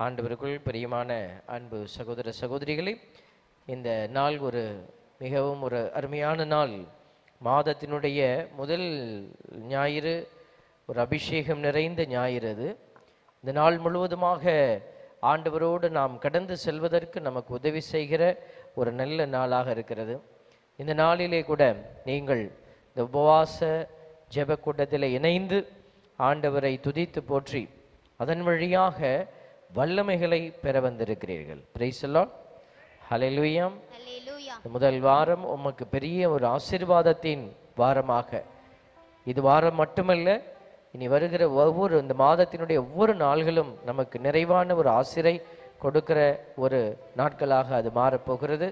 ஆண்டவருக்குள் பிரியமான அன்பு சகோதர சகோதரிகளே, இந்த நாள் மிகவும் அருமையான நாள். மாதத்தினுடைய முதல் ஞாயிறு, ஒரு அபிஷேகம் நிறைந்த ஞாயிறு. அது இந்த நாள் முழுவதுமாக ஆண்டவரோடு நாம் கடந்து செல்வதற்கு நமக்கு உதவி செய்கிற ஒரு நல்ல நாளாக இருக்கிறது. இந்த நாளிலே கூட நீங்கள் இந்த உபவாச ஜெப கூட்டத்தில் இணைந்து ஆண்டவரை துதித்து போற்றி அதன் வழியாக வல்லமைகளை பெற வந்திருக்கிறீர்கள். Praise the Lord. ஹல்லேலூயா. முதல் வாரம் உமக்கு பெரிய ஒரு ஆசீர்வாதத்தின் வாரமாக, இது வாரம் மட்டுமல்ல, இனி வருகிற இந்த மாதத்தினுடைய ஒவ்வொரு நாள்களும் நமக்கு நிறைவான ஒரு ஆசிரை கொடுக்கிற ஒரு நாட்களாக அது மாறப்போகிறது.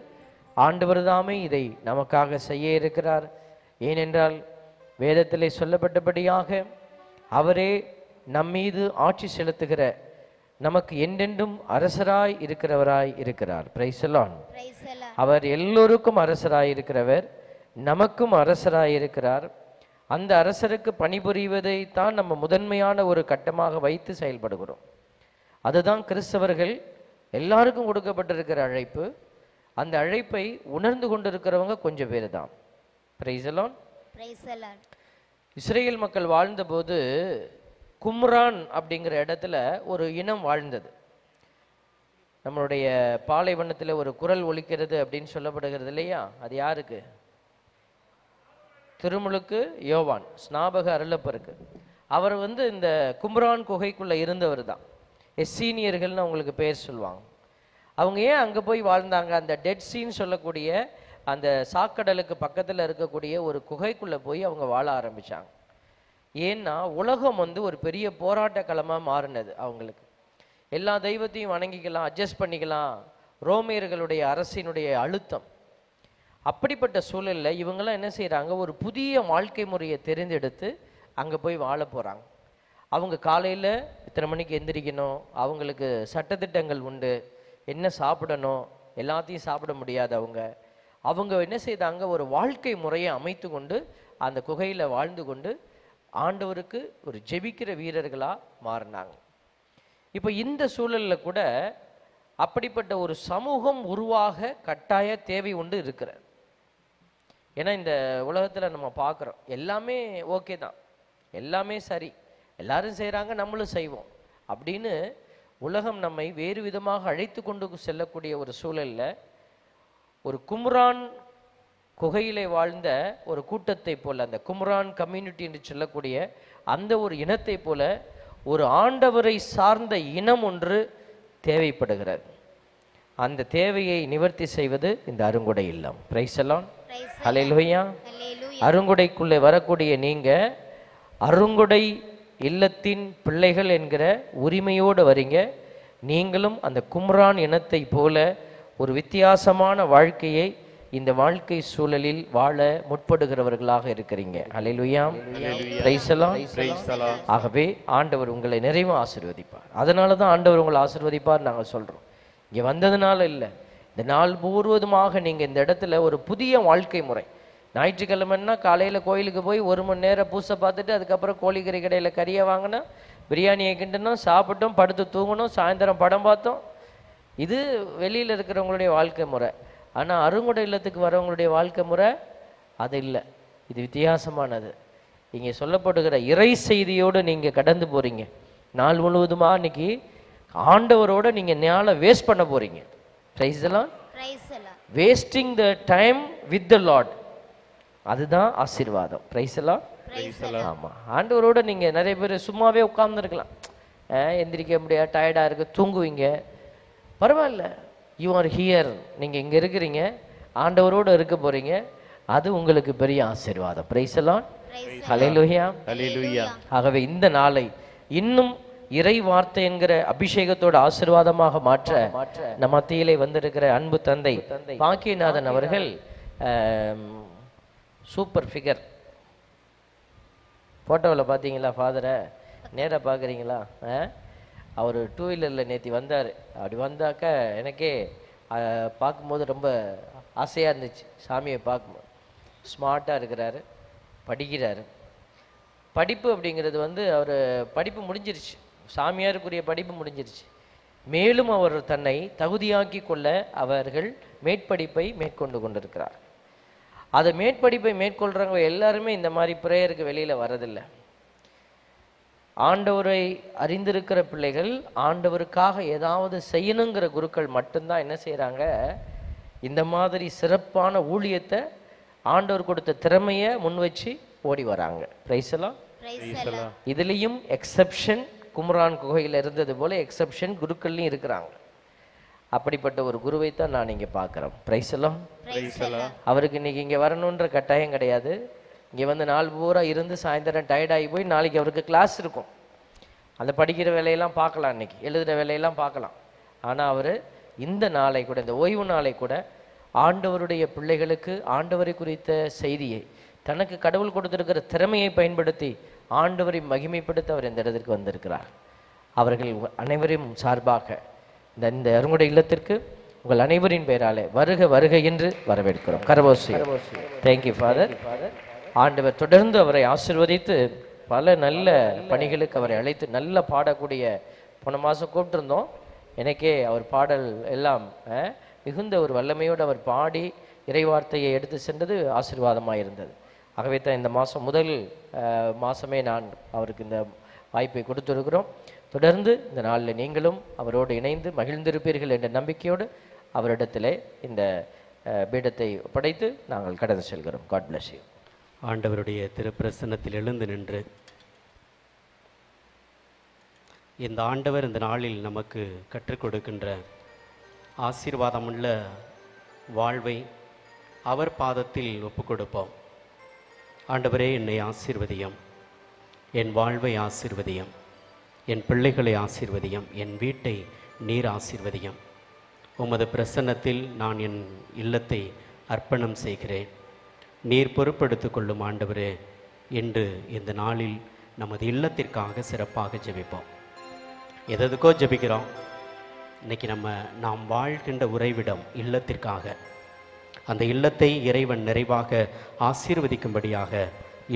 ஆண்டவர் தாமே இதை நமக்காக செய்ய இருக்கிறார். ஏனென்றால் வேதத்திலே சொல்லப்பட்டபடியாக அவரே நம்மீது ஆட்சி செலுத்துகிற, நமக்கு என்றென்றும் அரசராய் இருக்கிறவராய் இருக்கிறார். Praise the Lord. அவர் எல்லோருக்கும் அரசராய் இருக்கிறவர், நமக்கும் அரசராய் இருக்கிறார். அந்த அரசருக்கு பணிபுரிவதை தான் நம்ம முதன்மையான ஒரு கட்டமாக வைத்து செயல்படுகிறோம். அதுதான் கிறிஸ்தவர்கள் எல்லாருக்கும் கொடுக்கப்பட்டிருக்கிற அழைப்பு. அந்த அழைப்பை உணர்ந்து கொண்டிருக்கிறவங்க கொஞ்சம் பேர் தான். Price the Lord. இஸ்ரேல் மக்கள் வாழ்ந்தபோது கும்ரான் அப்படிங்கிற இடத்துல ஒரு இனம் வாழ்ந்தது. நம்மளுடைய பாலைவனத்தில் ஒரு குரல் ஒலிக்கிறது அப்படின்னு சொல்லப்படுகிறது இல்லையா? அது யாருக்கு? திருமுழுக்கு யோவான், ஸ்நாபக அருளப்பருக்கு. அவர் இந்த கும்ரான் குகைக்குள்ள இருந்தவர் தான். எஸ்ஸீனியர்கள்னு அவங்களுக்கு பேர் சொல்லுவாங்க. அவங்க ஏன் அங்கே போய் வாழ்ந்தாங்க? அந்த டெட் சீன்னு சொல்லக்கூடிய அந்த சாக்கடலுக்கு பக்கத்தில் இருக்கக்கூடிய ஒரு குகைக்குள்ளே போய் அவங்க வாழ ஆரம்பித்தாங்க. ஏன்னா உலகம் ஒரு பெரிய போராட்ட களமாக மாறினது. அவங்களுக்கு எல்லா தெய்வத்தையும் வணங்கிக்கலாம், அட்ஜஸ்ட் பண்ணிக்கலாம், ரோமியர்களுடைய அரசினுடைய அழுத்தம். அப்படிப்பட்ட சூழலில் இவங்கெல்லாம் என்ன செய்கிறாங்க? ஒரு புதிய வாழ்க்கை முறையை தெரிந்தெடுத்து அங்கே போய் வாழ போகிறாங்க. அவங்க காலையில் இத்தனை மணிக்கு எந்திரிக்கணும், அவங்களுக்கு சட்டத்திட்டங்கள் உண்டு, என்ன சாப்பிடணும், எல்லாத்தையும் சாப்பிட முடியாது. அவங்க என்ன செய்தாங்க? ஒரு வாழ்க்கை முறையை அமைத்து கொண்டு அந்த குகையில் வாழ்ந்து கொண்டு ஆண்டவருக்கு ஒரு ஜெபிக்கிற வீரர்களாக மாறினாங்க. இப்போ இந்த சூழலில் கூட அப்படிப்பட்ட ஒரு சமூகம் உருவாக கட்டாய தேவை உண்டு இருக்கிற. ஏன்னா இந்த உலகத்தில் நம்ம பார்க்குறோம், எல்லாமே ஓகே தான், எல்லாமே சரி, எல்லாரும் செய்கிறாங்க, நம்மளும் செய்வோம் அப்படின்னு உலகம் நம்மை வேறு விதமாக அழைத்து கொண்டு செல்லக்கூடிய ஒரு சூழலில் ஒரு கும்ரான் குகையிலே வாழ்ந்த ஒரு கூட்டத்தை போல, அந்த கும்ரான் கம்யூனிட்டி என்று சொல்லக்கூடிய அந்த ஒரு இனத்தை போல ஒரு ஆண்டவரை சார்ந்த இனம் ஒன்று தேவைப்படுகிறது. அந்த தேவையை நிவர்த்தி செய்வது இந்த அருங்குடை இல்லம். Price the Lord. ஹல்லேலூயா. அருங்குடைக்குள்ளே வரக்கூடிய நீங்க அருங்குடை இல்லத்தின் பிள்ளைகள் என்கிற உரிமையோடு வரீங்க. நீங்களும் அந்த கும்ரான் இனத்தை போல ஒரு வித்தியாசமான வாழ்க்கையை இந்த வாழ்க்கை சூழலில் வாழ முற்படுகிறவர்களாக இருக்கிறீங்க. ஹல்லேலூயா. Praise the Lord. ஆகவே ஆண்டவர் உங்களை நிறைவு ஆசீர்வதிப்பார். அதனால தான் ஆண்டவர் உங்களை ஆசீர்வதிப்பார் நாங்கள் சொல்கிறோம். இங்கே வந்ததுனால இல்லை, இந்த நாள் முழுவதுமாக நீங்கள் இந்த இடத்துல ஒரு புதிய வாழ்க்கை முறை. ஞாயிற்றுக்கிழமைன்னா காலையில் கோயிலுக்கு போய் 1 மணி நேரம் பூசை பார்த்துட்டு அதுக்கப்புறம் கோழிக்கறி கடையில் கறியை வாங்கினா, பிரியாணியை கிண்டணும், சாப்பிட்டோம், படுத்து தூங்கணும், சாயந்தரம் படம் பார்த்தோம். இது வெளியில் இருக்கிறவங்களுடைய வாழ்க்கை முறை. ஆனால் அருங்குடை இல்லத்துக்கு வரவங்களுடைய வாழ்க்கை முறை அது இல்லை. இது வித்தியாசமானது. இங்கே சொல்லப்படுகிற இறை செய்தியோடு நீங்கள் கடந்து போகிறீங்க. நாள் முழுவதுமாக இன்னைக்கு ஆண்டவரோட நீங்கள் நாளை வேஸ்ட் பண்ண போகிறீங்க. Price the Lord. Wasting the time with the Lord, அதுதான் ஆசீர்வாதம். Praise the Lord. ஆமாம், ஆண்டவரோட நீங்கள் நிறைய பேர் சும்மாவே உட்கார்ந்துருக்கலாம், எந்திரிக்க முடியாது, டயர்டாக இருக்குது, தூங்குவீங்க. பரவாயில்ல, யூ ஆர் ஹியர். நீங்கள் இங்கே இருக்கிறீங்க, ஆண்டவரோடு இருக்க போகிறீங்க, அது உங்களுக்கு பெரிய ஆசீர்வாதம். Praise the Lord. ஹல்லேலூயா. ஆகவே இந்த நாளை இன்னும் இறை வார்த்தை என்கிற அபிஷேகத்தோட ஆசீர்வாதமாக மாற்ற நம் மத்தியிலே வந்திருக்கிற அன்பு தந்தை பாக்கியநாதன் அவர்கள் சூப்பர் ஃபிகர். ஃபோட்டோவில் பார்த்தீங்களா? ஃபாதரை நேராக பார்க்குறீங்களா? அவர் 2 வீலரில் நேற்று வந்தார். அப்படி வந்தாக்க எனக்கே பார்க்கும்போது ரொம்ப ஆசையாக இருந்துச்சு. சாமியை பார்க்கும்போது ஸ்மார்ட்டாக இருக்கிறாரு, படிக்கிறாரு. படிப்பு அப்படிங்கிறது அவர் படிப்பு முடிஞ்சிருச்சு, சாமியாருக்குரிய படிப்பு முடிஞ்சிருச்சு. மேலும் அவர் தன்னை தகுதியாக்கி கொள்ள அவர்கள் மேற்படிப்பை மேற்கொண்டு கொண்டிருக்கிறார். அதை மேற்படிப்பை மேற்கொள்றவங்க எல்லாருமே இந்த மாதிரி பிரேயருக்கு வெளியில வரதில்லை. ஆண்டவரை அறிந்திருக்கிற பிள்ளைகள், ஆண்டவருக்காக ஏதாவது செய்யணுங்கிற குருக்கள் மட்டும்தான் என்ன செய்யறாங்க, இந்த மாதிரி சிறப்பான ஊழியத்தை ஆண்டவர் கொடுத்த திறமையை முன் வச்சு ஓடி வராங்க. பிரைஸ் எல்லாம். இதுலேயும் எக்ஸப்ஷன் கும்ரான் குகையில் இருந்தது போல எக்ஸப்ஷன் குருக்கள்லையும் இருக்கிறாங்க. அப்படிப்பட்ட ஒரு குருவை தான் நான் இங்கே பார்க்குறேன். பிரைஸ் எல்லாம். அவருக்கு இன்னைக்கு இங்கே வரணுன்ற கட்டாயம் கிடையாது. இங்கே வந்து நாள் பூரா இருந்து சாயந்தரம் டயர்டாகி போய் நாளைக்கு அவருக்கு கிளாஸ் இருக்கும். அந்த படிக்கிற வேலையெல்லாம் பார்க்கலாம், இன்னைக்கு எழுதுகிற வேலையெல்லாம் பார்க்கலாம். ஆனால் அவர் இந்த நாளை கூட, இந்த ஓய்வு நாளை கூட ஆண்டவருடைய பிள்ளைகளுக்கு ஆண்டவரை குறித்த செய்தியை, தனக்கு கடவுள் கொடுத்திருக்கிற திறமையை பயன்படுத்தி ஆண்டவரை மகிமைப்படுத்த அவர் இந்த இடத்திற்கு வந்திருக்கிறார். அவர்கள் அனைவரையும் சார்பாக இந்த அருங்குடை இல்லத்திற்கு உங்கள் அனைவரின் பெயராலே வருக வருக என்று வரவேற்கிறோம். கரவோசி. Thank you father. ஆண்டவர் தொடர்ந்து அவரை ஆசீர்வதித்து பல நல்ல பணிகளுக்கு அவரை அழைத்து நல்ல பாடக்கூடிய, போன மாதம் கூப்பிட்டுருந்தோம், எனக்கே அவர் பாடல் எல்லாம் மிகுந்த ஒரு வல்லமையோடு அவர் பாடி இறைவார்த்தையை எடுத்து சென்றது ஆசீர்வாதமாக இருந்தது. ஆகவே தான் இந்த மாதம் முதல் மாதமே நான் அவருக்கு இந்த வாய்ப்பை கொடுத்துருக்கிறோம். தொடர்ந்து இந்த நாளில் நீங்களும் அவரோடு இணைந்து மகிழ்ந்திருப்பீர்கள் என்ற நம்பிக்கையோடு அவரிடத்திலே இந்த பீடத்தை படைத்து நாங்கள் கடந்து செல்கிறோம். God bless you. ஆண்டவருடைய திருப்பிரசன்னத்தில் எழுந்து நின்று இந்த ஆண்டவர் இந்த நாளில் நமக்கு கற்றுக் கொடுக்கின்ற ஆசீர்வாதமுள்ள வாழ்வை அவர் பாதத்தில் ஒப்புக் கொடுப்போம். ஆண்டவரே, என்னை ஆசீர்வதியம், என் வாழ்வை ஆசீர்வதியம், என் பிள்ளைகளை ஆசீர்வதியம், என் வீட்டை நீர் ஆசீர்வதியம். உமது பிரசன்னத்தில் நான் என் இல்லத்தை அர்ப்பணம் செய்கிறேன், நீர் பொறுப்படுத்திக் கொள்ளும் ஆண்டவரே என்று இந்த நாளில் நமது இல்லத்திற்காக சிறப்பாக ஜெபிப்போம். எதுக்கோ ஜெபிக்கிறோம். இன்னைக்கு நாம் வாழ்கின்ற உறைவிடம் இல்லத்திற்காக, அந்த இல்லத்தை இறைவன் நிறைவாக ஆசீர்வதிக்கும்படியாக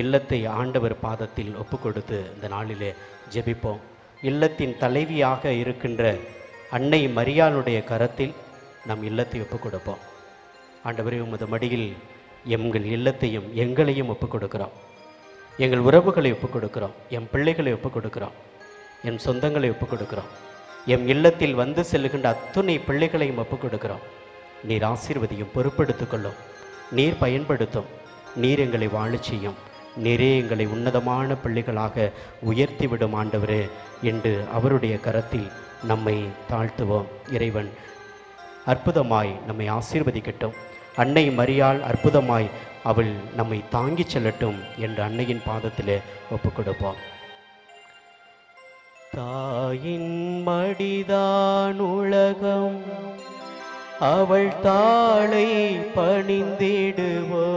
இல்லத்தை ஆண்டவர் பாதத்தில் ஒப்பு கொடுத்து இந்த நாளிலே ஜெபிப்போம். இல்லத்தின் தலைவியாக இருக்கின்ற அன்னை மரியாளுடைய கரத்தில் நம் இல்லத்தை ஒப்பு கொடுப்போம். ஆண்டவரே, உமது மடியில் எங்கள் இல்லத்தையும் எங்களையும் ஒப்புக் கொடுக்கிறோம். எங்கள் உறவுகளை ஒப்புக் கொடுக்கிறோம், எம் பிள்ளைகளை ஒப்புக் கொடுக்கிறோம், என் சொந்தங்களை ஒப்புக் கொடுக்கிறோம், எம் இல்லத்தில் வந்து செல்லுகின்ற அத்துணை பிள்ளைகளையும் ஒப்புக் கொடுக்கிறோம். நீர் ஆசீர்வதியும், பொறுப்படுத்திக் கொள்ளும், நீர் பயன்படுத்தும், நீர் எங்களை வாழச் செய்யும், நீரே எங்களை உன்னதமான பிள்ளைகளாக உயர்த்திவிடும் ஆண்டவரே என்று அவருடைய கரத்தில் நம்மை தாழ்த்துவோம். இறைவன் அற்புதமாய் நம்மை ஆசீர்வதிக்கட்டும். அன்னை மரியாள் அற்புதமாய் அவள் நம்மை தாங்கிச் செல்லட்டும் என்று அன்னையின் பாதத்திலே ஒப்புக் கொடுப்போம். தாயின் மடிதான் உலகம், அவள் தாளை பணிந்திடுவோ.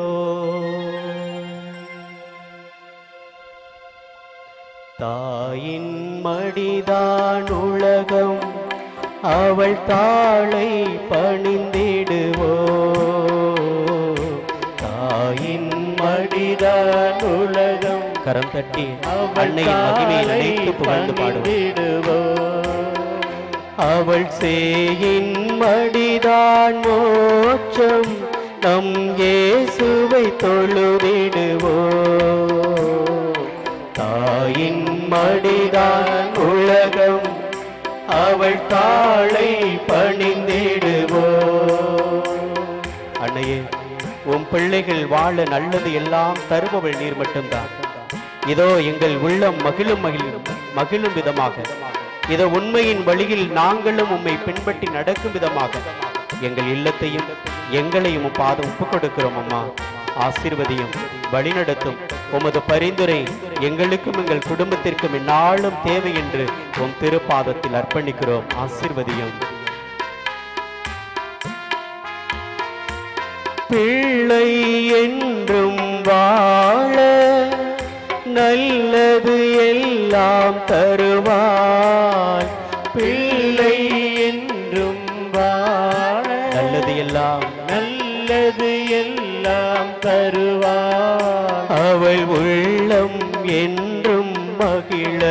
தாயின் மடிதான் உலகம், அவள் தாளை பணிந்திடுவோ. தாயின் மடிதான் உலகம், கரம் தட்டி அன்னையின் மகிமையை நினைத்து புகழ்ந்து பாடுவோ. அவள் சேயின் மடிதான் மோட்சம், நம் இயேசுவை தொழுதிடுவோ. தாயின் மடிதான் உலகம், அவள் தாளை பணிந்திடுவோ. அன்னையே, உன் பிள்ளைகள் வாழ நல்லது எல்லாம் தருபவள் நீர் மட்டும்தான். இதோ எங்கள் உள்ளம் மகிழும் விதமாக, இதோ உண்மையின் வழியில் நாங்களும் உம்மை பின்பற்றி நடக்கும் விதமாக எங்கள் இல்லத்தையும் எங்களையும் பாதம் ஒப்புக் கொடுக்கிறோம். அம்மா, ஆசீர்வதியும், வழிநடத்தும். உமது பரிந்துரை எங்களுக்கும் எங்கள் குடும்பத்திற்கும் எந்நாளும் தேவை என்று உம் திருப்பாதத்தில் அர்ப்பணிக்கிறோம். ஆசீர்வதியும். பிள்ளை என்றும் வாழ நல்லது எல்லாம் தருவாய். பிள்ளை என்றும் வாழ நல்லது எல்லாம் தருவாய். அவள் உள்ளம் என்றும் மகிழ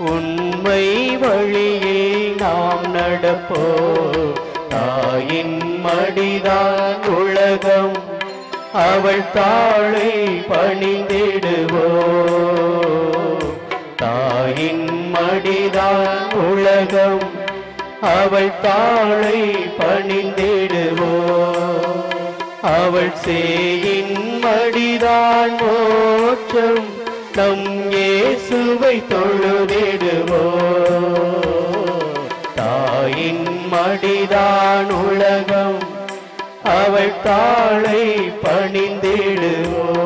உண்மை வழியே நாம் நடப்போம். தாயின் மடிதான் உலகம், அவள் தாளை பணிந்திடுவோம். தாயின் மடிதான் உலகம், அவள் தாளை பணிந்திடுவோம். அவள் சேயின் மடிதான் மோட்சம், நம் இயேசுவை தொழுதிடுவோம். தாயின் மடிதான் உலகம், அவள் தாளை பணிந்திடுவோம்.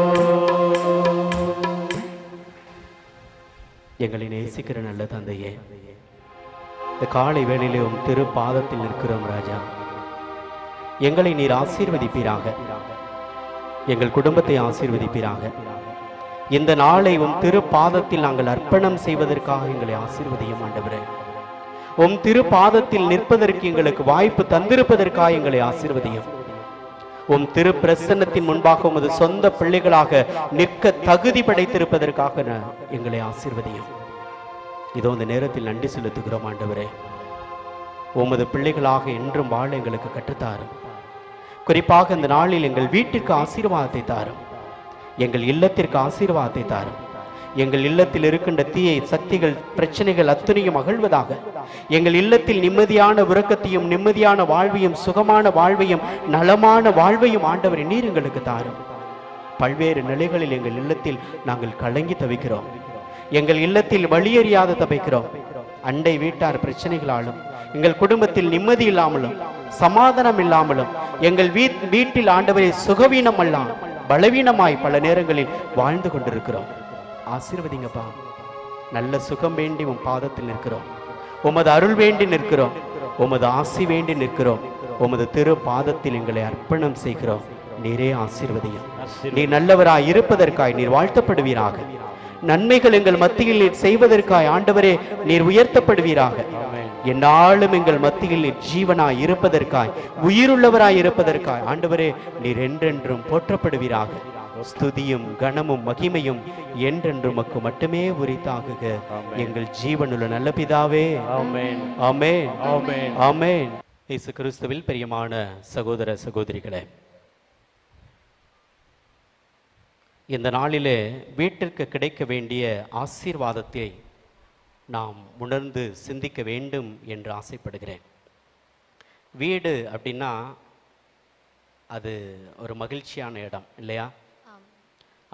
எங்களை நேசிக்கிற நல்ல தந்தையே, இந்த காலை வேளையிலே உம் திரு பாதத்தில் நிற்கிறோம் ராஜா. எங்களை நீர் ஆசீர்வதிப்பீராக, எங்கள் குடும்பத்தை ஆசீர்வதிப்பீராக. இந்த நாளை உம் திரு பாதத்தில் நாங்கள் அர்ப்பணம் செய்வதற்காக எங்களை ஆசீர்வதியும் ஆண்டவரே. உம் திரு பாதத்தில் நிற்பதற்கு எங்களுக்கு வாய்ப்பு தந்திருப்பதற்காக எங்களை ஆசீர்வதியும். உம் திரு பிரசன்னத்தின் முன்பாக உமது சொந்த பிள்ளைகளாக நிற்க தகுதி படைத்திருப்பதற்காக எங்களை ஆசீர்வதியும். இதோ இந்த நேரத்தில் நன்றி செலுத்துகிறோம் ஆண்டவரே. உமது பிள்ளைகளாக என்றும் வாழ எங்களுக்கு கற்றுத்தாரும். குறிப்பாக இந்த நாளில் எங்கள் வீட்டிற்கு ஆசீர்வாதத்தை தாரும், எங்கள் இல்லத்திற்கு ஆசீர்வாதத்தை தாரும். எங்கள் இல்லத்தில் இருக்கின்ற தீய சக்திகள், பிரச்சனைகள் அத்தனையும் அகழ்வதாக. எங்கள் இல்லத்தில் நிம்மதியான உறக்கத்தையும், நிம்மதியான வாழ்வையும், சுகமான வாழ்வையும், நலமான வாழ்வையும் ஆண்டவரை நீர் எங்களுக்கு தாரும். பல்வேறு நிலைகளில் எங்கள் இல்லத்தில் நாங்கள் கலங்கி தவிக்கிறோம். எங்கள் இல்லத்தில் வழியறியாத தவிக்கிறோம். அண்டை வீட்டார் பிரச்சனைகளாலும், எங்கள் குடும்பத்தில் நிம்மதி இல்லாமலும், சமாதானம் இல்லாமலும், எங்கள் வீட்டில் ஆண்டவரை சுகவீனம் எல்லாம் பலவீனமாய் பல நேரங்களில் வாழ்ந்து கொண்டிருக்கிறோம். ஆசீர்வதிங்கப்பா. நல்ல சுகம் வேண்டி உம் பாதத்தில் நிற்கிறோம். உமது அருள் வேண்டி நிற்கிறோம். உமது ஆசி வேண்டி நிற்கிறோம். உமது திரு பாதத்தில் எங்களை அர்ப்பணம் செய்கிறோம். நீரே ஆசீர்வதியும். நீர் நல்லவராய் இருப்பதற்காய் நீர் வாழ்த்தப்படுவீராக. நன்மைகள் எங்கள் மத்தியில் நீர் செய்வதற்காய் ஆண்டவரே நீர் உயர்த்தப்படுவீராக. என்னாலும் எங்கள் மத்தியில் நீர் ஜீவனாய் இருப்பதற்காய், உயிருள்ளவராய் இருப்பதற்காய் ஆண்டவரே நீர் என்றென்றும் போற்றப்படுவீராக. ஸ்துதியும் கனமும் மகிமையும் என்றென்றும் மக்கு மட்டுமே உரித்தாகுக. எங்கள் ஜீவனுள்ள நல்ல பிதாவே. ஆமென், ஆமென், ஆமென், ஆமென். இயேசு கிறிஸ்துவில் பிரியமான சகோதர சகோதரிகளே, இந்த நாளிலே வீட்டிற்கு கிடைக்க வேண்டிய ஆசீர்வாதத்தை நாம் உணர்ந்து சிந்திக்க வேண்டும் என்று ஆசைப்படுகிறேன். வீடு அப்படின்னா அது ஒரு மகிழ்ச்சியான இடம் இல்லையா?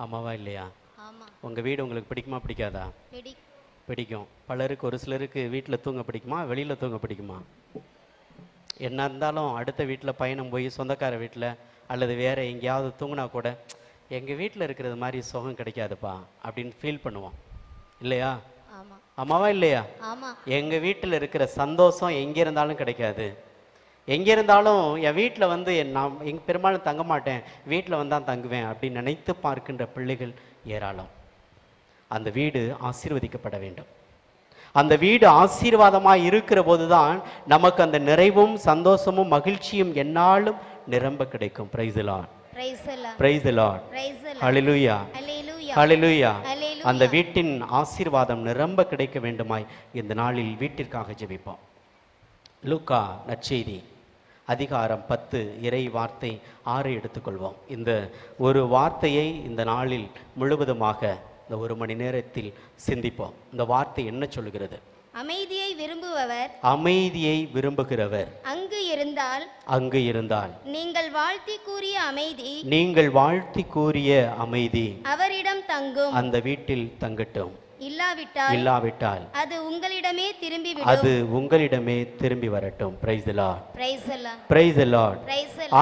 ஆமாவா இல்லையா? உங்கள் வீடு உங்களுக்கு பிடிக்குமா பிடிக்காதா? பிடிக்கும். பலருக்கு, ஒரு சிலருக்கு வீட்டில் தூங்க பிடிக்குமா, வெளியில் தூங்க பிடிக்குமா? என்ன இருந்தாலும் அடுத்த வீட்டில் பயணம் போய் சொந்தக்கார வீட்டில் அல்லது வேறு எங்கேயாவது தூங்கினா கூட எங்கள் வீட்டில் இருக்கிறது மாதிரி சுகம் கிடைக்காதுப்பா அப்படின்னு ஃபீல் பண்ணுவோம் இல்லையா? ஆமாவா இல்லையா? எங்கள் வீட்டில் இருக்கிற சந்தோஷம் எங்கே இருந்தாலும் கிடைக்காது. எங்கே இருந்தாலும் என் வீட்டில் வந்து நான் பெரும்பாலும் தங்க மாட்டேன், வீட்டில் வந்தால் தங்குவேன் அப்படின்னு நினைத்து பார்க்கின்ற பிள்ளைகள் ஏராளம். அந்த வீடு ஆசீர்வதிக்கப்பட வேண்டும். அந்த வீடு ஆசீர்வாதமாக இருக்கிற போது தான் நமக்கு அந்த நிறைவும் சந்தோஷமும் மகிழ்ச்சியும் என்னாலும் நிரம்ப கிடைக்கும். Praise the Lord, praise the Lord, hallelujah, hallelujah. அந்த வீட்டின் ஆசீர்வாதம் நிரம்ப கிடைக்க வேண்டுமாய் இந்த நாளில் வீட்டிற்காக ஜெபிப்போம். லூக்கா நற்செய்தி அதிகாரம் 10 இறை வார்த்தை 6 எடுத்துக்கொள்வோம். இந்த ஒரு வார்த்தையை இந்த நாளில் முழுவதுமாக இந்த ஒரு மணி நேரத்தில் சிந்திப்போம். இந்த வார்த்தை என்ன சொல்லுகிறது? அமைதியை விரும்புபவர், அமைதியை விரும்புகிறவர் அங்கு இருந்தால் நீங்கள் வாழ்த்தி கூறிய அமைதி அவரிடம் தங்கும், அந்த வீட்டில் தங்கட்டும். இல்லாவிட்டால் அது உங்களிடமே திரும்பி வரட்டும். Price the Lord, praise the Lord.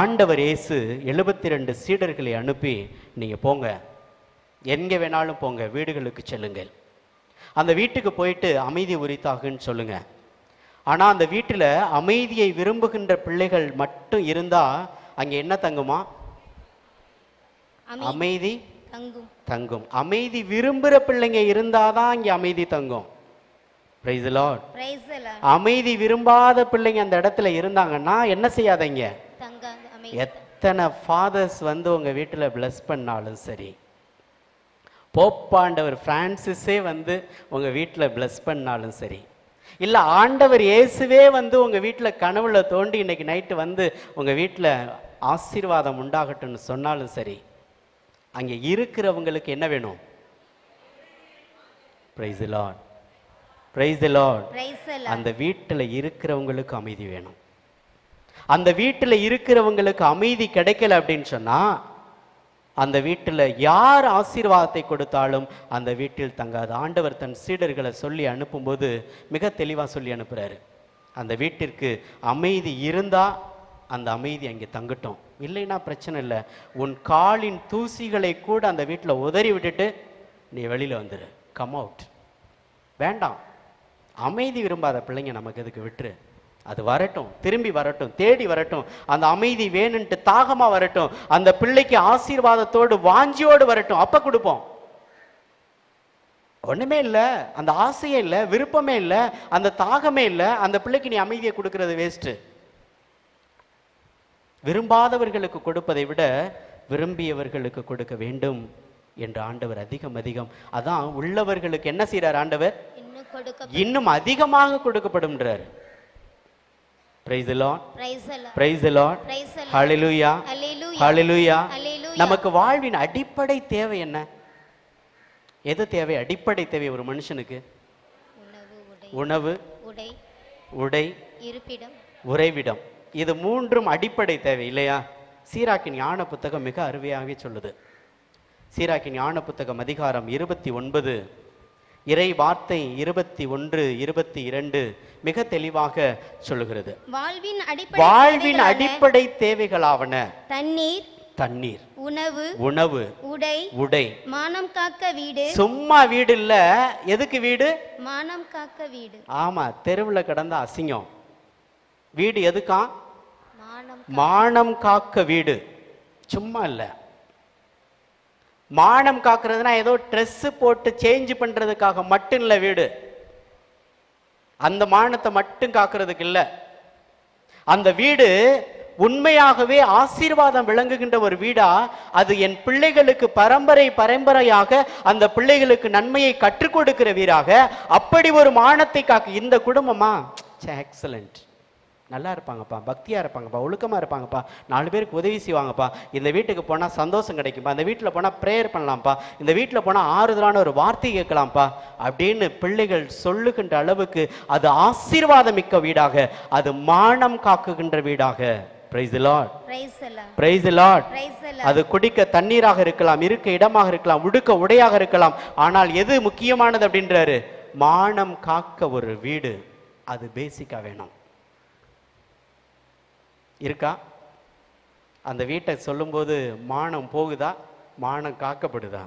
ஆண்டவர் இயேசு 72 சீடர்களை அனுப்பி, நீங்க போங்க, எங்க வேணாலும் போங்க, வீடுகளுக்கு செல்லுங்கள், அந்த வீட்டுக்கு போயிட்டு அமைதி உரித்தாகுன்னு சொல்லுங்க. ஆனா அந்த வீட்டுல அமைதியை விரும்புகின்ற பிள்ளைகள் மட்டும் இருந்தா அங்க என்ன தங்குமா? அமைதி தங்கும். அமைதி விரும்புகிற பிள்ளைங்க இருந்தாதான் இங்கே அமைதி தங்கும். Praise the Lord. அமைதி விரும்பாத பிள்ளைங்க அந்த இடத்துல இருந்தாங்கன்னா என்ன செய்யாதீங்க. எத்தனை ஃபாதர்ஸ் வந்து உங்க வீட்டில் பிளஸ் பண்ணாலும் சரி, போப்பாண்டவர் பிரான்சிஸே வந்து உங்க வீட்டில் பிளஸ் பண்ணாலும் சரி, இல்லை ஆண்டவர் இயேசுவே வந்து உங்க வீட்டில் கனவுல தோண்டி இன்னைக்கு நைட்டு வந்து உங்க வீட்டில் ஆசீர்வாதம் உண்டாகட்டும்னு சொன்னாலும் சரி, அங்கே இருக்கிறவங்களுக்கு என்ன வேணும்? Price the Lord, praise the Lord. அந்த வீட்டில் இருக்கிறவங்களுக்கு அமைதி வேணும். அந்த வீட்டில் இருக்கிறவங்களுக்கு அமைதி கிடைக்கல அப்படின்னு சொன்னா அந்த வீட்டில் யார் ஆசீர்வாதத்தை கொடுத்தாலும் அந்த வீட்டில் தங்காது. ஆண்டவர் தன் சீடர்களை சொல்லி அனுப்பும்போது மிக தெளிவாக சொல்லி அனுப்புறாரு, அந்த வீட்டிற்கு அமைதி இருந்தா அந்த அமைதி அங்கே தங்கட்டும், இல்லைன்னா பிரச்சனை இல்லை, உன் காலின் தூசிகளை கூட அந்த வீட்டில் உதறி விட்டுட்டு நீ வெளியில் வந்துடு, கம் அவுட். வேண்டாம், அமைதி விரும்பாத பிள்ளைங்க நமக்கு எதுக்கு, விட்டுரு. அது வரட்டும், திரும்பி வரட்டும், தேடி வரட்டும், அந்த அமைதி வேணுன்ட்டு தாகமா வரட்டும், அந்த பிள்ளைக்கு ஆசீர்வாதத்தோடு வாஞ்சியோடு வரட்டும், அப்ப கொடுப்போம். ஒண்ணுமே இல்லை, அந்த ஆசையே இல்லை, விருப்பமே இல்லை, அந்த தாகமே இல்லை, அந்த பிள்ளைக்கு நீ அமைதியை கொடுக்கறது வேஸ்ட். விரும்பாதவர்களுக்கு கொடுப்பதை விட விரும்பியவர்களுக்கு கொடுக்க வேண்டும் என்று ஆண்டவர் அதிகம் அதான் உள்ளவர்களுக்கு என்ன செய்யறார் ஆண்டவர்? இன்னும் அதிகமாக கொடுக்கப்படும்ன்றார். Praise the Lord. Praise the Lord. Hallelujah. Hallelujah. நமக்கு வாழ்வின் அடிப்படை தேவை என்ன? எது தேவை? அடிப்படை தேவை ஒரு மனுஷனுக்கு உணவு, உடை, உறைவிடம். இது மூன்றும் அடிப்படை தேவை இல்லையா? சீராக்கின் ஞான புத்தகம் மிக அருமையாகவே சொல்லுது. சீராக்கின் ஞான புத்தகம் அதிகாரம் 29 இறை வார்த்தை 21, 22 மிக தெளிவாக சொல்லுகிறது. வாழ்வின் அடிப்படை தேவைகளாவன தண்ணீர், உணவு, உடை, மானம் காக்க வீடு. சும்மா வீடு இல்ல, எதுக்கு வீடு? மானம் காக்க வீடு. ஆமா, தெருவுல கிடந்த அசிங்கம். வீடு எதுக்கா? மானம் காக்க வீடு, சும்மா இல்ல. மானம் காக்குறதுனா ஏதோ ட்ரெஸ் போட்டு சேஞ்ச் பண்றதுக்காக மட்டும் இல்ல வீடு. அந்த மானத்தை மட்டும் காக்குறதுக்கு இல்ல. அந்த வீடு உண்மையாகவே ஆசீர்வாதம் விளங்குகின்ற ஒரு வீடா, அது என் பிள்ளைகளுக்கு பரம்பரையாக அந்த பிள்ளைகளுக்கு நன்மையை கற்றுக் கொடுக்கிற வீடாக, அப்படி ஒரு மானத்தை காக்க இந்த குடும்பமா எக்ஸலண்ட், நல்லா இருப்பாங்கப்பா, பக்தியாக இருப்பாங்கப்பா, ஒழுக்கமாக இருப்பாங்கப்பா, 4 பேருக்கு உதவி செய்வாங்கப்பா, இந்த வீட்டுக்கு போனால் சந்தோஷம் கிடைக்கும்ப்பா, இந்த வீட்டில் போனால் ப்ரேயர் பண்ணலாம்ப்பா, இந்த வீட்டில் போனால் ஆறுதலான ஒரு வார்த்தை கேட்கலாம்ப்பா அப்படின்னு பிள்ளைகள் சொல்லுகின்ற அளவுக்கு அது ஆசீர்வாதம் மிக்க வீடாக, அது மானம் காக்குகின்ற வீடாக. Praise the Lord. Praise the Lord. அது குடிக்க தண்ணீராக இருக்கலாம், இருக்க இடமாக இருக்கலாம், உடுக்க உடையாக இருக்கலாம். ஆனால் எது முக்கியமானது அப்படின்றாரு? மானம் காக்க ஒரு வீடு, அது பேசிக்கா வேணும். இருக்கா? அந்த வீட்டை சொல்லும்போது மானம் போகுதா? மானம் காக்கப்படுதா?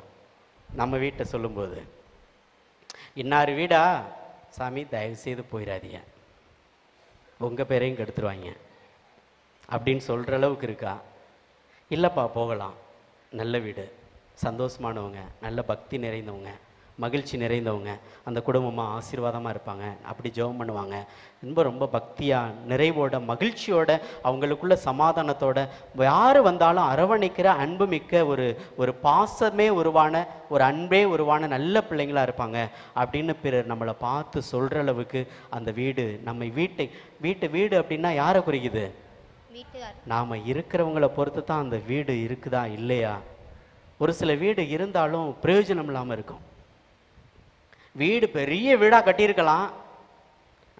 நம்ம வீட்டை சொல்லும்போது இன்னார் வீடா, சாமி தயவு செய்து போயிடாதீங்க, உங்கள் பேரையும் கெடுத்துருவாங்க அப்படின்னு சொல்கிற அளவுக்கு இருக்கா? இல்லைப்பா போகலாம், நல்ல வீடு, சந்தோஷமானவங்க, நல்ல பக்தி நிறைந்தவங்க, மகிழ்ச்சி நிறைந்தவங்க, அந்த குடும்பமாக ஆசீர்வாதமாக இருப்பாங்க, அப்படி ஜெபம் பண்ணுவாங்க, ரொம்ப பக்தியாக நிறைவோட மகிழ்ச்சியோட அவங்களுக்குள்ள சமாதானத்தோட யார் வந்தாலும் அரவணைக்கிற அன்பு மிக்க ஒரு பாசமே உருவான, ஒரு அன்பே உருவான நல்ல பிள்ளைங்களாக இருப்பாங்க அப்படின்னு பிறர் நம்மளை பார்த்து சொல்கிற அளவுக்கு அந்த வீடு, நம்ம வீடு அப்படின்னா யாரை குறிக்குது? நாம் இருக்கிறவங்கள பொறுத்து தான் அந்த வீடு இருக்குதா இல்லையா? ஒரு சில வீடு இருந்தாலும் பிரயோஜனம் இல்லாமல் இருக்கும். வீடு பெரிய வீடாக கட்டியிருக்கலாம்,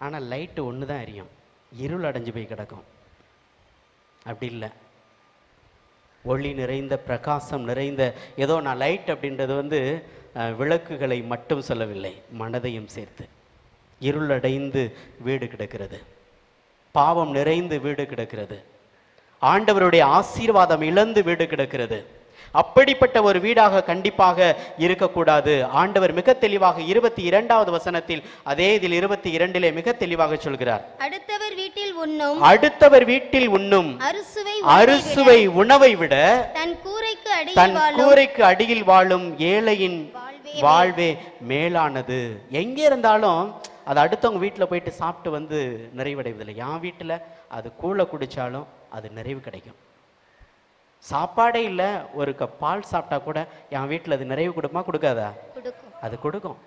ஆனால் லைட்டு ஒன்று தான் எரியும், இருள் அடைஞ்சு போய் கிடக்கும். அப்படி இல்லை, ஒளி நிறைந்த பிரகாசம் நிறைந்த, ஏதோ நான் லைட் அப்படின்றது விளக்குகளை மட்டும் சொல்லவில்லை, மனதையும் சேர்த்து. இருளடைந்து வீடு கிடக்கிறது, பாவம் நிறைந்து வீடு கிடக்கிறது, ஆண்டவருடைய ஆசீர்வாதம் இழந்து வீடு கிடக்கிறது. அப்படிப்பட்ட ஒரு வீடாக கண்டிப்பாக இருக்கக்கூடாது. ஆண்டவர் மிக தெளிவாக 22வது வசனத்தில், அதே இதில் 22 மிக தெளிவாக சொல்கிறார், அடுத்தவர் வீட்டில் உண்ணும் அறுசுவை உணவை விட தன் கூரைக்கு அடியில் வாழும் ஏழையின் வாழ்வே மேலானது. எங்கே இருந்தாலும் அது அடுத்தவங்க வீட்டில் போயிட்டு சாப்பிட்டு நிறைவடைவதில்லை. என் வீட்டில் அது கூழ குடித்தாலும் அது நிறைவு கிடைக்கும். சாப்பாடே இல்லை, ஒரு கப் பால் சாப்பிட்டா கூட என் வீட்டில் அது நிறைவு கொடுக்குமா கொடுக்காதா? கொடுக்கும். அது கொடுக்கும்.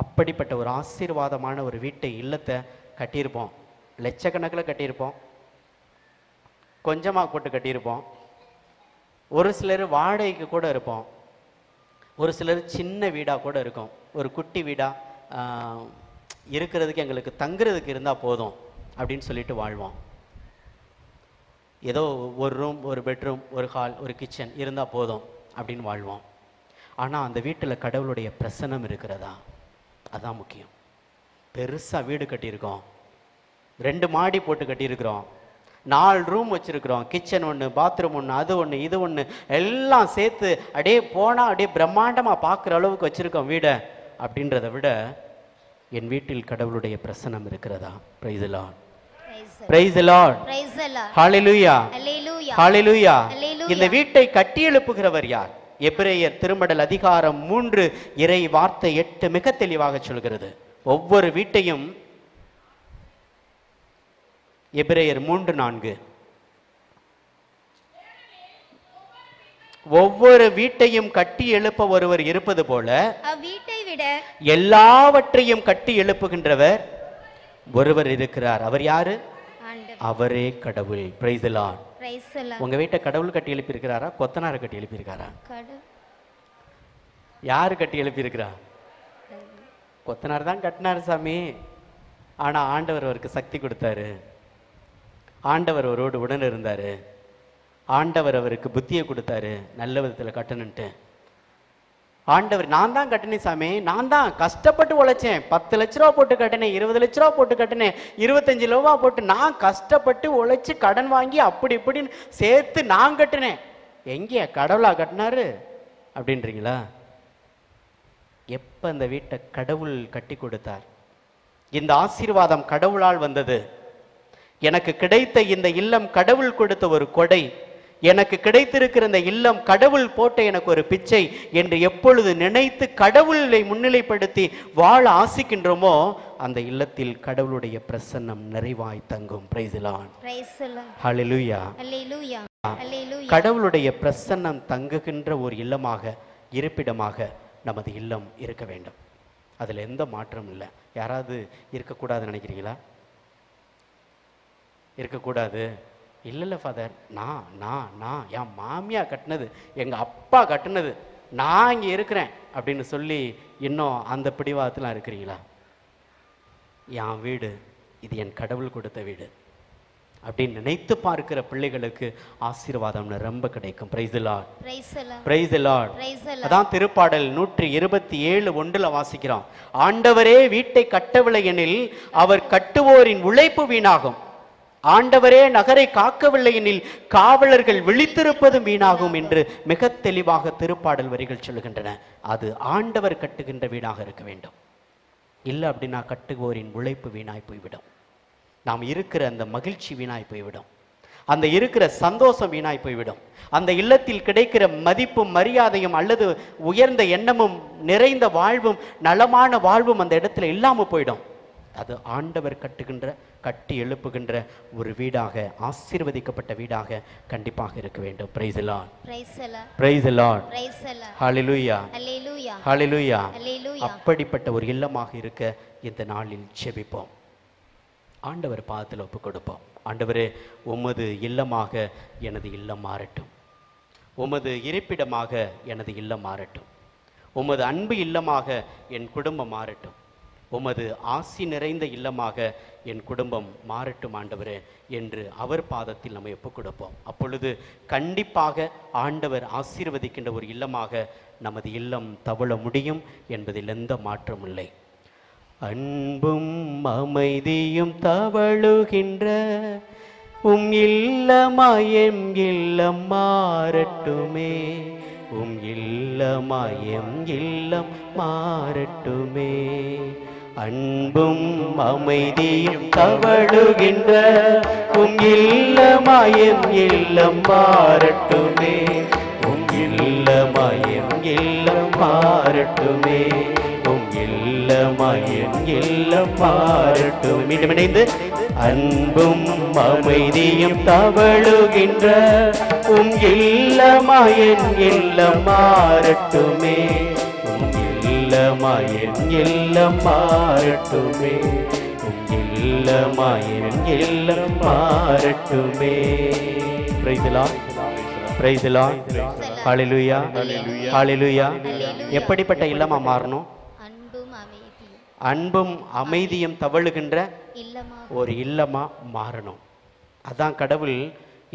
அப்படிப்பட்ட ஒரு ஆசீர்வாதமான ஒரு வீட்டை, இல்லத்தை கட்டியிருப்போம். லட்சக்கணக்கில் கட்டியிருப்போம், கொஞ்சமாக போட்டு கட்டியிருப்போம். ஒரு சிலர் வாடகைக்கு கூட இருப்போம், ஒரு சிலர் சின்ன வீடாக கூட இருக்கும். ஒரு குட்டி வீடாக இருக்கிறதுக்கு, எங்களுக்கு தங்குறதுக்கு இருந்தால் போதும் அப்படின்னு சொல்லிட்டு வாழ்வோம். ஏதோ ஒரு ரூம், ஒரு பெட்ரூம், ஒரு ஹால், ஒரு கிச்சன் இருந்தால் போதும் அப்படின்னு வாழ்வோம். ஆனால் அந்த வீட்டில் கடவுளுடைய பிரசன்னம் இருக்கிறதா? அதுதான் முக்கியம். பெருசாக வீடு கட்டியிருக்கோம், 2 மாடி போட்டு கட்டியிருக்கிறோம், 4 ரூம் வச்சுருக்கிறோம், கிச்சன் ஒன்று, பாத்ரூம் ஒன்று, அது ஒன்று, இது ஒன்று, எல்லாம் சேர்த்து அப்படியே போனால் அப்படியே பிரம்மாண்டமாக பார்க்குற அளவுக்கு வச்சுருக்கோம் வீடை. அப்படின்றத விட என் வீட்டில் கடவுளுடைய பிரசன்னம் இருக்கிறதா? Praise the Lord, praise the Lord, hallelujah, hallelujah. இந்த வீட்டை கட்டி எழுப்புகிறவர் யார்? எபிரேயர் திருமடல் அதிகாரம் 3 இறை வார்த்தை 8 மிக தெளிவாக சொல்கிறது. ஒவ்வொரு வீட்டையும், எபிரேயர் 3:4, ஒவ்வொரு வீட்டையும் கட்டி எழுப்ப ஒருவர் இருப்பது போல அவ்வீட்டை விட எல்லாவற்றையும் கட்டி எழுப்புகின்றவர் ஒருவர் இருக்கிறார். அவர் யாரு? அவரே கடவுள். Price the Lord. உங்க வீட்டை கடவுள் கட்டி எழுப்பி இருக்கிறாரா? கொத்தனார் கட்டி எழுப்பி இருக்காரா? யாரு கட்டி எழுப்பி இருக்கிறா? கொத்தனார் தான் கட்டினார் சாமி. ஆனா ஆண்டவர் அவருக்கு சக்தி கொடுத்தாரு, ஆண்டவர் அவரோடு உடன் இருந்தாரு, ஆண்டவர் அவருக்கு புத்தியை கொடுத்தாரு நல்ல விதத்தில் கட்டணுன்ட்டு. ஆண்டவர், நான் தான் கட்டினேன் சாமி, நான் தான் கஷ்டப்பட்டு உழைச்சேன், 10 லட்ச ரூபா போட்டு கட்டினேன், 20 லட்ச ரூபா போட்டு கட்டினேன், 25 ரூபா போட்டு நான் கஷ்டப்பட்டு உழைச்சி கடன் வாங்கி அப்படி இப்படின்னு சேர்த்து நான் கட்டினேன். எங்கே கடவுளா கட்டினாரு அப்படின்றீங்களா? எப்ப அந்த வீட்டை கடவுள் கட்டி கொடுத்தார்? இந்த ஆசீர்வாதம் கடவுளால் வந்தது. எனக்கு கிடைத்த இந்த இல்லம் கடவுள் கொடுத்த ஒரு கொடை, எனக்கு கிடைத்திருக்கிற இந்த இல்லம் கடவுள் போட்ட எனக்கு ஒரு பிச்சை என்று எப்பொழுது நினைத்து கடவுளை முன்னிலைப்படுத்தி வாழ ஆசிக்கின்றோமோ அந்த இல்லத்தில் கடவுளுடைய பிரசன்னம் நிறைவாய் தங்கும். பிரைஸ் தி லார்ட், ஹல்லேலூயா, ஹல்லேலூயா. கடவுளுடைய பிரசன்னம் தங்குகின்ற ஒரு இல்லமாக, இருப்பிடமாக நமது இல்லம் இருக்க வேண்டும். அதுல எந்த மாற்றமும் இல்லை. யாராவது இருக்கக்கூடாதுன்னு நினைக்கிறீங்களா? இருக்கக்கூடாது. இல்லை ஃபாதர், நான் என் மாமியா கட்டினது, எங்கள் அப்பா கட்டினது, நான் இங்கே இருக்கிறேன் அப்படின்னு சொல்லி இன்னும் அந்த பிடிவாதத்தில் இருக்கிறீங்களா? என் வீடு இது என் கடவுள் கொடுத்த வீடு அப்படின்னு நினைத்து பார்க்கிற பிள்ளைகளுக்கு ஆசீர்வாதம் ரொம்ப கிடைக்கும். Praise the Lord, praise the Lord. அதான் திருப்பாடல் 127:1 வாசிக்கிறோம். ஆண்டவரே வீட்டை கட்டவில்லை எனில் அவர் கட்டுவோரின் உழைப்பு வீணாகும், ஆண்டவரே நகரை காக்கவில்லை எனில் காவலர்கள் விழித்திருப்பதும் வீணாகும் என்று மிக தெளிவாக திருப்பாடல் வரிகள் சொல்லுகின்றன. அது ஆண்டவர் கட்டுகின்ற வீடாக இருக்க வேண்டும். இல்லை அப்படின்னா கட்டுவோரின் உழைப்பு வீணாய் போய்விடும், நாம் இருக்கிற அந்த மகிழ்ச்சி வீணாய் போய்விடும், அந்த இருக்கிற சந்தோஷம் வீணாய் போய்விடும், அந்த இல்லத்தில் கிடைக்கிற மதிப்பும் மரியாதையும் அல்லது உயர்ந்த எண்ணமும் நிறைந்த வாழ்வும் நலமான வாழ்வும் அந்த இடத்துல இல்லாமல் போயிடும். அது ஆண்டவர் கட்டி எழுப்புகின்ற ஒரு வீடாக, ஆசீர்வதிக்கப்பட்ட வீடாக கண்டிப்பாக இருக்க வேண்டும். Praise the Lord, praise the Lord, hallelujah, hallelujah. அப்படிப்பட்ட ஒரு இல்லமாக இருக்க இந்த நாளில் ஜெபிப்போம். ஆண்டவர் பாதத்தில் ஒப்பு கொடுப்போம். ஆண்டவரே, உமது இல்லமாக எனது இல்லம் மாறட்டும், உமது இருப்பிடமாக எனது இல்லம் மாறட்டும், உமது அன்பு இல்லமாக என் குடும்பம் மாறட்டும், உமது ஆசி நிறைந்த இல்லமாக என் குடும்பம் மாறட்டும் ஆண்டவரே என்று அவர் பாதத்தில் நம்ம ஒப்புக் கொடுப்போம். அப்பொழுது கண்டிப்பாக ஆண்டவர் ஆசீர்வதிக்கின்ற ஒரு இல்லமாக நமது இல்லம் தவழ முடியும் என்பதில் எந்த மாற்றமும் இல்லை. அன்பும் அமைதியும் தவழுகின்ற உம் இல்லமாயம் இல்லம் மாறட்டுமே, உம் இல்லமாயம் இல்லம் மாறட்டுமே. அன்பும் அமைதியும் தவழுகின்ற உம் இல்லமாயம் இல்லம் மாறட்டுமே, உம் இல்லமாயம் இல்லம் மாறட்டுமே, உம் இல்லமாய் என் இல்லம் மாறட்டும். மீண்டும் இணைந்து, அன்பும் அமைதியும் தவழுகின்ற உம் இல்லமாய் என் இல்லம் மாறட்டுமே, உம் இல்லமாய் என் இல்லம் மாறட்டுமே, உம் இல்லமாய் என் இல்லம் மாறட்டுமே. Praise the Lord. Praise the Lord. Hallelujah. Hallelujah. எப்படிப்பட்ட இல்லமா மாறணும்? அன்பும் அமைதியும் தவழுகின்ற ஒரு இல்லமா மாறணும். அதான் கடவுள்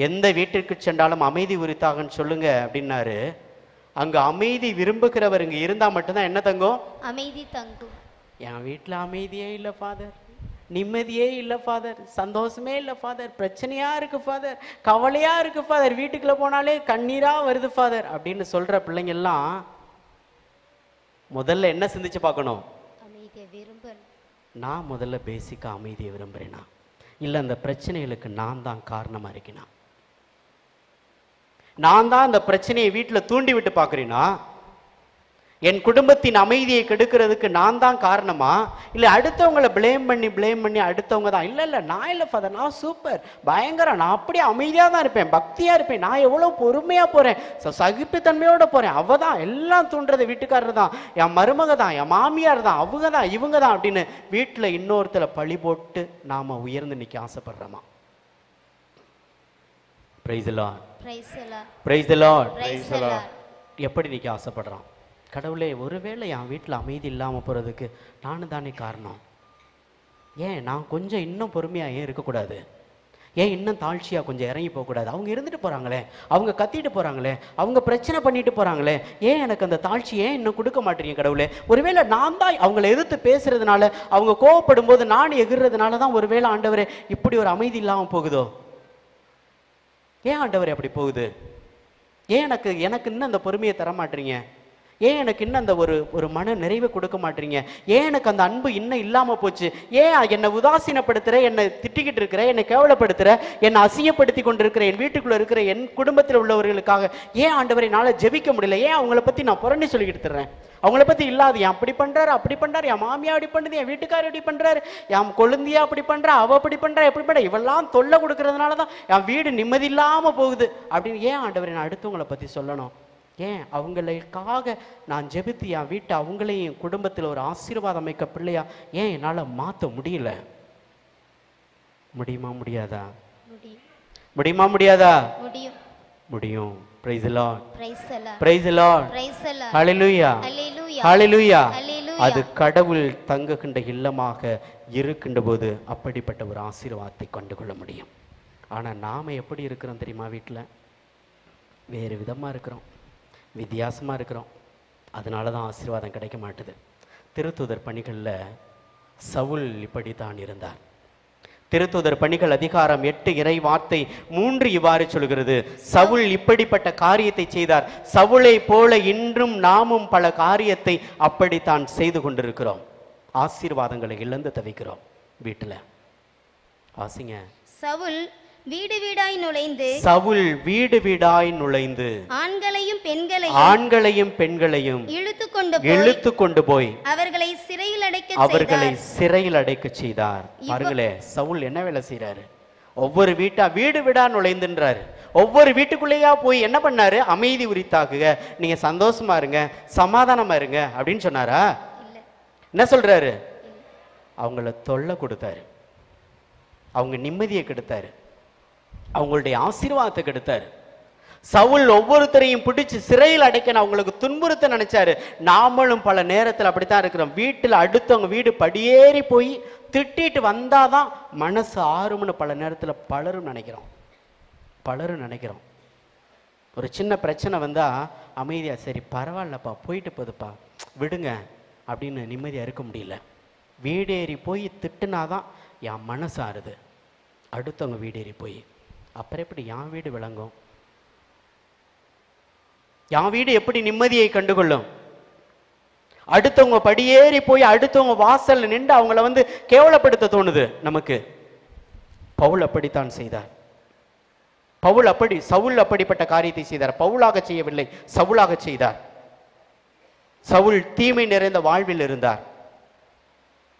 எந்த வீட்டிற்கு சென்றாலும் அமைதி உரித்தாகன்னு சொல்லுங்க அப்படின்னாரு. அங்க அமைதி விரும்புகிறவர் இங்க இருந்தா மட்டும்தான் என்ன தங்கும்? அமைதி தங்கும். என் வீட்டுல அமைதியே இல்லை ஃபாதர், நிம்மதியே இல்லை ஃபாதர், சந்தோஷமே இல்லை ஃபாதர், பிரச்சனையா இருக்கு ஃபாதர், கவலையா இருக்கு ஃபாதர், வீட்டுக்குள்ள போனாலே கண்ணீரா வருது ஃபாதர் அப்படின்னு சொல்ற பிள்ளைங்க எல்லாம் முதல்ல என்ன சிந்திச்சு பார்க்கணும்? நான் முதல்ல பேசிக்கா அமைதியை விரும்புறேனா, இல்லை அந்த பிரச்சனைகளுக்கு நான் தான் காரணமா இருக்கேனா, நான் தான் அந்த பிரச்சனையை வீட்டில் தூண்டி விட்டு பார்க்குறேனா, என் குடும்பத்தின் அமைதியை கெடுக்கிறதுக்கு நான் தான் காரணமா, இல்லை அடுத்தவங்களை பிளேம் பண்ணி அடுத்தவங்க தான்? இல்லை நான் இல்லை ஃபாதர், நான் சூப்பர் பயங்கரம், நான் அப்படியே அமைதியாக தான் இருப்பேன், பக்தியாக இருப்பேன், நான் எவ்வளோ பொறுமையாக போகிறேன், சகிப்புத்தன்மையோட போகிறேன், அவ தான் எல்லாம் தூண்டுறது, வீட்டுக்காரர் தான், என் மருமக தான், என் மாமியார் தான், அவங்க தான் இவங்க தான் அப்படின்னு வீட்டில் இன்னொருத்தரை பழி போட்டு நாம் உயர்ந்து நிற்க ஆசைப்படுறோமா? Praise the Lord. Praise the Lord. எப்படி நிற்க ஆசைப்படுறான்? கடவுளே, ஒருவேளை என் வீட்டில் அமைதி இல்லாமல் போகிறதுக்கு நானும் தானே காரணம். ஏன் நான் கொஞ்சம் இன்னும் பொறுமையாக ஏன் இருக்கக்கூடாது? ஏன் இன்னும் தாழ்ச்சியாக கொஞ்சம் இறங்கி போகக்கூடாது? அவங்க இருந்துட்டு போகிறாங்களே, அவங்க கத்திட்டு போகிறாங்களே, அவங்க பிரச்சனை பண்ணிட்டு போகிறாங்களே, ஏன் எனக்கு அந்த தாழ்ச்சி ஏன் இன்னும் கொடுக்க மாட்டேறீங்க கடவுளே? ஒருவேளை நான் தான் அவங்கள எதிர்த்து பேசுறதுனால, அவங்க கோவப்படும் போது நான் எகிறதுனால தான் ஒருவேளை ஆண்டவரே இப்படி ஒரு அமைதி இல்லாமல் போகுதோ? ஏன் ஆண்டவரே அப்படி போகுது? ஏன் எனக்கு இன்னும் அந்த பொறுமையை தர மாட்டீங்க? ஏன் எனக்கு இன்னும் அந்த ஒரு மன நிறைவை கொடுக்க மாட்டீங்க? ஏன் எனக்கு அந்த அன்பு இன்னும் இல்லாமல் போச்சு? ஏன் என்னை உதாசீனப்படுத்துகிற, என்னை திட்டிக்கிட்டு இருக்கிற, என்னை கேவலப்படுத்துகிற, என்னை அசிங்கப்படுத்தி கொண்டிருக்கிற என் வீட்டுக்குள்ளே இருக்கிற என் குடும்பத்தில் உள்ளவர்களுக்காக ஏன் ஆண்டவரை என்னால் ஜெபிக்க முடியல? ஏன் அவங்கள பற்றி நான் புரண்டி சொல்லிக்கிட்டு தர்றேன்? அவங்கள பற்றி இல்லாது என் அப்படி பண்ணுறாரு, அப்படி பண்ணுறாரு, என் மாமியா அப்படி பண்ணுது, என் வீட்டுக்காரர் இப்படி பண்ணுறாரு, என் கொழுந்தியா அப்படி பண்ணுறா, அவள் அப்படி பண்ணுறா, எப்படி பண்ணுறா, இவெல்லாம் தொல்லை கொடுக்கறதுனால தான் என் வீடு நிம்மதி இல்லாமல் போகுது அப்படின்னு ஏன் ஆண்டவரை நான் அடுத்தவங்களை பற்றி சொல்லணும்? ஏன் அவங்களுக்காக நான் ஜெபித்து என் வீட்டை அவங்களையும் குடும்பத்தில் ஒரு ஆசீர்வாதம் அமைக்க பிள்ளையா ஏன் என்னால் மாற்ற முடியல? முடியுமா முடியாதா? முடியுமா முடியாதா? முடியும். Praise the Lord. Praise the Lord. Hallelujah. Hallelujah. அது கடவுள் தங்குகின்ற இல்லமாக இருக்கின்ற போது அப்படிப்பட்ட ஒரு ஆசீர்வாதத்தை கண்டுகொள்ள முடியும். ஆனால் நாம் எப்படி இருக்கிறோம் தெரியுமா? வீட்டில் வேறு விதமாக இருக்கிறோம், வித்தியாசமாக இருக்கிறோம். அதனால தான் ஆசீர்வாதம் கிடைக்க மாட்டுது. திருத்தூதர் பணிகளில் சவுல் இப்படித்தான் இருந்தார். திருத்தூதர் பணிகள் அதிகாரம் 8 இறை வார்த்தை 3 இவ்வாறு சொல்கிறது: சவுல் இப்படிப்பட்ட காரியத்தை செய்தார், சவுளை போல இன்றும் நாமும் பல காரியத்தை அப்படித்தான் செய்து கொண்டிருக்கிறோம். ஆசீர்வாதங்களை இழந்து தவிக்கிறோம் வீட்டில். வாசிங்க. சவுல் வீடு வீடாய் நுழைந்து ஆண்களையும் பெண்களையும் இழுத்து கொண்டு போய் அவர்களை சிறையில் அடைக்க செய்தார். பாருங்களே, சவுல் என்ன வேலை செய்யறாரு? ஒவ்வொரு வீடு வீடா நுழைந்துன்றாரு. ஒவ்வொரு வீட்டுக்குள்ளேயா போய் என்ன பண்ணாரு? அமைதி உரித்தாக்குக, நீங்க சந்தோஷமா இருங்க, சமாதானமா இருங்க அப்படின்னு சொன்னாரா? என்ன சொல்றாரு? அவங்கள தொல்லை கொடுத்தாரு, அவங்க நிம்மதியை கெடுத்தாரு, அவங்களுடைய ஆசீர்வாதத்தை கெடுத்தாரு. சவுல் ஒவ்வொருத்தரையும் பிடிச்சு சிறையில் அடைக்கணும், அவங்களுக்கு துன்புறுத்த நினைச்சாரு. நாமளும் பல நேரத்தில் அப்படித்தான் இருக்கிறோம். வீட்டில் அடுத்தவங்க வீடு படியேறி போய் திட்டிட்டு வந்தாதான் மனசு ஆறும்னு பல நேரத்தில் பலரும் நினைக்கிறோம். ஒரு சின்ன பிரச்சனை வந்தா அமைதியா சரி பரவாயில்லப்பா போயிட்டு போதுப்பா விடுங்க அப்படின்னு நிம்மதியா இருக்க முடியல. வீடேறி போய் திட்டுனாதான் என் மனசு ஆறுது. அடுத்தவங்க வீடேறி போய் அப்புறம் எப்படி என் வீடு விளங்கும்? என் வீடு எப்படி நிம்மதியை கண்டுகொள்ளும்? அடுத்தவங்க படியேறி போய் அடுத்தவங்க வாசல்ல நின்று அவங்கள கேவலப்படுத்த தோணுது நமக்கு. பவுல் அப்படித்தான் செய்தார். சவுல் அப்படிப்பட்ட காரியத்தை செய்தார். பவுலாக செய்யவில்லை, சவுலாக செய்தார். சவுல் தீமை நிறைந்த வாழ்வில் இருந்தார்.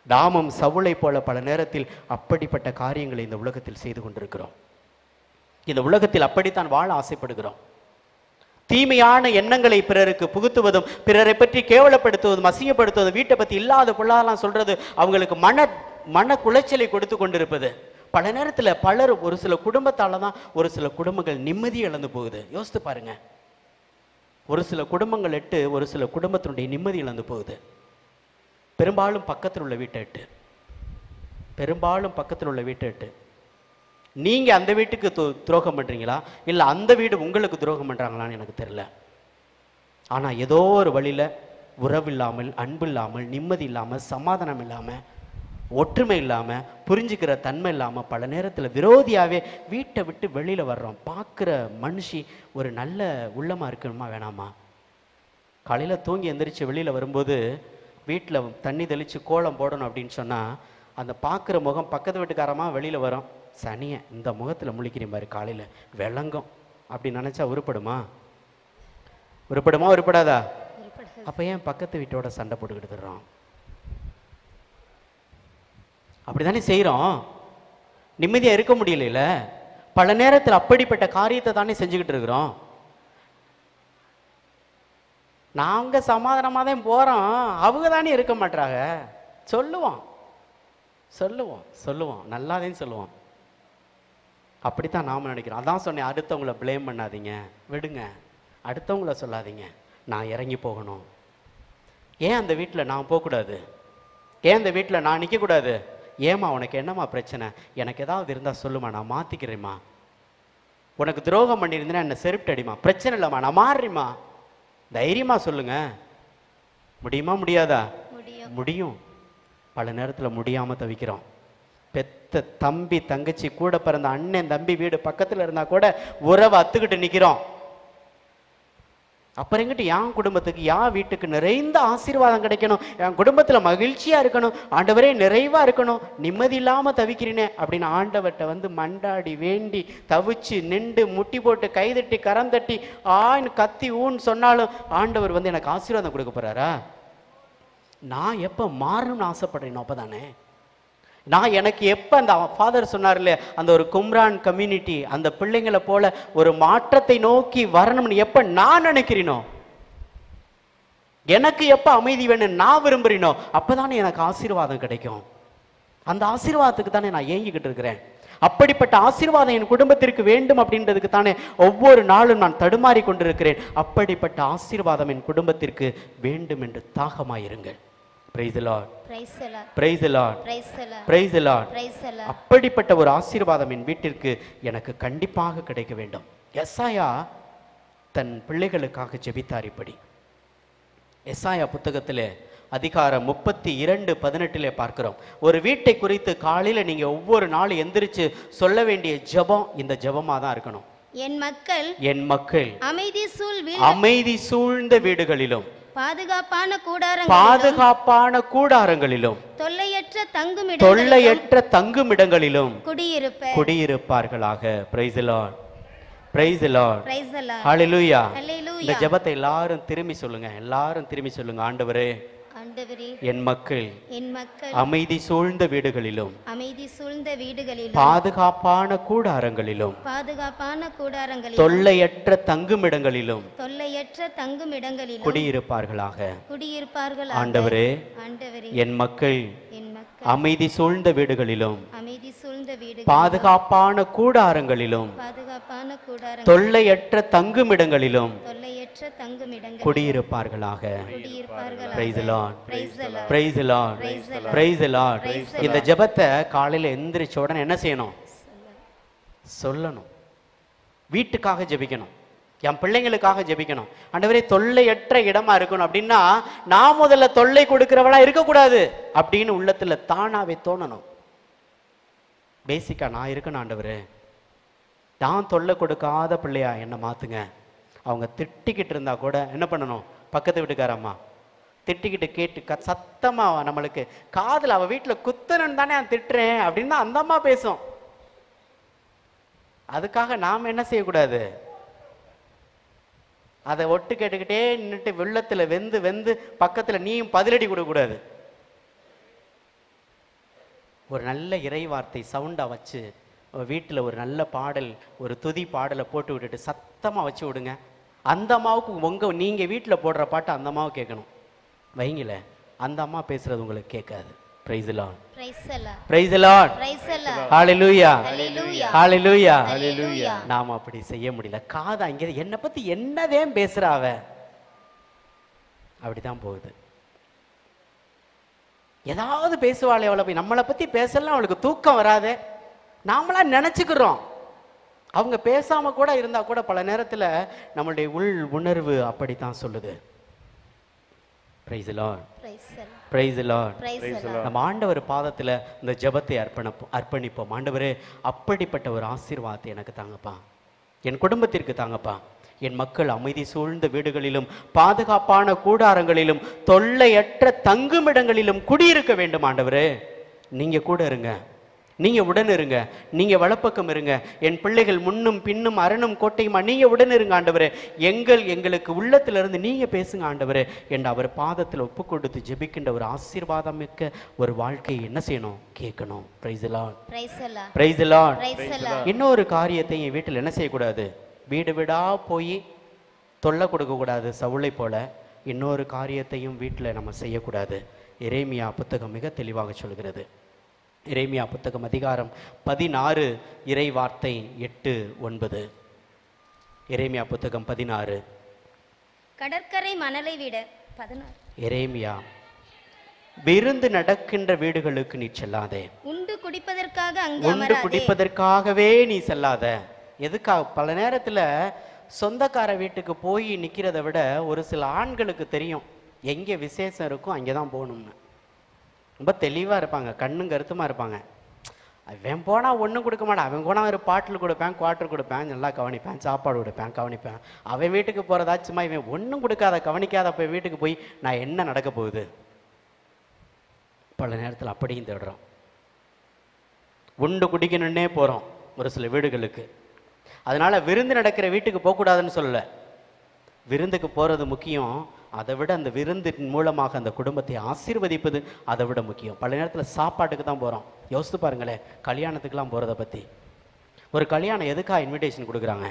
நாமும் சவுளை போல பல நேரத்தில் அப்படிப்பட்ட காரியங்களை இந்த உலகத்தில் செய்து கொண்டிருக்கிறோம். இந்த உலகத்தில் அப்படித்தான் வாழ ஆசைப்படுகிறோம். தீமையான எண்ணங்களை பிறருக்கு புகுத்துவதும், பிறரை பற்றி கேவலப்படுத்துவதும், அசிங்கப்படுத்துவதும், வீட்டை பற்றி இல்லாத பொருளாலாம் சொல்றது, அவங்களுக்கு மன குலைச்சலை கொடுத்து கொண்டிருப்பது. பல நேரத்தில் பலர், ஒரு சில குடும்பத்தால தான் ஒரு சில குடும்பங்கள் நிம்மதி இழந்து போகுது. யோசித்து பாருங்க. ஒரு சில குடும்பங்கள் எட்டு, ஒரு சில குடும்பத்தினுடைய நிம்மதி இழந்து போகுது. பெரும்பாலும் பக்கத்தில் உள்ள வீட்டை எட்டு, பெரும்பாலும் பக்கத்தில் உள்ள வீட்டை எட்டு. நீங்க அந்த வீட்டுக்கு துரோகம் பண்றீங்களா, இல்ல அந்த வீடு உங்களுக்கு துரோகம் பண்றாங்களான்னு எனக்கு தெரியல. ஆனா ஏதோ ஒரு வழியில உறவு இல்லாமல், அன்பு இல்லாமல், நிம்மதி இல்லாம, சமாதானம் இல்லாம, ஒற்றுமை இல்லாம, புரிஞ்சுக்கிற தன்மை இல்லாம, பல நேரத்தில் விரோதியாவே வீட்டை விட்டு வெளியில வர்றோம். பார்க்குற மனுஷி ஒரு நல்ல உள்ளமா இருக்கணுமா வேணாமா? காலையில தூங்கி எந்திரிச்சு வெளியில வரும்போது வீட்டில் தண்ணி தெளிச்சு கோலம் போடணும் அப்படின்னு சொன்னா, அந்த பார்க்குற முகம் பக்கத்து வீட்டுக்காரமா வெளியில வரும். சனிய இந்த முகத்தில் முழிக்கிறேன் பாரு, காலையில் விளங்கும் அப்படி நினைச்சா உருப்படுமா? உருப்படுமா? உருப்படாதா? அப்ப ஏன் பக்கத்து வீட்டோட சண்டை போட்டுக்கிட்டு தர்றோம்? அப்படித்தானே செய்யறோம். நிம்மதியா இருக்க முடியல. பல நேரத்தில் அப்படிப்பட்ட காரியத்தை தானே செஞ்சுக்கிட்டு இருக்கிறோம். நாங்க சமாதானமா தான் போறோம், அவங்க தானே இருக்க மாட்டாங்க. சொல்லுவோம் சொல்லுவோம் சொல்லுவோம் நல்லாதான் சொல்லுவோம். அப்படித்தான் நாம நினைக்கிறோம். அதான் சொன்னேன், அடுத்தவங்கள பிளேம் பண்ணாதீங்க, விடுங்க. அடுத்தவங்கள சொல்லாதீங்க, நான் இறங்கி போகணும். ஏன் அந்த வீட்டில் நான் போகக்கூடாது? ஏன் அந்த வீட்டில் நான் நிற்கக்கூடாது? ஏமா உனக்கு என்னம்மா பிரச்சனை? எனக்கு ஏதாவது இருந்தால் சொல்லுமா, நான் மாற்றிக்கிறேம்மா. உனக்கு துரோகம் பண்ணியிருந்தேன்னா என்னை செருப்ட் அடிமா, பிரச்சனை இல்லைம்மா, நான் மாறுறேம்மா. தைரியமா சொல்லுங்க. முடியுமா? முடியாதா? முடியும். பல நேரத்தில் முடியாம தவிக்கிறோம். பெத்த தம்பி தங்கச்சி, கூட பிறந்த அண்ணன் தம்பி வீடு பக்கத்தில் இருந்தா கூட உறவை அத்துக்கிட்டு நிக்கிறோம். அப்புறம் எங்கிட்ட என் குடும்பத்துக்கு, என் வீட்டுக்கு நிறைந்த ஆசீர்வாதம் கிடைக்கணும், என் குடும்பத்துல மகிழ்ச்சியா இருக்கணும், ஆண்டவரே நிறைவா இருக்கணும், நிம்மதி இல்லாம தவிக்கிறேனே அப்படின்னு ஆண்டவர்கிட்ட வந்து மண்டாடி வேண்டி தவிச்சு நின்று முட்டி போட்டு கைதட்டி கரம் தட்டி ஆன்னு கத்தி ஊன்னு சொன்னாலும் ஆண்டவர் வந்து எனக்கு ஆசீர்வாதம் கொடுக்க போறாரா? நான் எப்ப மாறணும்னு ஆசைப்படுறேனோ அப்பதானே. நான் எனக்கு எப்ப அந்த ஃபாதர் சொன்னார்ல, அந்த ஒரு கும்ரான் கம்யூனிட்டி, அந்த பிள்ளைங்களை போல ஒரு மாற்றத்தை நோக்கி வரணும்னு எப்ப நான் நினைக்கிறேனோ, எனக்கு எப்ப அமைதி வேணும் நான் விரும்புறேனோ, அப்பதானே எனக்கு ஆசீர்வாதம் கிடைக்கும். அந்த ஆசீர்வாதத்துக்கு தானே நான் ஏங்கிக்கிட்டு இருக்கிறேன். அப்படிப்பட்ட ஆசீர்வாதம் என் குடும்பத்திற்கு வேண்டும் அப்படின்றதுக்கு தானே ஒவ்வொரு நாளும் நான் தடுமாறி கொண்டிருக்கிறேன். அப்படிப்பட்ட ஆசீர்வாதம் என் குடும்பத்திற்கு வேண்டும் என்று தாகமாயிருங்கள். Praise the Lord. Praise the Lord. Praise the Lord. Praise the Lord. அப்படிப்பட்ட ஒரு ஆசீர்வாதம் என் வீட்டிற்கு எனக்கு கண்டிப்பாக கிடைக்க வேண்டும். எசாயா தன் பிள்ளைகளுக்காக ஜெபித்தார். இப்படி எசாயா புத்தகத்திலே அதிகாரம் 32:18 பார்க்கிறோம். ஒரு வீட்டை குறித்து காலையில நீங்க ஒவ்வொரு நாளும் எந்திரிச்சு சொல்ல வேண்டிய ஜெபம் இந்த ஜெபமா தான் இருக்கணும். என் மக்கள் அமைதி சூழ்ந்த வீடுகளிலும் பாதுகாப்பான கூடாரங்களிலும் தொல்லையற்ற தங்குமிடங்களிலும் குடியிருப்பார்களாக. Praise the Lord. Praise the Lord. Hallelujah. இந்த ஜெபத்தை எல்லாரும் திரும்பி சொல்லுங்க. எல்லாரும் திரும்பி சொல்லுங்க. ஆண்டவரே, என் மக்கள் அமைதி சூழ்ந்த வீடுகளிலும் பாதுகாப்பான கூடாரங்களிலும் தொல்லையற்ற தங்குமிடங்களிலும் குடியிருப்பார்களாக. ஆண்டவரே, என் மக்கள் அமைதி சூழ்ந்த வீடுகளிலும் பாதுகாப்பான கூடாரங்களிலும் தொல்லையற்ற தங்குமிடங்களிலும் குடியிருப்பார்களாக. Praise the Lord. Praise the Lord. Praise the Lord. இந்த ஜெபத்தை காலையில எந்திரிச்ச உடனே என்ன செய்யணும்? சொல்லணும். வீட்டுக்காக ஜெபிக்கணும், என் பிள்ளைங்களுக்காக ஜெபிக்கணும். ஆண்டவரே, தொல்லையற்ற இடமா இருக்கணும் அப்படின்னா நான் முதல்ல தொல்லை கொடுக்கிறவளா இருக்கக்கூடாது அப்படின்னு உள்ளத்துல தானாவே தோணணும். பேசிக்கா நான் இருக்கணும். ஆண்டவரே, நான் தொல்லை கொடுக்காத பிள்ளையா என்ன மாத்துங்க. அவங்க திட்டிக்கிட்டு இருந்தா கூட என்ன பண்ணணும்? பக்கத்து வீட்டுக்காரம்மா திட்டிக்கிட்டு கேட்டு சத்தமா நம்மளுக்கு காதுல, அவ வீட்டுல குத்தனன்னு தானே நான் திட்டுறேன் அப்படின்னு தான் அந்த அம்மா பேசும். அதுக்காக நாம என்ன செய்யக்கூடாது? அதை ஒட்டு கேட்டுக்கிட்டே நின்றுட்டு வெள்ளத்துல வெந்து வெந்து பக்கத்துல நீயும் பதிலடி கொடுக்கக்கூடாது. ஒரு நல்ல இறை வார்த்தை சவுண்டா வச்சு வீட்டில் ஒரு நல்ல பாடல், ஒரு துதி பாடலை போட்டு விட்டுட்டு சத்தமா வச்சு விடுங்க. அந்த அம்மாவுக்கு நீங்க வீட்டில் போடுற பாட்டு அந்த அம்மாவை கேட்கணும். வைங்கள, அந்த அம்மா பேசுறது உங்களுக்கு கேட்காது. Praise the Lord. Praise the Lord. Hallelujah. Hallelujah. Hallelujah. நாம அப்படி செய்ய முடியல. காதா இங்க என்னை பத்தி என்னதே பேசுறாவ, அப்படிதான் போகுது. ஏதாவது பேசுவாளே அவளை போய், நம்மளை பத்தி பேசலாம் அவளுக்கு தூக்கம் வராதே, நாமளா நினைச்சுக்கிறோம். அவங்க பேசாம கூட இருந்தா கூட பல நேரத்துல நம்மளுடைய உள் உணர்வு அப்படித்தான் சொல்லுது. Praise the Lord. Praise the Lord. நம்ம ஆண்டவர் பாதத்துல இந்த ஜெபத்தை அர்ப்பணிப்போம். ஆண்டவரே, அப்படிப்பட்ட ஒரு ஆசீர்வாதத்தை எனக்கு தாங்கப்பா, என் குடும்பத்திற்கு தாங்கப்பா. என் மக்கள் அமைதி சூழ்ந்த வீடுகளிலும் பாதுகாப்பான கூடாரங்களிலும் தொல்லையற்ற தங்குமிடங்களிலும் குடியிருக்க வேண்டும். ஆண்டவரே, நீங்க கூட இருங்க, நீங்க உடன் இருங்க, நீங்க வலப்பக்கம் இருங்க. என் பிள்ளைகள் முன்னும் பின்னும் அரணும் கோட்டையுமா நீங்க உடன் இருங்க ஆண்டவரே. எங்களுக்கு உள்ளத்திலிருந்து நீங்க பேசுங்க ஆண்டவரே என்று அவர் பாதத்தில் ஒப்பு கொடுத்து ஜெபிக்கின்ற ஒரு ஆசீர்வாதம் மிக்க ஒரு வாழ்க்கையை என்ன செய்யணும்? கேட்கணும். Praise the Lord. Praise the Lord. இன்னொரு காரியத்தை என் வீட்டில் என்ன செய்யக்கூடாது? வீடு வீடா போய் தொல்லை கொடுக்க கூடாது சவுளை போல. இன்னொரு காரியத்தையும் வீட்டில் நம்ம செய்யக்கூடாது. எரேமியா புத்தகம் மிக தெளிவாக சொல்கிறது. எரேமியா புத்தகம் அதிகாரம் 16 இறை வார்த்தை 8-9. எரேமியா புத்தகம் 16. கடற்கரை மணலை விட 16. எரேமியா, விருந்து நடக்கின்ற வீடுகளுக்கு நீ செல்லாதே. உண்டு குடிப்பதற்காகவே நீ செல்லாத. எதுக்காக? பல நேரத்துல சொந்தக்கார வீட்டுக்கு போய் நிக்கிறத விட ஒரு சில ஆண்களுக்கு தெரியும் எங்கே விசேஷம் இருக்கும் அங்கேதான் போகணும்னு. ரொம்ப தெளிவா இருப்பாங்க, கண்ணும் கருத்துமா இருப்பாங்க. அவன் போனா ஒன்றும் கொடுக்க மாட்டான், அவன் போனா ஒரு பாட்டில் கொடுப்பேன், குவார்டர் கொடுப்பேன், நல்லா கவனிப்பேன், சாப்பாடு கொடுப்பேன், கவனிப்பேன். அவன் வீட்டுக்கு போறதாச்சுமா இவன் ஒன்றும் கொடுக்காத கவனிக்காத போய் வீட்டுக்கு போய் நான் என்ன நடக்க போகுது? பல நேரத்தில் அப்படியும் தேடுறோம். உண்டு குடிக்கணுன்னே போறோம் ஒரு சில வீடுகளுக்கு. அதனால விருந்து நடக்கிற வீட்டுக்கு போகக்கூடாதுன்னு சொல்லல, விருந்துக்கு போறது முக்கியம். அதை விட அந்த விருந்தின் மூலமாக அந்த குடும்பத்தை ஆசீர்வதிப்பது அதை விட முக்கியம். பல நேரத்தில் சாப்பாட்டுக்கு தான் போகிறோம். யோசித்து பாருங்களேன், கல்யாணத்துக்கெல்லாம் போகிறத பற்றி. ஒரு கல்யாணம் எதுக்காக இன்விடேஷன் கொடுக்குறாங்க?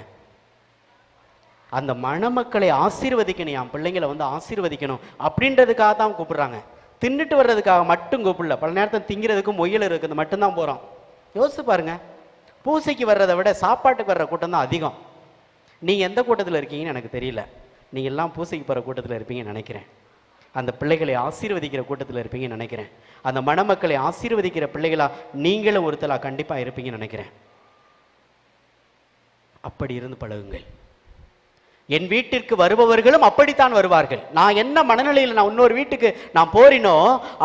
அந்த மணமக்களை ஆசீர்வதிக்கணும், என் பிள்ளைங்களை வந்து ஆசீர்வதிக்கணும் அப்படின்றதுக்காக தான் கூப்பிடுறாங்க. தின்னுட்டு வர்றதுக்காக மட்டும் கூப்பிடல. பல நேரத்தில் திங்கிறதுக்கும் முயல் இருக்குது மட்டும்தான் போகிறோம். யோசித்து பாருங்க, பூசைக்கு வர்றதை விட சாப்பாட்டுக்கு வர்ற கூட்டம் தான் அதிகம். நீங்கள் எந்த கூட்டத்தில் இருக்கீங்கன்னு எனக்கு தெரியல. நீங்கள் எல்லாம் பூசைக்கு போகிற கூட்டத்தில் இருப்பீங்கன்னு நினைக்கிறேன். அந்த பிள்ளைகளை ஆசீர்வதிக்கிற கூட்டத்தில் இருப்பீங்கன்னு நினைக்கிறேன். அந்த மணமக்களை ஆசீர்வதிக்கிற பிள்ளைகளா நீங்களும் ஒருத்தலா கண்டிப்பாக இருப்பீங்கன்னு நினைக்கிறேன். அப்படி இருந்து பழகுங்கள். என் வீட்டிற்கு வருபவர்களும் அப்படித்தான் வருவார்கள். நான் என்ன மனநிலையில் நான் இன்னொரு வீட்டுக்கு நான் போறினோ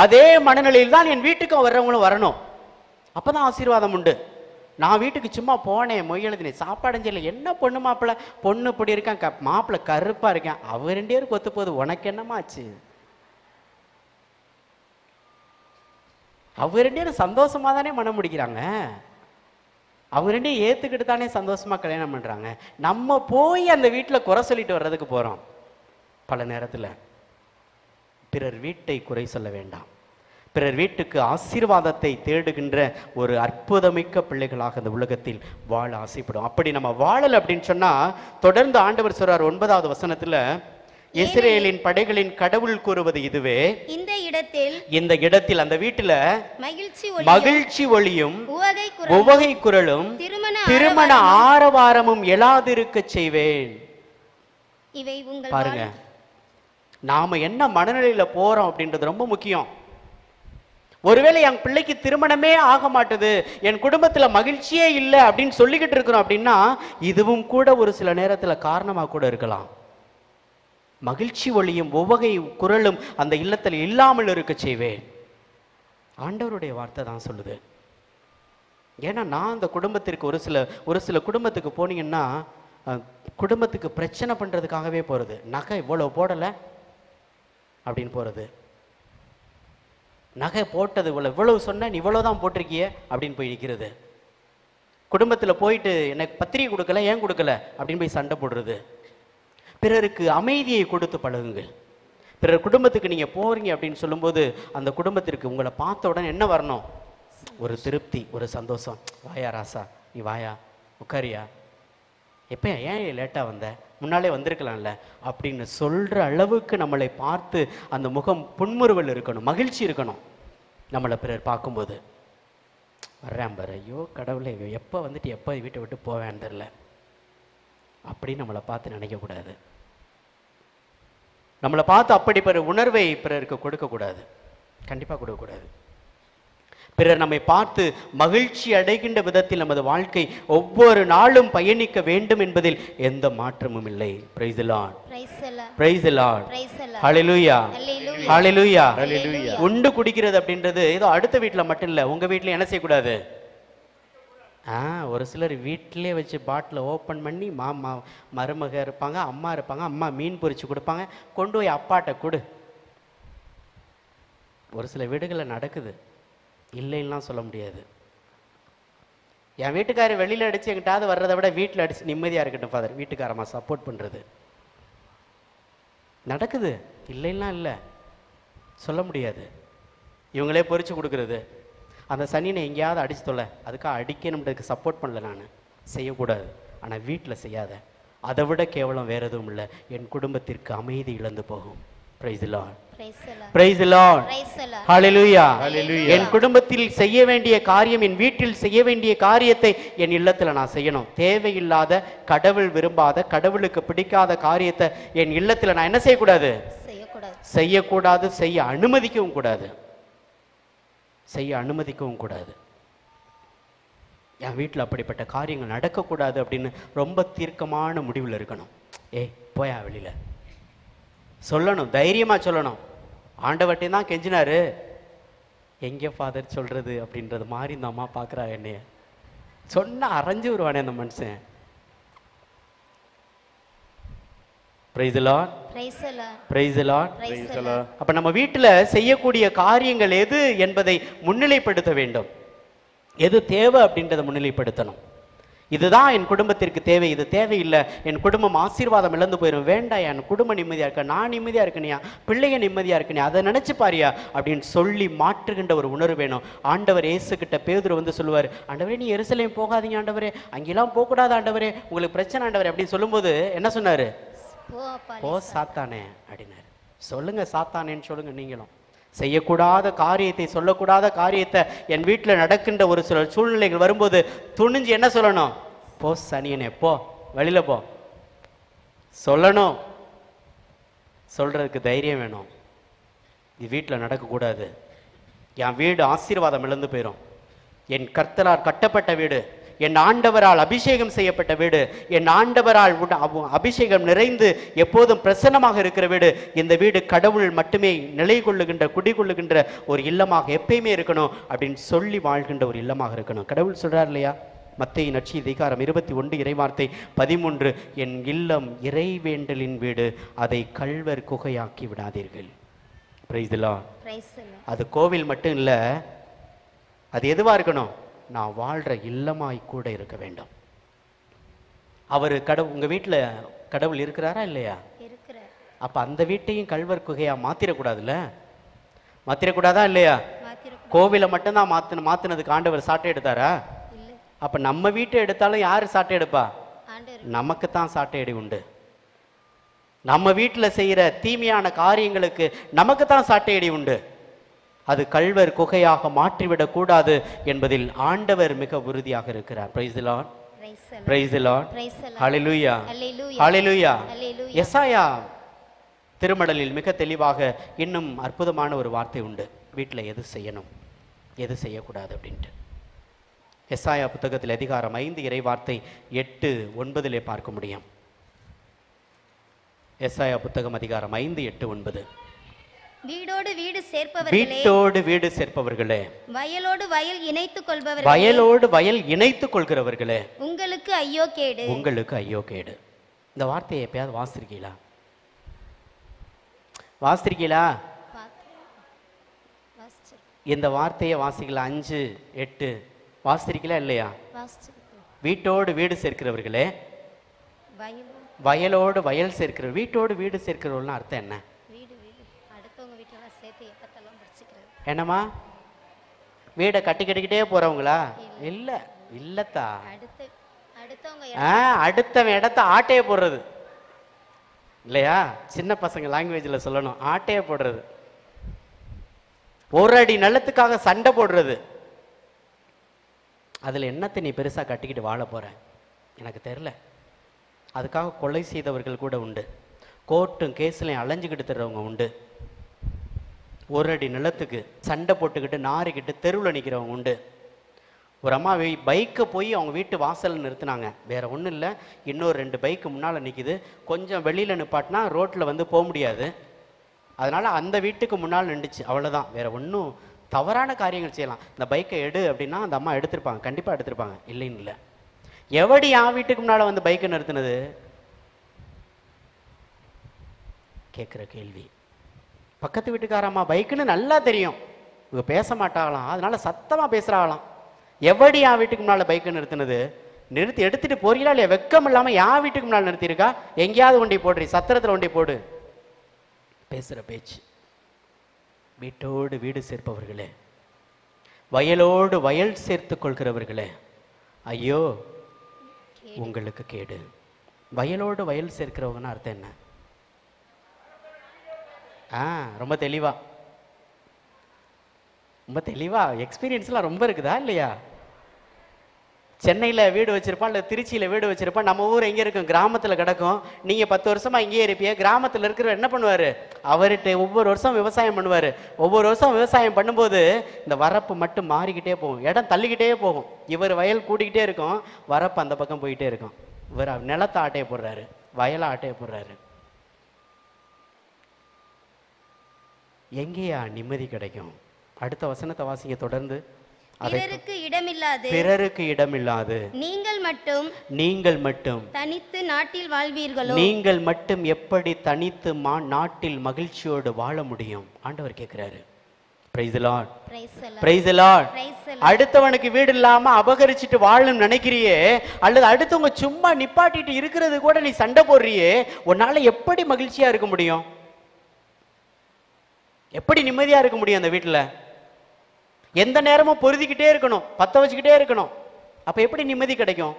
அதே மனநிலையில் தான் என் வீட்டுக்கும் வர்றவங்களும் வரணும். அப்பதான் ஆசீர்வாதம் உண்டு. நான் வீட்டுக்கு சும்மா போனேன், மொய் எழுதினேன், சாப்பாடு என்ன பொண்ணு மாப்பிள்ள, பொண்ணு இப்படி இருக்கான், மாப்பிள்ள கருப்பா இருக்கேன், அவர் 2 பேருக்கு ஒத்து போகுது, உனக்கு என்னமா ஆச்சு? அவங்க 2 பேரும் சந்தோஷமா தானே மனம் முடிக்கிறாங்க, அவங்க 2 பேரும் ஏத்துக்கிட்டு தானே சந்தோஷமா கல்யாணம் பண்றாங்க. நம்ம போய் அந்த வீட்டில் குறை சொல்லிட்டு வர்றதுக்கு போறோம். பல நேரத்தில் பிறர் வீட்டை குறை சொல்ல வேண்டாம். பிறர் வீட்டுக்கு ஆசீர்வாதத்தை தேடுகின்ற ஒரு அற்புதமிக்க பிள்ளைகளாக இந்த உலகத்தில் வாழ ஆசைப்படும். அப்படி நம்ம வாழல் அப்படின்னு சொன்னா தொடர்ந்து ஆண்டவர் சொல்றார் 9வது வசனத்துல, இஸ்ரேலின் படைகளின் கடவுள் கூறுவது இதுவே, இந்த இடத்தில் அந்த வீட்டுல மகிழ்ச்சி ஒளியும் உவகை குரலும் திருமண ஆரவாரமும் எழாதிருக்க செய்வேன். பாருங்க, நாம என்ன மனநிலையில போறோம் அப்படின்றது ரொம்ப முக்கியம். ஒருவேளை என் பிள்ளைக்கு திருமணமே ஆக மாட்டுது, என் குடும்பத்துல மகிழ்ச்சியே இல்லை அப்படின்னு சொல்லிக்கிட்டு இருக்கிறோம் அப்படின்னா இதுவும் கூட ஒரு சில நேரத்துல காரணமா கூட இருக்கலாம். மகிழ்ச்சி ஒளியும் உவகை குரலும் அந்த இல்லத்தில் இல்லாமல் இருக்க செய்வேன். ஆண்டவருடைய வார்த்தை தான் சொல்லுது. ஏன்னா நான் அந்த குடும்பத்திற்கு ஒரு சில குடும்பத்துக்கு போனீங்கன்னா குடும்பத்துக்கு பிரச்சனை பண்றதுக்காகவே போறது. நகை இவ்வளவு போடலை அப்படின்னு போறது, நகை போட்டது இவ்வளவு சொன்ன நீ இவ்வளவுதான் போட்டிருக்கிய அப்படின்னு போய் நிற்கிறது. குடும்பத்தில் போயிட்டு எனக்கு பத்திரிகை கொடுக்கல, ஏன் கொடுக்கல அப்படின்னு போய் சண்டை போடுறது. பிறருக்கு அமைதியை கொடுத்து பழகுங்கள். பிறர் குடும்பத்துக்கு நீங்க போறீங்க அப்படின்னு சொல்லும்போது அந்த குடும்பத்திற்கு உங்களை பார்த்த உடனே என்ன வரணும்? ஒரு திருப்தி, ஒரு சந்தோஷம். வாயா ராசா, நீ வாயா, உட்காரியா, எப்போ ஏன் லேட்டாக வந்த, முன்னாலே வந்திருக்கலாம்ல அப்படின்னு சொல்கிற அளவுக்கு நம்மளை பார்த்து அந்த முகம் புன்முறுவல் இருக்கணும், மகிழ்ச்சி இருக்கணும். நம்மளை பிறர் பார்க்கும்போது வர்றேன் பாரு, ஐயோ கடவுளே எப்போ வந்துட்டு எப்போ வீட்டை விட்டு போவேன்னு தெரில அப்படின்னு நம்மளை பார்த்து நினைக்கக்கூடாது. நம்மளை பார்த்து அப்படி உணர்வை பிறருக்கு கொடுக்கக்கூடாது, கண்டிப்பாக கொடுக்கக்கூடாது. பிறர் நம்மை பார்த்து மகிழ்ச்சி அடைகின்ற விதத்தில் நமது வாழ்க்கை ஒவ்வொரு நாளும் பயணிக்க வேண்டும் என்பதில் எந்த மாற்றமும் இல்லை. Praise the Lord, praise the Lord, hallelujah, hallelujah. உண்டு குடிக்கிறது அப்படின்றது ஏதோ அடுத்த வீட்டில் மட்டும் இல்லை, உங்க வீட்டில் என்ன செய்யக்கூடாது? ஒரு சிலர் வீட்டிலே வச்சு பாட்டில் ஓப்பன் பண்ணி மருமக இருப்பாங்க, அம்மா இருப்பாங்க, அம்மா மீன் பொரிச்சு கொடுப்பாங்க, கொண்டு போய் அப்பாட்ட கொடு. ஒரு சில வீடுகளில் நடக்குது, இல்லைன்னா சொல்ல முடியாது. என் வீட்டுக்காரர் வெளியில் அடித்து எங்கிட்டாவது வர்றதை விட வீட்டில் அடித்து நிம்மதியாக இருக்கட்டும் ஃபாதர், வீட்டுக்காரம்மா சப்போர்ட் பண்ணுறது நடக்குது, இல்லைன்னா இல்லை சொல்ல முடியாது. இவங்களே பொறிச்சு கொடுக்குறது, அந்த சனினை எங்கேயாவது அடிச்சு தொலை, அதுக்காக அடிக்கணும்ன்றதுக்கு சப்போர்ட் பண்ணல, நான் செய்யக்கூடாது. ஆனால் வீட்டில் செய்யாத, அதை விட கேவலம் வேறு எதுவும் இல்லை. என் குடும்பத்திற்கு அமைதி இழந்து போகும். Praise the Lord. Praise the Lord. Hallelujah. என் குடும்பத்தில் செய்ய வேண்டிய காரியம், என் வீட்டில் செய்ய வேண்டிய காரியத்தை என் இல்லத்தில் நான் செய்யணும். தேவையில்லாத, கடவுள் விரும்பாத, கடவுளுக்கு பிடிக்காத காரியத்தை என் இல்லத்தில் நான் என்ன செய்யக்கூடாது? செய்யக்கூடாது, செய்ய அனுமதிக்கவும் கூடாது, செய்ய அனுமதிக்கவும் கூடாது. என் வீட்டில் அப்படிப்பட்ட காரியங்கள் நடக்கக்கூடாது அப்படின்னு ரொம்ப தீர்க்கமான முடிவில் இருக்கணும். போயா வெளியில சொல்லணும், தைரியமா சொல்லணும். ஆண்டவர்கிட்ட தான் கெஞ்சினாரு, எங்கே ஃபாதர் சொல்றது அப்படின்றது மாதிரி இந்த அம்மா பார்க்குறா, என்னைய சொன்னா அரைஞ்சு வருவானே அந்த மனுஷன். Praise the Lord. Praise the Lord. அப்ப நம்ம வீட்டில் செய்யக்கூடிய காரியங்கள் எது என்பதை முன்னிலைப்படுத்த வேண்டும். எது தேவை அப்படின்றத முன்னிலைப்படுத்தணும். இதுதான் என் குடும்பத்திற்கு தேவை, இது தேவையில்லை, என் குடும்பம் ஆசீர்வாதம் இழந்து போயிடும், வேண்டாம், என் குடும்பம் நிம்மதியாக இருக்க, நான் நிம்மதியாக இருக்கணியா, பிள்ளைங்க நிம்மதியாக இருக்கணியா, அதை நினச்சி பாரியா அப்படின்னு சொல்லி மாற்றுகின்ற ஒரு உணர்வு வேணும். ஆண்டவர் இயேசுகிட்ட பேதுரு வந்து சொல்லுவார், ஆண்டவரே நீ எருசலேம் போகாதீங்க ஆண்டவரே, அங்கெல்லாம் போகக்கூடாது ஆண்டவரே, உங்களுக்கு பிரச்சனை ஆண்டவரே அப்படின்னு சொல்லும்போது என்ன சொன்னார்? போ சாத்தானே அப்படின்னாரு. சொல்லுங்க சாத்தானேன்னு சொல்லுங்க. நீங்களும் செய்யக்கூடாத காரியத்தை, சொல்லக்கூடாத காரியத்தை என் வீட்டில் நடக்கின்ற ஒரு சில சூழ்நிலைகள் வரும்போது துணிஞ்சு என்ன சொல்லணும்? போ சனியனே, போ வெளியில போ சொல்லணும். சொல்றதுக்கு தைரியம் வேணும். இது வீட்டில் நடக்கக்கூடாது, என் வீடு ஆசீர்வாதம் இழந்து போயிடும், என் கர்த்தரால் கட்டப்பட்ட வீடு, என் ஆண்டவரால் அபிஷேகம் செய்யப்பட்ட வீடு, என் ஆண்டவரால் அபிஷேகம் நிறைந்து எப்போதும் பிரசன்னமாக இருக்கிற வீடு, இந்த வீடு கடவுள் மட்டுமே நிலை கொள்ளுகின்ற, குடிகொள்ளுகின்ற ஒரு இல்லமாக எப்பயுமே இருக்கணும் அப்படின்னு சொல்லி வாழ்கின்ற ஒரு இல்லமாக இருக்கணும். கடவுள் சொல்றார் இல்லையா, மத்தேயு நற்செய்தி அதிகாரம் 21 இறைவார்த்தை 13, என் இல்லம் இறைவேண்டலின் வீடு, அதை கள்வர் குகையாக்கி விடாதீர்கள். Price the Lord. அது கோவில் மட்டும் இல்லை, அது எதுவா இருக்கணும்? நான் வாழ்ற இல்லமாய் கூட இருக்க வேண்டும். அவர் கடவுள், உங்க வீட்டில் கடவுள் இருக்கிறாரா இல்லையா? அப்ப அந்த வீட்டையும் கள்வர் குகையா மாத்திரக்கூடாதுல்ல? மாத்திரக்கூடாதா இல்லையா? கோவிலை மட்டும்தான் மாத்தினதுக்கு ஆண்டவர் சாட்டை எடுத்தாரா? அப்ப நம்ம வீட்டை எடுத்தாலும் யாரு சாட்டை எடுப்பா? நமக்கு தான் சாட்டையடி உண்டு. நம்ம வீட்டில் செய்யற தீமையான காரியங்களுக்கு நமக்கு தான் சாட்டையடி உண்டு. அது கள்வர் குகையாக மாற்றிவிடக் கூடாது என்பதில் ஆண்டவர் மிக உறுதியாக இருக்கிறார். Praise the Lord, praise the Lord, hallelujah, hallelujah. எசாயா திருமடலில் மிக தெளிவாக இன்னும் அற்புதமான ஒரு வார்த்தை உண்டு, வீட்டில் எது செய்யணும் எது செய்யக்கூடாது அப்படின்ட்டு. எசாயா புத்தகத்தில் அதிகாரம் 5 இறை வார்த்தை 8, 9 பார்க்க முடியும். எசாயா புத்தகம் அதிகாரம் 5, 8, 9. வீடோடு வீடு சேர்ப்பவர்களே, வீட்டோடு வீடு சேர்ப்பவர்களே, வயலோடு வயல் இணைத்துக் கொள்பவர்களே, வயலோடு வயல் இணைத்துக் கொள்கிறவர்களே, உங்களுக்கு ஐயோ கேடு, உங்களுக்கு ஐயோ கேடு. இந்த வார்த்தையை எப்பயாவது வாசிருக்கீங்களா? வாசிருக்கீங்களா? இந்த வார்த்தையை வாசிக்கலாம். 5, 8 வாசிருக்கீங்களா இல்லையா? வீட்டோடு வீடு சேர்க்கிறவர்களே, வயலோடு வயல் சேர்க்கிற, வீட்டோடு வீடு சேர்க்கிறவள்னா அர்த்தம் என்ன? வீடு வீடு அடுத்தவங்க வீட்டெல்லாம் சேர்த்து எப்பத்தெல்லாம் பிடிச்சிக்கிறது. என்னம்மா? வீடை கட்டிக்கிட்டே போறவங்களா? இல்ல இல்லத்தா, அடுத்தவன் இடத்த ஆட்டையை போடுறது இல்லையா? சின்ன பசங்க லாங்குவேஜ்ல சொல்லணும், ஆட்டையை போடுறது. ஒரு அடி நிலத்துக்காக சண்டை போடுறது. அதுல என்னத்தை நீ பெருசா கட்டிக்கிட்டு வாழ போற? எனக்கு தெரியல. அதுக்காக கொலை செய்தவர்கள் கூட உண்டு, கோர்ட்டும் கேஸ்லையும் அலைஞ்சுக்கிட்டு தர்றவங்க உண்டு. ஒரு அடி நிலத்துக்கு சண்டை போட்டுக்கிட்டு நாரிக்கிட்டு தெருவில் நிற்கிறவங்க உண்டு. ஒரு அம்மா பைக்கை போய் அவங்க வீட்டு வாசலில் நிறுத்தினாங்க. வேற ஒன்றும் இல்லை, இன்னொரு 2 பைக்கு முன்னால் நிற்கிது. கொஞ்சம் வெளியில் நிப்பாட்டினா ரோட்டில் வந்து போக முடியாது, அதனால அந்த வீட்டுக்கு முன்னால் நின்றுச்சு, அவ்வளோதான். வேற ஒன்றும் தவறான காரியங்கள் செய்யலாம். இந்த பைக்கை எடு அப்படின்னா அந்த அம்மா எடுத்திருப்பாங்க, கண்டிப்பாக எடுத்திருப்பாங்க, இல்லைன்னு இல்லை. எவடி என் வீட்டுக்கு முன்னால் வந்து பைக்கை நிறுத்தினது? கேட்குற கேள்வி. பக்கத்து வீட்டுக்காரம்மா பைக்குன்னு நல்லா தெரியும், இவங்க பேச மாட்டாங்களாம், அதனால சத்தமாக பேசுகிறாங்களாம். எவடி என் வீட்டுக்கு முன்னால் பைக்கை நிறுத்தினது? நிறுத்தி எடுத்துட்டு போறீங்களா இல்லையா? வெக்கம் இல்லாமல் என் வீட்டுக்கு முன்னால் நிறுத்தியிருக்கா? எங்கேயாவது ஒண்டி போடுறீ, சத்திரத்தில் ஒண்டி போடு. பேசுகிற பேச்சு. வீட்டோடு வீடு சேர்ப்பவர்களே, வயலோடு வயல் சேர்த்து கொள்கிறவர்களே, ஐயோ உங்களுக்கு கேடு. வயலோடு வயல் சேர்க்கிறவங்கன்னா அர்த்தம் என்ன? ரொம்ப தெளிவா எக்ஸ்பீரியன்ஸ்லாம் ரொம்ப இருக்குதா இல்லையா? சென்னையில் வீடு வச்சிருப்பான், இல்லை திருச்சியில் வீடு வச்சிருப்பான். நம்ம ஊர் எங்கே இருக்கும்? கிராமத்தில் கிடக்கும். நீங்கள் 10 வருஷமா இங்கேயே இருப்பீங்க. கிராமத்தில் இருக்கிறவர் என்ன பண்ணுவார்? அவர்கிட்ட ஒவ்வொரு வருஷம் விவசாயம் பண்ணுவார். ஒவ்வொரு வருஷம் விவசாயம் பண்ணும்போது இந்த வரப்பு மட்டும் மாறிக்கிட்டே போகும், இடம் தள்ளிக்கிட்டே போகும். இவர் வயல் கூட்டிக்கிட்டே இருக்கும், வரப்பு அந்த பக்கம் போயிட்டே இருக்கும். இவர் நிலத்தை ஆட்டையை போடுறாரு, வயலை ஆட்டையை போடுறாரு. எங்கேயா நிம்மதி கிடைக்கும்? அடுத்த வசனத்தை வாசிங்க தொடர்ந்து. பிறருக்கு இடமில்லாது, பிறருக்கு இடமில்லாது நீங்கள் மட்டும் தனித்து நாட்டில் வாழ்வீர்களோ? நீங்கள் மட்டும் எப்படி தனித்து நாட்டில் மகிழ்ச்சியோடு வாழ முடியும்? ஆண்டவர் கேட்கிறாரு. Price the Lord, praise the Lord. அடுத்தவனுக்கு வீடு இல்லாம அபகரிச்சுட்டு வாழணும்னு நினைக்கிறியே, அல்லது அடுத்தவங்க சும்மா நிப்பாட்டிட்டு இருக்கிறது கூட நீ சண்டை போடுறியே, உன்னால எப்படி மகிழ்ச்சியா இருக்க முடியும்? எப்படி நிம்மதியா இருக்க முடியும்? அந்த வீட்டுல எந்த நேரமும் பொருதிக்கிட்டே இருக்கணும், பத்த வச்சுக்கிட்டே இருக்கணும். அப்ப எப்படி நிம்மதி கிடைக்கும்?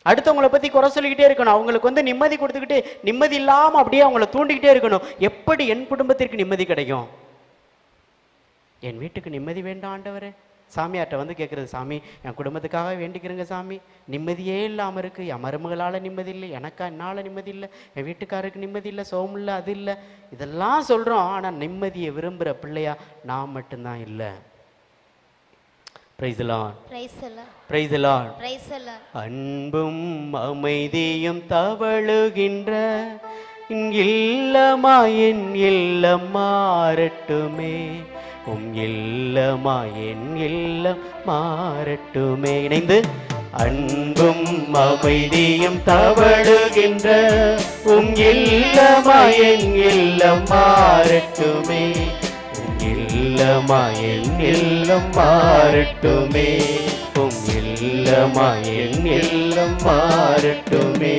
அடுத்தவங்களை பத்தி குறை சொல்லிக்கிட்டே இருக்கணும், அவங்களுக்கு வந்து நிம்மதி கொடுத்துக்கிட்டு நிம்மதி இல்லாம அப்படியே அவங்கள தூண்டிக்கிட்டே இருக்கணும். எப்படி என் குடும்பத்திற்கு நிம்மதி கிடைக்கும்? என் வீட்டுக்கு நிம்மதி வேண்டாம் ஆண்டவரே. சாமியார்ட்ட வந்து கேட்குறது, சாமி என் குடும்பத்துக்காக வேண்டிக்கிறேங்க சாமி, நிம்மதியே இல்லாமல் இருக்குது. என் மருமகளால் நிம்மதி இல்லை, எனக்கா என்னால் நிம்மதி இல்லை, என் வீட்டுக்காரருக்கு நிம்மதி இல்லை, சோம் இல்லை, அது இல்லை, இதெல்லாம் சொல்கிறோம். ஆனால் நிம்மதியை விரும்புகிற பிள்ளையா நான் மட்டும்தான் இல்லை. Praise the Lord, praise the Lord. அன்பும் அமைதியும் தவழுகின்ற இல்லமா என் இல்லம் மாறட்டுமே, இல்லமா என் இல்லம் மாறட்டுமே. இணைந்து அன்பும் அமைதியும் தவழுகின்ற இல்லமா என் இல்லம் மாறட்டுமே, இல்லமா என் இல்லம் மாறட்டுமே, இல்லமா என் இல்லம் மாறட்டுமே.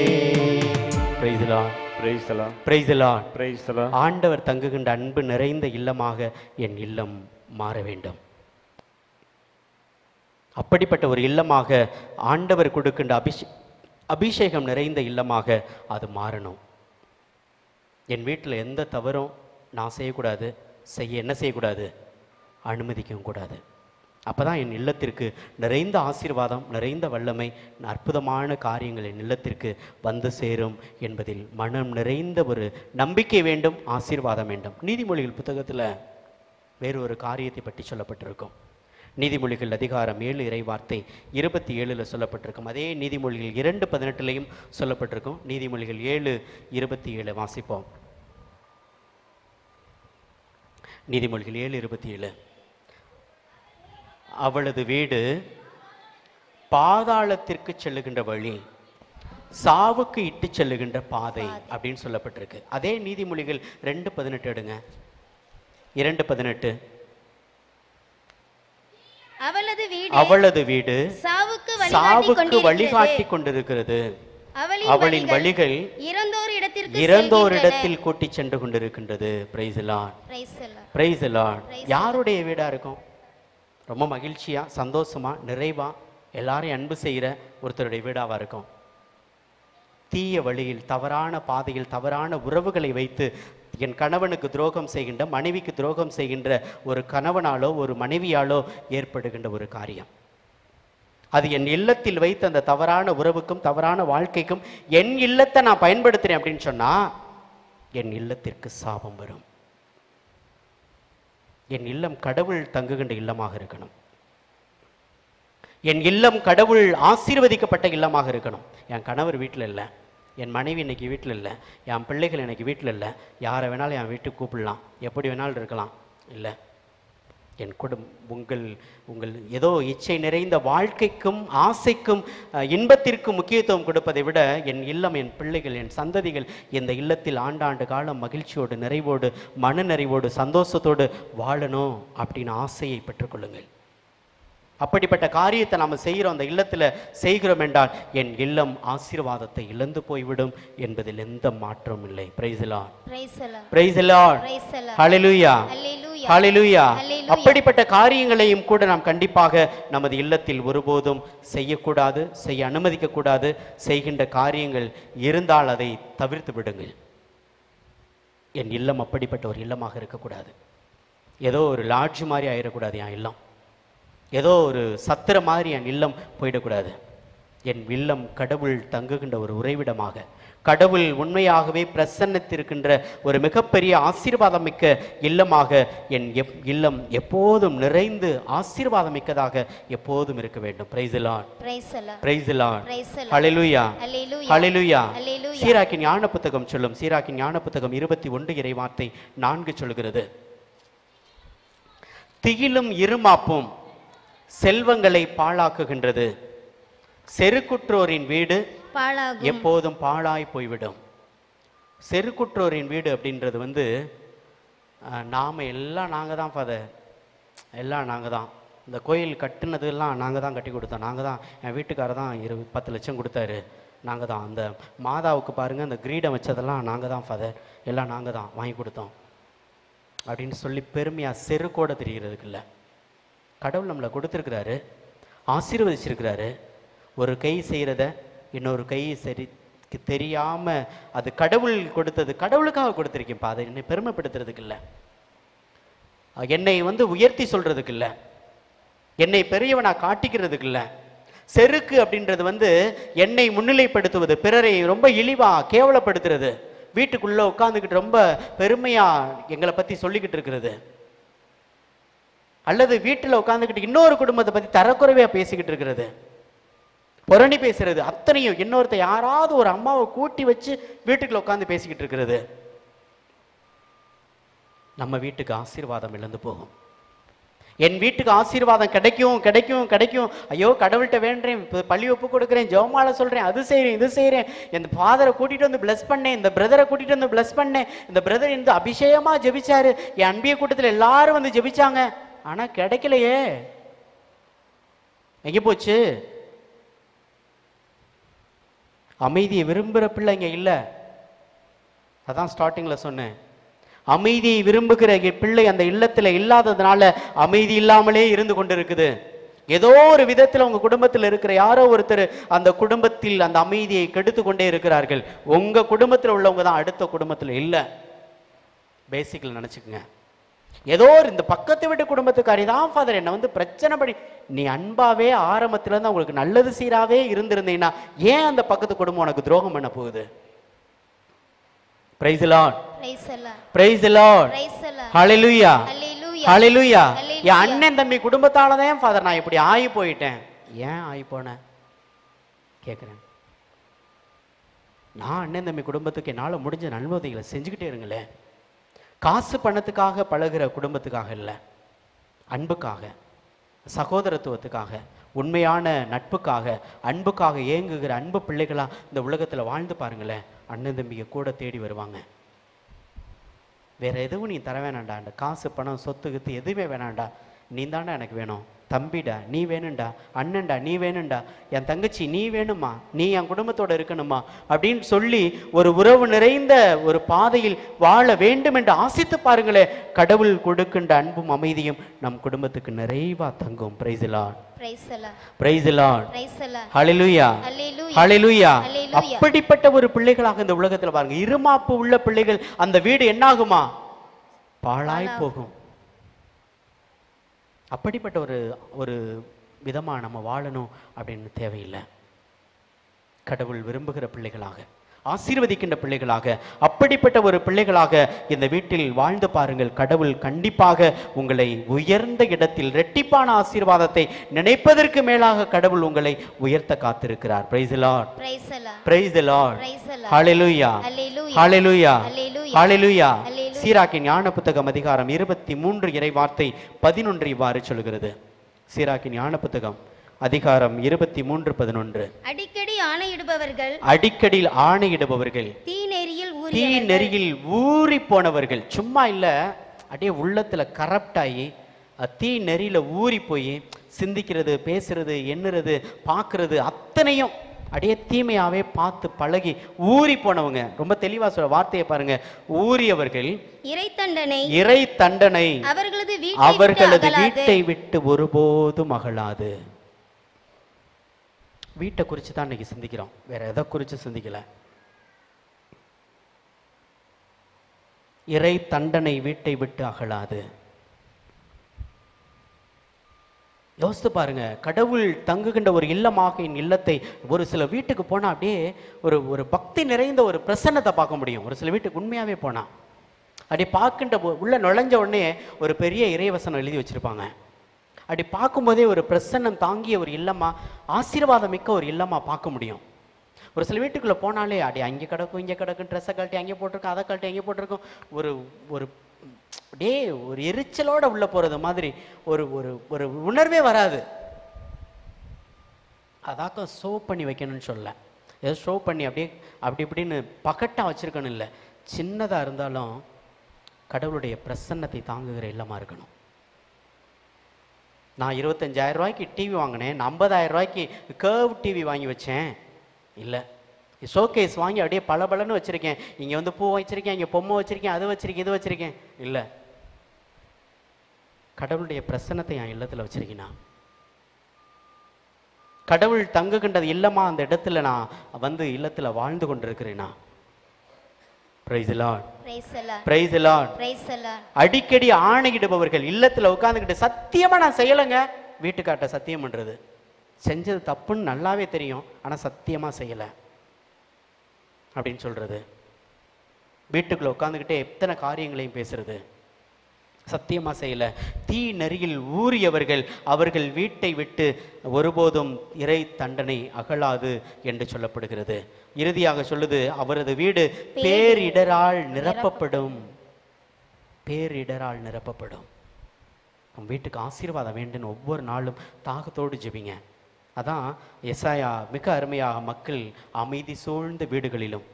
Praise the Lord, praise the Lord, praise the Lord, praise the Lord. ஆண்டவர் தங்குகின்ற அன்பு நிறைந்த இல்லமாக என் இல்லம் மாற வேண்டும். அப்படிப்பட்ட ஒரு இல்லமாக ஆண்டவர் கொடுக்கின்ற அபிஷேகம் நிறைந்த இல்லமாக அது மாறணும். என் வீட்டில் எந்த தவறும் நான் செய்யக்கூடாது, என்ன செய்யக்கூடாது, அனுமதிக்கவும் கூடாது. அப்போதான் என் இல்லத்திற்கு நிறைந்த ஆசீர்வாதம், நிறைந்த வல்லமை, அற்புதமான காரியங்கள் என் இல்லத்திற்கு வந்து சேரும் என்பதில் மனம் நிறைந்த ஒரு நம்பிக்கை வேண்டும், ஆசீர்வாதம் வேண்டும். நீதிமொழிகள் புத்தகத்தில் வேறு ஒரு காரியத்தை பற்றி சொல்லப்பட்டிருக்கும். நீதிமொழிகள் அதிகாரம் 7 இறைவார்த்தை 27 சொல்லப்பட்டிருக்கும். அதே நீதிமொழிகள் 2:18 சொல்லப்பட்டிருக்கும். நீதிமொழிகள் 7:27 வாசிப்போம். நீதிமொழிகள் 7:27. அவளது வீடு பாதாளத்திற்கு செல்லுகின்ற வழி, சாவுக்கு இட்டு செல்லுகின்ற பாதை அப்படின்னு சொல்லப்பட்டிருக்கு. அதே நீதிமொழிகள் 2:18 எடுங்க. 2:18. அவளது வீடு சாவுக்கு வழிகாட்டி கொண்டிருக்கிறது. அவளின் வழிகள் இறந்தோர் இடத்தில் கூட்டி சென்று கொண்டிருக்கின்றது. Price the Lord, praise the Lord. யாருடைய வீடா இருக்கும்? ரொம்ப மகிழ்ச்சியா, சந்தோஷமா, நிறைவா, எல்லாரையும் அன்பு செய்கிற ஒருத்தருடைய வீடாவா இருக்கும்? தீய வழியில், தவறான பாதையில், தவறான உறவுகளை வைத்து என் கணவனுக்கு துரோகம் செய்கின்ற, மனைவிக்கு துரோகம் செய்கின்ற ஒரு கணவனாலோ ஒரு மனைவியாலோ ஏற்படுகின்ற ஒரு காரியம். அது என் இல்லத்தில் வைத்து அந்த தவறான உறவுக்கும் தவறான வாழ்க்கைக்கும் என் இல்லத்தை நான் பயன்படுத்துறேன் அப்படின்னு சொன்னா என் இல்லத்திற்கு சாபம் வரும். என் இல்லம் கடவுள் தங்குகின்ற இல்லமாக இருக்கணும். என் இல்லம் கடவுள் ஆசீர்வதிக்கப்பட்ட இல்லமாக இருக்கணும். என் கணவர் வீட்டில் இல்லை, என் மனைவி இன்னைக்கு வீட்டில் இல்லை, என் பிள்ளைகள் இன்னைக்கு வீட்டில் இல்லை, யாரை வேணாலும் என் வீட்டுக்கு கூப்பிடலாம், எப்படி வேணாலும் இருக்கலாம், இல்லை. என் உங்கள் ஏதோ இச்சை நிறைந்த வாழ்க்கைக்கும் ஆசைக்கும் இன்பத்திற்கும் முக்கியத்துவம் கொடுப்பதை விட என் இல்லம், என் பிள்ளைகள், என் சந்ததிகள் இந்த இல்லத்தில் ஆண்டாண்டு காலம் மகிழ்ச்சியோடு, நிறைவோடு, மன நிறைவோடு, சந்தோஷத்தோடு வாழணும் அப்படின்னு ஆசையை பெற்றுக்கொள்ளுங்கள். அப்படிப்பட்ட காரியத்தை நாம் செய்கிறோம், அந்த இல்லத்தில் செய்கிறோம் என்றால் என் இல்லம் ஆசீர்வாதத்தை இழந்து போய்விடும் என்பதில் எந்த மாற்றமும் இல்லை. Praise the Lord, praise the Lord, hallelujah, hallelujah. அப்படிப்பட்ட காரியங்களையும் கூட நாம் கண்டிப்பாக நமது இல்லத்தில் ஒருபோதும் செய்யக்கூடாது, செய்ய அனுமதிக்க கூடாது. செய்கின்ற காரியங்கள் இருந்தால் அதை தவிர்த்து விடுங்கள். என் இல்லம் அப்படிப்பட்ட ஒரு இல்லமாக இருக்கக்கூடாது. ஏதோ ஒரு லாட்ஜ் மாதிரி ஆயிடக்கூடாது என் இல்லம், ஏதோ ஒரு சத்திர மாதிரி என் இல்லம் போயிடக்கூடாது. என் இல்லம் கடவுள் தங்குகின்ற ஒரு உறைவிடமாக, கடவுள் உண்மையாகவே பிரசன்னத்திருக்கின்ற ஒரு மிகப்பெரிய ஆசீர்வாதம் மிக்க இல்லமாக என் இல்லம் எப்போதும் நிறைந்து ஆசீர்வாதம் மிக்கதாக எப்போதும் இருக்க வேண்டும். Praise the Lord, praise the Lord, hallelujah, hallelujah. சீராக்கின் ஞான புத்தகம் சொல்லும், சீராக்கின் ஞான புத்தகம் 21 இறைவார்த்தை 4 சொல்கிறது, திகிலும் இருமாப்பும் செல்வங்களை பாழாக்குகின்றது, செருக்குற்றோரின் வீடு எப்போதும் பாழாய் போய்விடும். செருக்குற்றோரின் வீடு அப்படின்றது வந்து நாம எல்லாம் நாங்கள் தான் ஃபாதர், எல்லாம் நாங்கள் தான், இந்த கோயில் கட்டுனதெல்லாம் நாங்கள் தான் கட்டி கொடுத்தோம், நாங்கள் தான், என் வீட்டுக்காரர் தான் 10 லட்சம் கொடுத்தாரு, நாங்கள் தான், அந்த மாதாவுக்கு பாருங்கள் அந்த கிரீடம் வச்சதெல்லாம் நாங்கள் தான் ஃபாதர், எல்லாம் நாங்கள் தான் வாங்கி கொடுத்தோம் அப்படின்னு சொல்லி பெருமையாக செருக்கோட தெரிகிறதுக்கு இல்லை. கடவுள் நம்மளை கொடுத்துருக்கிறாரு, ஆசீர்வதிச்சிருக்கிறாரு. ஒரு கை செய்கிறத இன்னொரு கை சரி தெரியாமல் அது கடவுள் கொடுத்தது, கடவுளுக்காக கொடுத்துருக்கேன்ப்பா, அதை என்னை பெருமைப்படுத்துறதுக்கு இல்லை, என்னை வந்து உயர்த்தி சொல்கிறதுக்கு இல்லை, என்னை பெரியவனாக காட்டிக்கிறதுக்கு இல்லை. செருக்கு அப்படின்றது வந்து என்னை முன்னிலைப்படுத்துவது, பிறரை ரொம்ப இழிவாக கேவலப்படுத்துறது, வீட்டுக்குள்ளே உட்காந்துக்கிட்டு ரொம்ப பெருமையாக எங்களை பற்றி சொல்லிக்கிட்டு இருக்கிறது, அல்லது வீட்டில் உட்காந்துக்கிட்டு இன்னொரு குடும்பத்தை பற்றி தரக்குறைவாக பேசிக்கிட்டு இருக்கிறது, புரணி பேசுறது, அத்தனையும் இன்னொருத்த யாராவது ஒரு அம்மாவை கூட்டி வச்சு வீட்டுக்குள்ள உட்காந்து பேசிக்கிட்டு இருக்கிறது. நம்ம வீட்டுக்கு ஆசீர்வாதம் இழந்து போகும். என் வீட்டுக்கு ஆசீர்வாதம் கிடைக்கும் கிடைக்கும் கிடைக்கும், ஐயோ கடவுள்கிட்ட வேண்டேன், பள்ளி ஒப்பு கொடுக்குறேன், ஜெபமாலை சொல்றேன், அது செய்கிறேன் இது செய்கிறேன், இந்த ஃபாதரை கூட்டிட்டு வந்து பிளஸ் பண்ணேன், இந்த பிரதரை கூட்டிட்டு வந்து பிளஸ் பண்ணேன், இந்த பிரதர் இந்த அபிஷேகமா ஜெபிச்சாரு, என் அன்பிய கூட்டத்தில் எல்லாரும் வந்து ஜெபிச்சாங்க, ஆனா கிடைக்கலையே, எங்க போச்சு? அமைதியை விரும்புகிற பிள்ளைங்க இல்லை. அதான் ஸ்டார்டிங்ல சொன்னேன், அமைதியை விரும்புகிற பிள்ளை அந்த இல்லத்துல இல்லாததுனால அமைதி இல்லாமலே இருந்து கொண்டு இருக்குது. ஏதோ ஒரு விதத்தில் உங்க குடும்பத்தில் இருக்கிற யாரோ ஒருத்தர் அந்த குடும்பத்தில் அந்த அமைதியை கெடுத்து கொண்டே இருக்கிறார்கள். உங்க குடும்பத்தில் உள்ளவங்க தான் அடுத்த குடும்பத்தில் இல்லை. பேசிக்கல் நினைச்சுக்குங்க. ஏதோ இந்த பக்கத்து வீட்டு குடும்பத்துக்காரி தான் ஃபாதர் என்னை வந்து பிரச்சனை பண்ணி, நீ அன்பாவே ஆரம்பத்துல இருந்து உங்களுக்கு நல்லது சீராவே இருந்திருந்தீங்கன்னா ஏன் அந்த பக்கத்து குடும்பம் உனக்கு துரோகம் பண்ண போகுது? Praise the Lord. Praise the Lord. Hallelujah. Hallelujah. என் அண்ணன் தம்பி குடும்பத்தால தான் ஃபாதர் நான் இப்படி ஆகி போயிட்டேன். ஏன் ஆகி போனேன் கேட்குறேன். நான் அண்ணன் தம்பி குடும்பத்துக்கு என்னால் முடிஞ்ச நன்மதிகளை செஞ்சுக்கிட்டே இருங்களேன். காசு பணத்துக்காக பழகிற குடும்பத்துக்காக இல்லை, அன்புக்காக, சகோதரத்துவத்துக்காக, உண்மையான நட்புக்காக, அன்புக்காக ஏங்குகிற அன்பு பிள்ளைகளா இந்த உலகத்தில் வாழ்ந்து பாருங்களேன். அண்ணன் தம்பியை கூட தேடி வருவாங்க. வேற எதுவும் நீ தர வேணாண்டா, அந்த காசு பணம் சொத்து கித்து எதுவுமே வேணாண்டா, நீ தாண்டா எனக்கு வேணும், தம்பிடா நீ வேணும்டா, அண்ணன்டா நீ வேணும்டா, என் தங்கச்சி நீ வேணுமா, நீ என் குடும்பத்தோட இருக்கணுமா அப்படின்னு சொல்லி ஒரு உறவு நிறைந்த ஒரு பாதையில் வாழ வேண்டும் என்று ஆசித்து பாருங்களே. கடவுள் கொடுக்கின்ற அன்பும் அமைதியும் நம் குடும்பத்துக்கு நிறைவா தங்கும். Praise the Lord, praise the Lord, hallelujah, hallelujah. அப்படிப்பட்ட ஒரு பிள்ளைகளாக இந்த உலகத்துல பாருங்க, இருமாப்பு உள்ள பிள்ளைகள் அந்த வீடு என்னாகுமா? பாழாய் போகும். அப்படிப்பட்ட ஒரு விதமா நம்ம வாழணும் அப்படின்னு தேவையில்லை. கடவுள் விரும்புகிற பிள்ளைகளாக, ஆசீர்வதிக்கின்ற பிள்ளைகளாக, அப்படிப்பட்ட ஒரு பிள்ளைகளாக இந்த வீட்டில் வாழ்ந்து பாருங்கள். கடவுள் கண்டிப்பாக உங்களை உயர்ந்த இடத்தில் இரட்டிப்பான ஆசீர்வாதத்தை நினைப்பதற்கு மேலாக கடவுள் உங்களை உயர்த்த காத்திருக்கிறார். Praise the Lord, praise the Lord, hallelujah, hallelujah, hallelujah. சீராக்கின் ஞான புத்தகம் அதிகாரம் 23 இறை வார்த்தை 11 இவ்வாறு சொல்கிறது. சீராக்கின் ஞான புத்தகம் அதிகாரம் 23:11. அடிக்கடி ஆணையிடுபவர்கள், அடிக்கடி ஆணையிடுபவர்கள், தீ நெறியில் ஊறி போனவர்கள். சும்மா இல்ல, அப்படியே உள்ளத்துல கரப்ட் ஆகி தீ நெறியில ஊறி போய் சிந்திக்கிறது, பேசுறது, எண்ணுறது, பார்க்கறது அத்தனையும் அப்படியே தீமையாவே பார்த்து பழகி ஊறி போனவங்க. ரொம்ப தெளிவா சொல்ற வார்த்தையை பாருங்க. ஊறியவர்கள் இறை தண்டனை அவர்களது வீட்டை விட்டு ஒருபோதும் அகலாது. வீட்டை குறித்து தான் இன்னைக்கு சிந்திக்கிறோம், வேற எதை குறித்து சிந்திக்கல. இறை தண்டனை வீட்டை விட்டு அகலாது. யோசித்து பாருங்க, கடவுள் தங்குகின்ற ஒரு இல்லமாக என் இல்லத்தை, ஒரு சில வீட்டுக்கு போனா அப்படியே ஒரு பக்தி நிறைந்த ஒரு பிரசன்னத்தை பார்க்க முடியும். ஒரு சில வீட்டுக்கு உண்மையாவே போனா அப்படி பார்க்கின்ற உள்ள நுழைஞ்ச உடனே ஒரு பெரிய இறைவசனம் எழுதி வச்சிருப்பாங்க. அப்படி பார்க்கும்போதே ஒரு பிரசன்னம் தாங்கிய ஒரு இல்லமா, ஆசீர்வாதம் மிக்க ஒரு இல்லமா பார்க்க முடியும். ஒரு சில வீட்டுக்குள்ள போனாலே அப்படி அங்கே கிடக்கும், இங்கே கிடக்கும், ட்ரெஸ்ஸை கழட்டி அங்கே போட்டிருக்கோம், அதை கழட்டி அங்கே போட்டிருக்கோம், ஒரு அப்படியே ஒரு எரிச்சலோட உள்ள போறது மாதிரி ஒரு உணர்வே வராது. அதாக்க ஷோ பண்ணி வைக்கணும்னு சொல்ல, ஏதோ ஷோ பண்ணி அப்படியே அப்படி இப்படின்னு பக்கட்டா வச்சிருக்கணும் இல்லை. சின்னதா இருந்தாலும் கடவுளுடைய பிரசன்னத்தை தாங்குகிற இல்லமா இருக்கணும். நான் 25,000 ரூபாய்க்கு டிவி வாங்கினேன், நான் 50,000 ரூபாய்க்கு கர்வ் டிவி வாங்கி வச்சேன் இல்லை. ஷோகேஸ் வாங்கி அப்படியே பளபளன்னு வச்சிருக்கேன், இங்கே வந்து பூ வச்சிருக்கேன், இங்கே பொம்மை வச்சிருக்கேன், அது வச்சிருக்கேன், இது வச்சிருக்கேன் இல்லை. கடவுளுடைய பிரசன்னத்தை என் இல்லத்தில் வச்சிருக்கேனா? கடவுள் தங்குகின்றது இல்லமா அந்த இடத்துல நான் வந்து இல்லத்தில் வாழ்ந்து கொண்டிருக்கிறேனா? Praise the Lord, praise the Lord. அடிக்கடி ஆணையிடுபவர்கள், இல்லத்துல உட்கார்ந்துக்கிட்டு சத்தியமா நான் செய்யலைங்க, வீட்டுக்காட்ட சத்தியம் பண்றது, செஞ்சது தப்புன்னு நல்லாவே தெரியும் ஆனா சத்தியமா செய்யலை அப்படின்னு சொல்றது, வீட்டுக்குள்ள உட்காந்துக்கிட்டே எத்தனை காரியங்களையும் பேசுறது, சத்தியமா செய்யல. தீ நெறியில் ஊறியவர்கள் அவர்கள் வீட்டை விட்டு ஒருபோதும் இறை தண்டனை அகலாது என்று சொல்லப்படுகிறது. இறுதியாக சொல்லுது, அவரது வீடு பேரிடரால் நிரப்பப்படும். பேரிடரால் நிரப்பப்படும். வீட்டுக்கு ஆசீர்வாதம் வேண்டும் ஒவ்வொரு நாளும் தாகத்தோடு ஜெபிங்க. அதான் எசாயா மிக அருமையாக, மக்கள் அமைதி சூழ்ந்த வீடுகளிலும்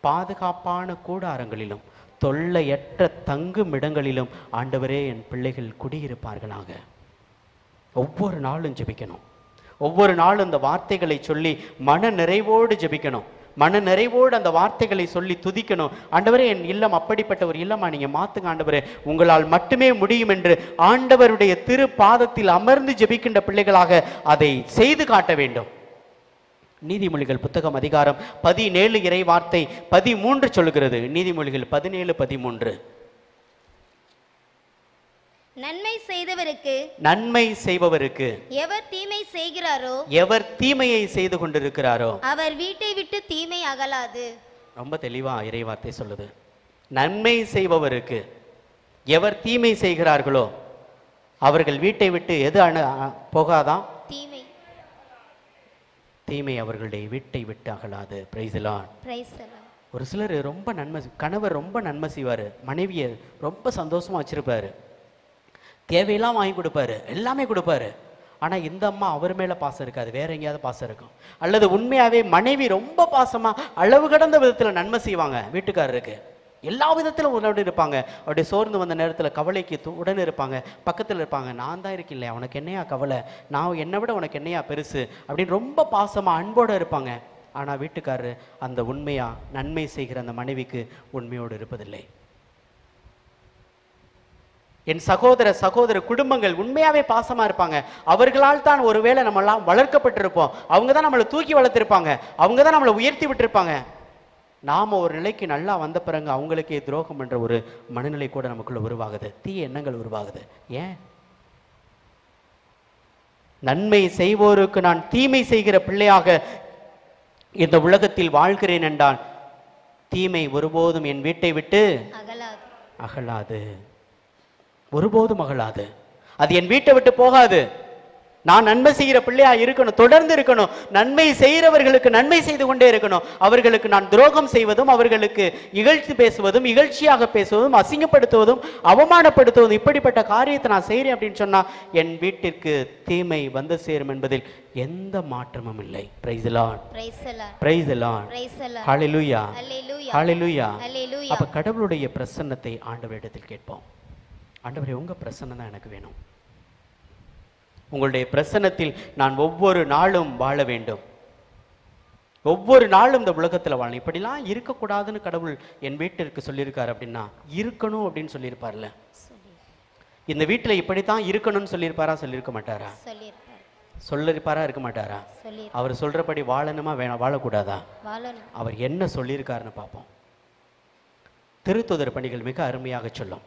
பாதுகாப்பான கூடாரங்களிலும் தொல்லையற்ற தங்கும் இடங்களிலும் ஆண்டவரே என் பிள்ளைகள் குடியிருப்பார்களாக. ஒவ்வொரு நாளும் ஜெபிக்கணும். ஒவ்வொரு நாளும் இந்த வார்த்தைகளை சொல்லி மன நிறைவோடு ஜெபிக்கணும். மன நிறைவோடு அந்த வார்த்தைகளை சொல்லி துதிக்கணும். ஆண்டவரே என் இல்லம் அப்படிப்பட்ட ஒரு இல்லமா நீங்க மாத்துங்க ஆண்டவரே, உங்களால் மட்டுமே முடியும் என்று ஆண்டவருடைய திரு பாதத்தில் அமர்ந்து ஜெபிக்கின்ற பிள்ளைகளாக அதை செய்து காட்ட வேண்டும். நீதிமொழிகள் புத்தகம் அதிகாரம் 17 இறை வார்த்தை 13 சொல்லுகிறது. நீதிமொழிகள் 17:13. நன்மை செய்பவருக்கு எவர் தீமை செய்கிறாரோ, எவர் தீமையை செய்து கொண்டிருக்கிறாரோ அவர் வீட்டை விட்டு தீமை அகலாது. ரொம்ப தெளிவா இறை வார்த்தை சொல்லுது. நன்மை செய்பவருக்கு எவர் தீமை செய்கிறார்களோ அவர்கள் வீட்டை விட்டு எது போகாதான்? தீமை அவர்களுடைய வீட்டை விட்டு அகலாது. Price the Lord. ஒரு சிலர் ரொம்ப நன்மை, கணவர் ரொம்ப நன்மை செய்வாரு, மனைவியை ரொம்ப சந்தோஷமா வச்சிருப்பாரு, தேவையெல்லாம் வாங்கி கொடுப்பாரு, எல்லாமே கொடுப்பாரு. ஆனா இந்த அம்மா அவர் மேல பாசம் இருக்காது, வேற எங்கேயாவது பாசம் இருக்கும். அல்லது உண்மையாவே மனைவி ரொம்ப பாசமா அளவு கடந்த விதத்துல நன்மை செய்வாங்க வீட்டுக்காரருக்கு, எல்லா விதத்திலும் உடனே இருப்பாங்க. அவருடைய சோர்ந்து வந்த நேரத்தில் கவலைக்கு உடனே இருப்பாங்க, பக்கத்தில் இருப்பாங்க. நான் தான் இருக்கேன் இல்லையா, உனக்கு என்னையா கவலை, நான் என்னை விட உனக்கு என்னையா பெருசு அப்படின்னு ரொம்ப பாசமாக அன்போடு இருப்பாங்க. ஆனால் வீட்டுக்காரரு அந்த உண்மையா நன்மை செய்கிற அந்த மனைவிக்கு உண்மையோடு இருப்பதில்லை. என் சகோதர குடும்பங்கள் உண்மையாவே பாசமா இருப்பாங்க. அவர்களால் தான் ஒருவேளை நம்மளாம் வளர்க்கப்பட்டிருப்போம். அவங்க தான் நம்மளை தூக்கி வளர்த்திருப்பாங்க, அவங்க தான் நம்மளை உயர்த்தி விட்டுருப்பாங்க. நாம ஒரு நிலைக்கு நல்லா வந்த பிறகு அவங்களுக்கே துரோகம் என்ற ஒரு மனநிலை கூட நமக்குள்ள உருவாகுது, தீய எண்ணங்கள் உருவாகுது. ஏன்? நன்மை செய்வோருக்கு நான் தீமை செய்கிற பிள்ளையாக இந்த உலகத்தில் வாழ்கிறேன் என்றால் தீமை ஒருபோதும் என் வீட்டை விட்டு அகலாது, ஒருபோதும் அகலாது. அது என் வீட்டை விட்டு போகாது. நான் நன்மை செய்கிற பிள்ளையா இருக்கணும், தொடர்ந்து இருக்கணும். நன்மை செய்கிறவர்களுக்கு நன்மை செய்து கொண்டே இருக்கணும். அவர்களுக்கு நான் துரோகம் செய்வதும், அவர்களுக்கு இகழ்ச்சி பேசுவதும், இகழ்ச்சியாக பேசுவதும், அசிங்கப்படுத்துவதும், அவமானப்படுத்துவதும், இப்படிப்பட்ட காரியத்தை நான் செய்கிறேன் அப்படின்னு சொன்னா என் வீட்டிற்கு தீமை வந்து சேரும் என்பதில் எந்த மாற்றமும் இல்லை. Praise the Lord, praise the Lord, hallelujah, hallelujah. அப்ப கடவுளுடைய பிரசன்னத்தை ஆண்டவரிடத்தில் கேட்போம். ஆண்டவரே, உங்க பிரசன்னம் தான் எனக்கு வேணும். உங்களுடைய பிரசன்னத்தில் நான் ஒவ்வொரு நாளும் வாழ வேண்டும். ஒவ்வொரு நாளும் இந்த உலகத்தில் வாழணும். இப்படிலாம் இருக்கக்கூடாதுன்னு கடவுள் என் வீட்டிற்கு சொல்லியிருக்காரு அப்படின்னா இருக்கணும் அப்படின்னு சொல்லியிருப்பார்ல. இந்த வீட்டில் இப்படித்தான் இருக்கணும்னு சொல்லியிருப்பாரா, சொல்லியிருக்க மாட்டாரா? சொல்லியிருப்பாரா, இருக்க மாட்டாரா? அவர் சொல்றபடி வாழணுமா வாழக்கூடாதா? அவர் என்ன சொல்லியிருக்காருன்னு பார்ப்போம். திருத்தூதர் பணிகள் மிக அருமையாக சொல்லும்.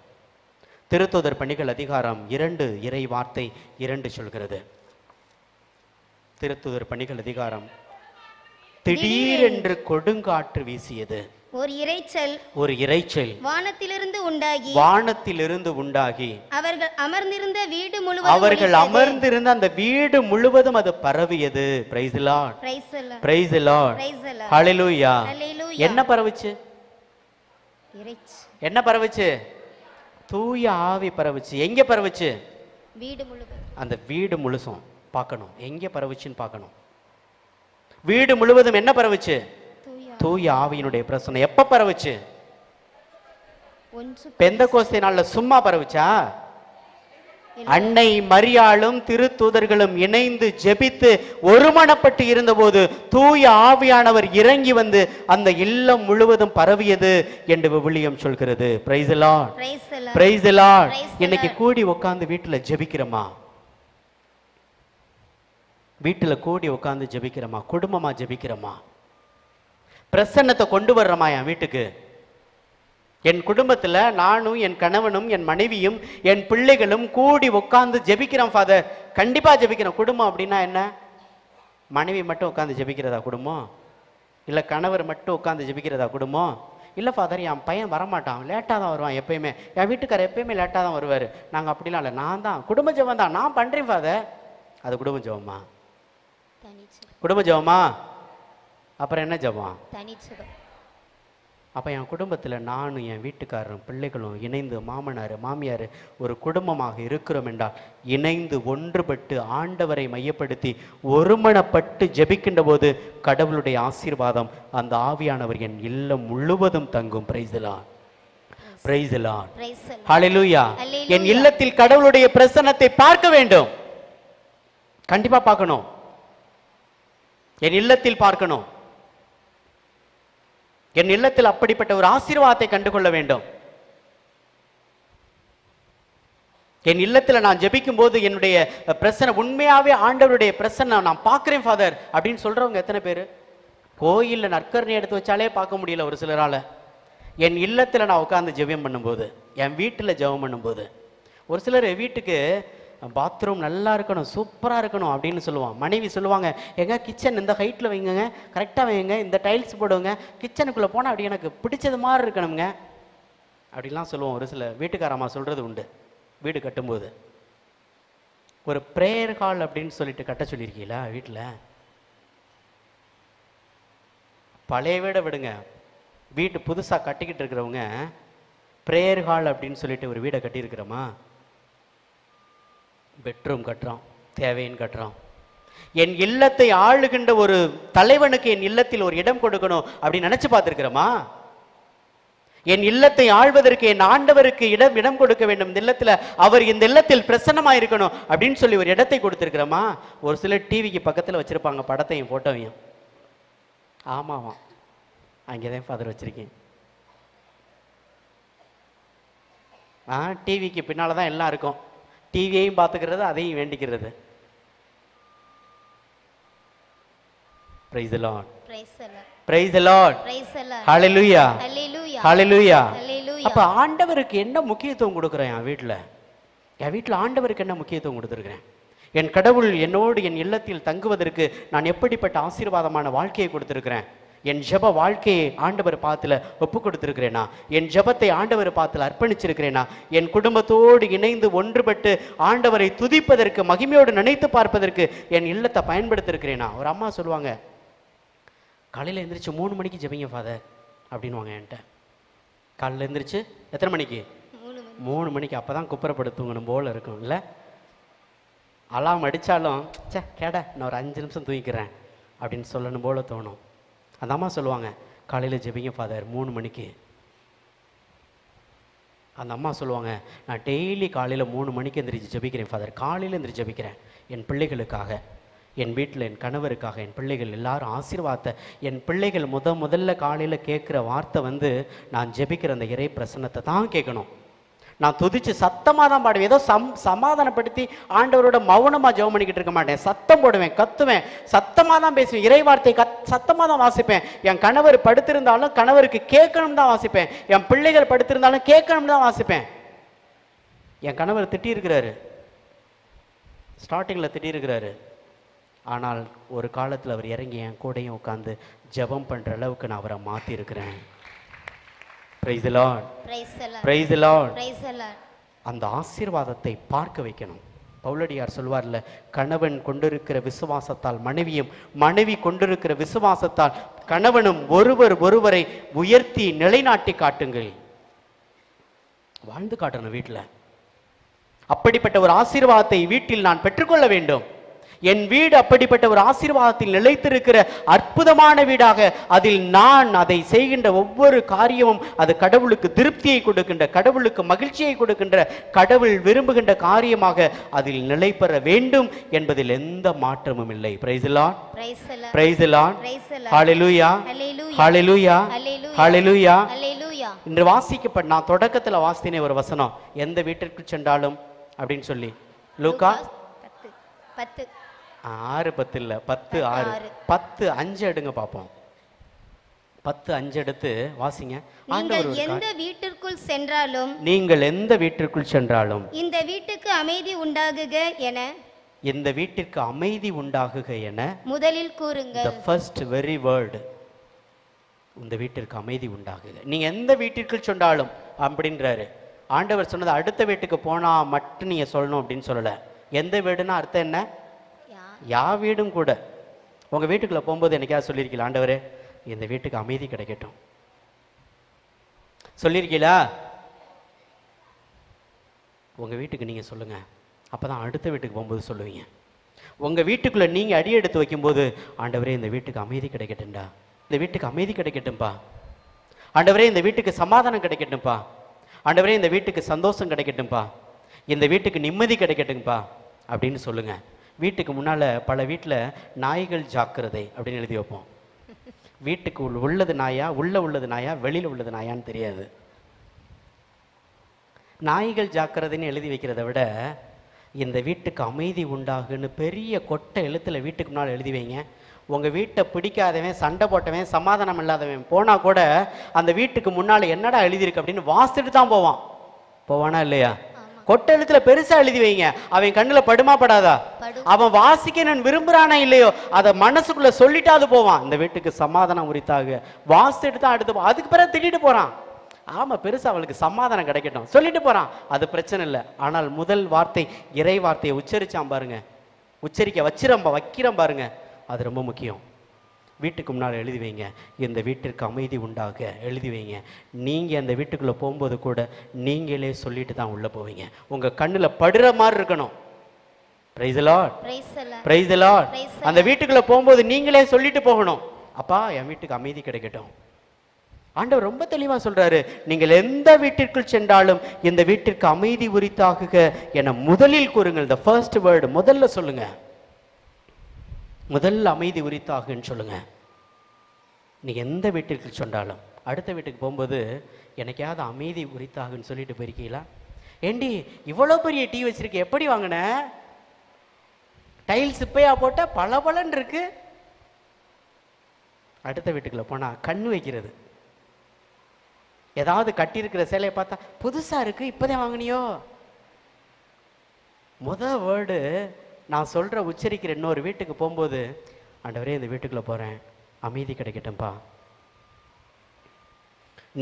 திருத்தூதர் பணிகள் அதிகாரம் 2 இறை வார்த்தை 2 சொல்கிறது. திருத்தூதர் பணிகள் அதிகாரம், திடீரென்று கொடுங்காற்று வீசியது, ஒரு இரைச்சல் வானத்திலிருந்து உண்டாகி அவர்கள் அமர்ந்திருந்த அந்த வீடு முழுவதும் அது பரவியது. Praise the Lord, praise the Lord, hallelujah. என்ன பரவுச்சு? என்ன பரவுச்சு? தூய ஆவி பரவுச்சு. எங்க பரவுச்சு? வீடு முழுவதும். அந்த வீடு முழுசும் பார்க்கணும், எங்க பரவுச்சுன்னு பார்க்கணும். வீடு முழுவதும் என்ன பரவுச்சு? தூய ஆவியினுடைய பிரசன்னம். எப்ப பரவுச்சு? பெந்தகோஸ்தே நாள்ல சும்மா பரவுச்சா? அன்னை மரியாளும் திருத்தூதர்களும் இணைந்து ஜெபித்து ஒருமனப்பட்டு இருந்தபோது தூய ஆவியானவர் இறங்கி வந்து அந்த இல்லம் முழுவதும் பரவியது என்று விவிலியம் சொல்கிறது. Price the Lord, praise the Lord. இன்னைக்கு கூடி உட்கார்ந்து வீட்டுல ஜெபிக்கிறோமா? வீட்டுல கூடி உட்கார்ந்து ஜெபிக்கிறோமா? குடும்பமா ஜெபிக்கிறோமா? பிரசன்னத்தை கொண்டு வர்றோமா என் வீட்டுக்கு? என் குடும்பத்தில் நானும் என் கணவனும் என் மனைவியும் என் பிள்ளைகளும் கூடி உட்கார்ந்து ஜெபிக்கிறோம் ஃபாதர். கண்டிப்பாக ஜெபிக்கிறோம். குடும்பம் அப்படின்னா என்ன? மனைவி மட்டும் உட்காந்து ஜெபிக்கிறதா குடும்பம்? இல்லை கணவர் மட்டும் உட்காந்து ஜெபிக்கிறதா குடும்பம்? இல்லை ஃபாதர், என் பையன் வரமாட்டான், லேட்டாக தான் வருவான் எப்பயுமே, என் வீட்டுக்காரர் எப்பயுமே லேட்டாக தான் வருவார். நாங்கள் அப்படிலாம் இல்லை, நான் தான் குடும்ப ஜெபம் தான் நான் பண்ணுறேன் ஃபாதர். அது குடும்ப ஜெபமா? குடும்ப ஜெபமா? அப்புறம் என்ன ஜெபம்? அப்போ என் குடும்பத்தில் நானும் என் வீட்டுக்காரரும் பிள்ளைகளும் இணைந்து மாமனார் மாமியார் ஒரு குடும்பமாக இருக்கிறோம் என்றால் இணைந்து ஒன்றுபட்டு ஆண்டவரை மையப்படுத்தி ஒருமனப்பட்டு ஜெபிக்கின்ற போது கடவுளுடைய ஆசீர்வாதம் அந்த ஆவியானவர் என் இல்லம் முழுவதும் தங்கும். Praise the Lord, praise the Lord, hallelujah. என் இல்லத்தில் கடவுளுடைய பிரசன்னத்தை பார்க்க வேண்டும். கண்டிப்பா பார்க்கணும். என் இல்லத்தில் பார்க்கணும். என் இல்லத்தில் அப்படிப்பட்ட ஒரு ஆசீர்வாதத்தை கண்டுகொள்ள வேண்டும். என் இல்லத்தில் நான் ஜெபிக்கும் போது என்னுடைய பிரசன்னம் உண்மையாவே ஆண்டவருடைய பிரசன்னம் நான் பார்க்கிறேன் ஃபாதர் அப்படின்னு சொல்றவங்க எத்தனை பேர்? கோயில்ல நற்கரணை எடுத்து வச்சாலே பார்க்க முடியல ஒரு சிலரால. என் இல்லத்தில் நான் உட்கார்ந்து ஜெபம் பண்ணும்போது, என் வீட்டில் ஜெபம் பண்ணும்போது, ஒரு சிலர் வீட்டுக்கு பாத்ரூம் நல்லா இருக்கணும், சூப்பராக இருக்கணும் அப்படின்னு சொல்லுவான். மனைவி சொல்லுவாங்க, எங்க கிச்சன் இந்த ஹைட்டில் வைங்க, கரெக்டாக வைங்க, இந்த டைல்ஸ் போடுங்க, கிச்சனுக்குள்ளே போனால் அப்படி எனக்கு பிடிச்சது மாதிரி இருக்கணுங்க அப்படிலாம் சொல்லுவோம். ஒரு சில வீட்டுக்காரம்மா சொல்கிறது உண்டு. வீடு கட்டும்போது ஒரு ப்ரேயர் ஹால் அப்படின்னு சொல்லிட்டு கட்ட சொல்லியிருக்கீங்களா வீட்டில்? பழைய வீடை விடுங்க, வீட்டு புதுசாக கட்டிக்கிட்டு இருக்கிறவங்க ப்ரேயர் ஹால் அப்படின்னு சொல்லிட்டு ஒரு வீடை கட்டியிருக்கிறோமா? பெட்ரூம் கட்டுறோம், தேவைன்னு கட்டுறோம். என் இல்லத்தை ஆளுகின்ற ஒரு தலைவனுக்கு என் இல்லத்தில் ஒரு இடம் கொடுக்கணும் அப்படின்னு நினைச்சு பார்த்துருக்கிறோமா? என் இல்லத்தை ஆள்வதற்கு என் ஆண்டவருக்கு இடம் கொடுக்க வேண்டும். இந்த இல்லத்துல அவர் இந்த இல்லத்தில் பிரசன்னமா இருக்கணும் அப்படின்னு சொல்லி ஒரு இடத்தை கொடுத்திருக்கிறோமா? ஒரு சிலர் டிவிக்கு பக்கத்துல வச்சிருப்பாங்க படத்தையும் போட்டோவையும். ஆமாவா, அங்கேதான் ஃபாதர் வச்சிருக்கேன். டிவிக்கு பின்னாலதான் எல்லாம் இருக்கும். டிவியையும் பார்த்துக்கிறது, அதையும் வேண்டிக்கிறது. Praise the Lord. Praise the Lord. Praise the Lord. Praise the Lord. Hallelujah. Hallelujah. Hallelujah. Hallelujah. அப்ப ஆண்டவருக்கு என்ன முக்கியத்துவம் கொடுக்கிறேன் என் வீட்டில் ஆண்டவருக்கு என்ன முக்கியத்துவம் கொடுத்துருக்கிறேன்? என் கடவுள் என்னோடு என் இல்லத்தில் தங்குவதற்கு நான் எப்படிப்பட்ட ஆசீர்வாதமான வாழ்க்கையை கொடுத்திருக்கிறேன்? என் ஜெப வாழ்க்கையை ஆண்டவர் பாத்துல ஒப்பு கொடுத்திருக்கிறேனா? என் ஜெபத்தை ஆண்டவர் பாத்துல அர்ப்பணிச்சிருக்கிறேனா? என் குடும்பத்தோடு இணைந்து ஒன்றுபட்டு ஆண்டவரை துதிப்பதற்கு, மகிமையோடு நினைத்து பார்ப்பதற்கு என் இல்லத்தை பயன்படுத்திருக்கிறேனா? ஒரு அம்மா சொல்லுவாங்க, காலையில் எழுந்திரிச்சு 3 மணிக்கு ஜெபிங்க ஃபாதர் அப்படின்வாங்க என்கிட்ட. காலையில் எழுந்திரிச்சு எத்தனை மணிக்கு? 3 மணிக்கு. அப்போ தான் குப்புறப்படுத்துங்கணும் போல் இருக்கும் இல்லை? அலாம் அடித்தாலும் சே கேட நான் ஒரு 5 நிமிஷம் தூங்கிக்கிறேன் அப்படின்னு சொல்லணும் போல தோணும். அந்த அம்மா சொல்லுவாங்க, காலையில் ஜெபிங்க ஃபாதர் 3 மணிக்கு. அந்த அம்மா சொல்லுவாங்க, நான் டெய்லி காலையில் 3 மணிக்கு எந்திரிச்சு ஜெபிக்கிறேன் ஃபாதர். காலையில் எந்திரிச்சு ஜெபிக்கிறேன் என் பிள்ளைகளுக்காக, என் வீட்டில் என் கணவருக்காக, என் பிள்ளைகள் எல்லாரும் ஆசீர்வாதத்தை. என் பிள்ளைகள் முதல்ல காலையில் கேட்குற வார்த்தை வந்து நான் ஜெபிக்கிற அந்த இறை பிரசன்னத்தை தான் கேட்கணும். நான் துதிச்சு சத்தமாக தான் பாடுவேன். ஏதோ சமாதானப்படுத்தி ஆண்டவரோட மௌனமாக ஜெபம் பண்ணிக்கிட்டு இருக்க மாட்டேன். சத்தம் போடுவேன், கத்துவேன், சத்தமாக தான் பேசுவேன். இறை வார்த்தையை சத்தமாக தான் வாசிப்பேன். என் கணவர் படுத்திருந்தாலும் கணவருக்கு கேட்கணும் தான் வாசிப்பேன். என் பிள்ளைகள் படுத்திருந்தாலும் கேட்கணும் தான் வாசிப்பேன். என் கணவர் திட்டியிருக்கிறாரு, ஸ்டார்டிங்கில் திட்டியிருக்கிறாரு. ஆனால் ஒரு காலத்தில் அவர் இறங்கி என் கூடையும் உட்காந்து ஜெபம் பண்ணுற அளவுக்கு நான் அவரை மாற்றிருக்கிறேன். Praise the Lord. Praise the Lord. Praise the Lord. Praise the Lord. அந்த ஆசீர்வாதத்தை பார்க்க வைக்கணும். பவுலடியார் சொல்வார்ல, கணவன் கொண்டிருக்கிற விசுவாசத்தால் மனைவியும், மனைவி கொண்டிருக்கிற விசுவாசத்தால் கணவனும் ஒருவரை உயர்த்தி நிலைநாட்டி காட்டுங்கள். வாழ்ந்து காட்டணும் வீட்டில். அப்படிப்பட்ட ஒரு ஆசீர்வாதத்தை வீட்டில் நான் பெற்றுக்கொள்ள வேண்டும். என் வீடு அப்படிப்பட்ட ஒரு ஆசீர்வாதத்தில் நிலைத்திருக்கிற அற்புதமான வீடாக, அதில் நான் அதை செய்கின்ற ஒவ்வொரு காரியமும் அது கடவுளுக்கு திருப்தியை கொடுக்கின்ற, கடவுளுக்கு மகிழ்ச்சியை கொடுக்கின்ற, கடவுள் விரும்புகின்ற காரியமாக அதில் நிலை பெற வேண்டும் என்பதில் எந்த மாற்றமும் இல்லை. Praise the Lord. Praise the Lord. Hallelujah. Hallelujah. Hallelujah. இன்று வாசிக்கப்பட்ட, நான் தொடக்கத்தில் வாசித்தேனே ஒரு வசனம், எந்த வீட்டிற்கு சென்றாலும் அப்படின்னு சொல்லி, லூக்கா 6:10 இல்ல 10:6 10:5 எடுங்க பாப்போம். 10:5 எடுத்து வாசிங்க. நீங்கள் எந்த வீட்டிற்குள் சென்றாலும், நீங்கள் எந்த வீட்டிற்குள் சென்றாலும் இந்த வீட்டுக்கு அமைதி உண்டாகுக என, இந்த வீட்டிற்கு அமைதி உண்டாகுக என முதலில் கூறுங்கள். the first very word, இந்த வீட்டிற்கு அமைதி உண்டாகுக. நீங்க எந்த வீட்டிற்குள் சென்றாலும் அப்படின்றாரு ஆண்டவர். சொன்னது அடுத்த வீட்டுக்கு போனா மட்டும் நீங்க சொல்லணும் அப்படின்னு சொல்லல. எந்த வீடுன்னா அர்த்தம் என்ன? யா வீடும் கூட. உங்க வீட்டுக்குள்ள போகும்போது என்னைக்காவது சொல்லியிருக்கீங்களா, ஆண்டவரே இந்த வீட்டுக்கு அமைதி கிடைக்கட்டும் சொல்லியிருக்கீங்களா? உங்க வீட்டுக்கு நீங்க சொல்லுங்க, அப்பதான் அடுத்த வீட்டுக்கு போகும்போது சொல்லுவீங்க. உங்க வீட்டுக்குள்ள நீங்க அடி எடுத்து வைக்கும்போது, ஆண்டவரே இந்த வீட்டுக்கு அமைதி கிடைக்கட்டும்டா, இந்த வீட்டுக்கு அமைதி கிடைக்கட்டும்பா, ஆண்டவரே இந்த வீட்டுக்கு சமாதானம் கிடைக்கட்டும்பா, ஆண்டவரே இந்த வீட்டுக்கு சந்தோஷம் கிடைக்கட்டும்பா, இந்த வீட்டுக்கு நிம்மதி கிடைக்கட்டும்பா அப்படின்னு சொல்லுங்க. வீட்டுக்கு முன்னால் பல வீட்டில் நாய்கள் ஜாக்கிரதை அப்படின்னு எழுதி வைப்போம். வீட்டுக்கு உள்ளது நாயா, உள்ளது நாயா, வெளியில் உள்ளது நாயான்னு தெரியாது. நாய்கள் ஜாக்கிரதைன்னு எழுதி வைக்கிறத விட இந்த வீட்டுக்கு அமைதி உண்டாகுன்னு பெரிய கொட்டை எழுத்தில் வீட்டுக்கு முன்னால் எழுதி வைங்க. உங்கள் வீட்டை பிடிக்காதவன், சண்டை போட்டவன், சமாதானம் இல்லாதவன் போனால் கூட அந்த வீட்டுக்கு முன்னால் என்னடா எழுதியிருக்கு அப்படின்னு வாசிட்டு தான் போவானா இல்லையா? கொட்டை எழுத்துல பெருசா எழுதி வைங்க. அவன் கண்ணுல படுமா படாதா? அவன் வாசிக்க நான் விரும்புறானா இல்லையோ அதை மனசுக்குள்ள சொல்லிட்டாது போவான். இந்த வீட்டுக்கு சமாதானம் உரித்தாக வாசிட்டு தான் அடுத்து அதுக்கு பிறகு திட்டிட்டு போறான். ஆமா, பெருசா அவளுக்கு சமாதானம் கிடைக்கட்டும் சொல்லிட்டு போறான், அது பிரச்சனை இல்லை. ஆனால் முதல் வார்த்தை இறை வார்த்தையை உச்சரிச்சான் பாருங்க, உச்சரிக்க வைக்கிறோம் பாருங்க, அது ரொம்ப முக்கியம். வீட்டுக்கு முன்னால் எழுதி வைங்க, இந்த வீட்டிற்கு அமைதி உண்டாக எழுதி வைங்க. நீங்கள் அந்த வீட்டுக்குள்ளே போகும்போது கூட நீங்களே சொல்லிட்டு தான் உள்ளே போவீங்க. உங்கள் கண்ணில் படுற மாதிரி இருக்கணும். Praise the Lord. Praise the Lord. அந்த வீட்டுக்குள்ளே போகும்போது நீங்களே சொல்லிட்டு போகணும், அப்பா என் வீட்டுக்கு அமைதி கிடைக்கட்டும், ஆண்டவர் ரொம்ப தெளிவா சொல்றாரு, நீங்கள் எந்த வீட்டிற்குள் சென்றாலும் இந்த வீட்டிற்கு அமைதி உரித்தாகுக என முதலில் கூறுங்கள். the first word, முதல்ல சொல்லுங்க, முதல்ல அமைதி உரித்தாகுன்னு சொல்லுங்க. நீங்க எந்த வீட்டிற்கு சென்றாலும் அடுத்த வீட்டுக்கு போகும்போது எனக்காவது அமைதி உரித்தாகுன்னு சொல்லிட்டு போயிருக்கீங்களா? ஏண்டி இவ்வளோ பெரிய டீ வச்சிருக்க, எப்படி வாங்கின? டைல்ஸ் இப்பையா போட்ட பளபளன்னு இருக்கு. அடுத்த வீட்டுக்குள்ள போனா கண்ணு வைக்கிறது. ஏதாவது கட்டியிருக்கிற சேலையை பார்த்தா புதுசா இருக்கு, இப்பதான் வாங்கினியோ? வேர்டு நான் சொல்ற உச்சரிக்கிற இன்னொரு வீட்டுக்கு போகும்போது, ஆண்டவரே இந்த வீட்டுக்குள்ள போறேன், அமைதி கிடைக்கட்டும்பா.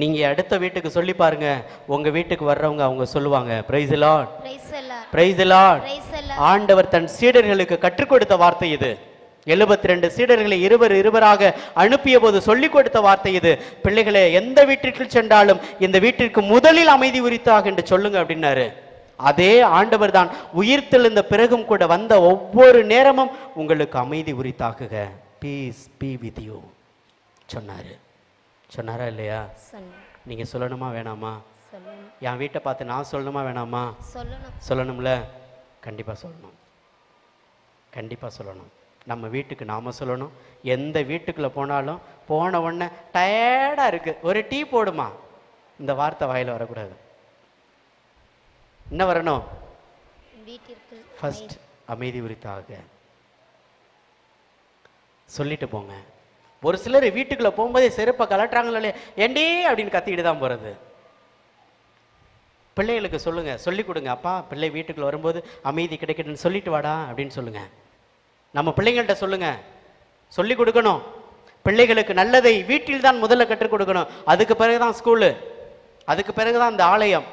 நீங்க அடுத்த வீட்டுக்கு சொல்லி பாருங்க, உங்க வீட்டுக்கு வர்றவங்க அவங்க சொல்லுவாங்க, price the Lord, praise the Lord. ஆண்டவர் தன் சீடர்களுக்கு கற்றுக் கொடுத்த வார்த்தை இது. 72 சீடர்களை இருவராக அனுப்பிய போது சொல்லிக் கொடுத்த வார்த்தை இது. பிள்ளைகளே, எந்த வீட்டிற்கு சென்றாலும் இந்த வீட்டிற்கு முதலில் அமைதி உரித்தாக என்று சொல்லுங்க அப்படின்னாரு. அதே ஆண்டவர் தான் உயிர்த்தெழுந்த பிறகும் கூட வந்த ஒவ்வொரு நேரமும் உங்களுக்கு அமைதி உரித்தாக்குக, பீஸ் பி வித் யூ சொன்னாரு. சொன்னாரா இல்லையா? நீங்க சொல்லணுமா வேணாமா? என் வீட்டை பார்த்து நான் சொல்லணுமா வேணாமா? சொல்லணும்ல. கண்டிப்பா சொல்லணும், கண்டிப்பா சொல்லணும். நம்ம வீட்டுக்கு நாம சொல்லணும். எந்த வீட்டுக்குள்ள போனாலும் போன உடனே டயர்டா இருக்கு, ஒரு டீ போடுமா, இந்த வார்த்தை வாயில வரக்கூடாது. என்ன வரணும்? ஃபர்ஸ்ட் அமைதி உரித்தாக சொல்லிட்டு போங்க. ஒரு சிலர் வீட்டுக்குள்ள போகும்போதே செருப்பை கலட்டுறாங்களே, ஏண்டி அப்படின்னு கத்திக்கிட்டு தான் போறது. பிள்ளைகளுக்கு சொல்லுங்க, சொல்லி கொடுங்க, அப்பா பிள்ளை வீட்டுக்குள்ள வரும்போது அமைதி கிடைக்கட்டுன்னு சொல்லிட்டு வாடா அப்படின்னு சொல்லுங்க. நம்ம பிள்ளைங்கள்ட்ட சொல்லுங்க, சொல்லி கொடுக்கணும். பிள்ளைகளுக்கு நல்லதை வீட்டில் தான் முதல்ல கற்றுக் கொடுக்கணும். அதுக்கு பிறகுதான் ஸ்கூலு, அதுக்கு பிறகுதான் இந்த ஆலயம்.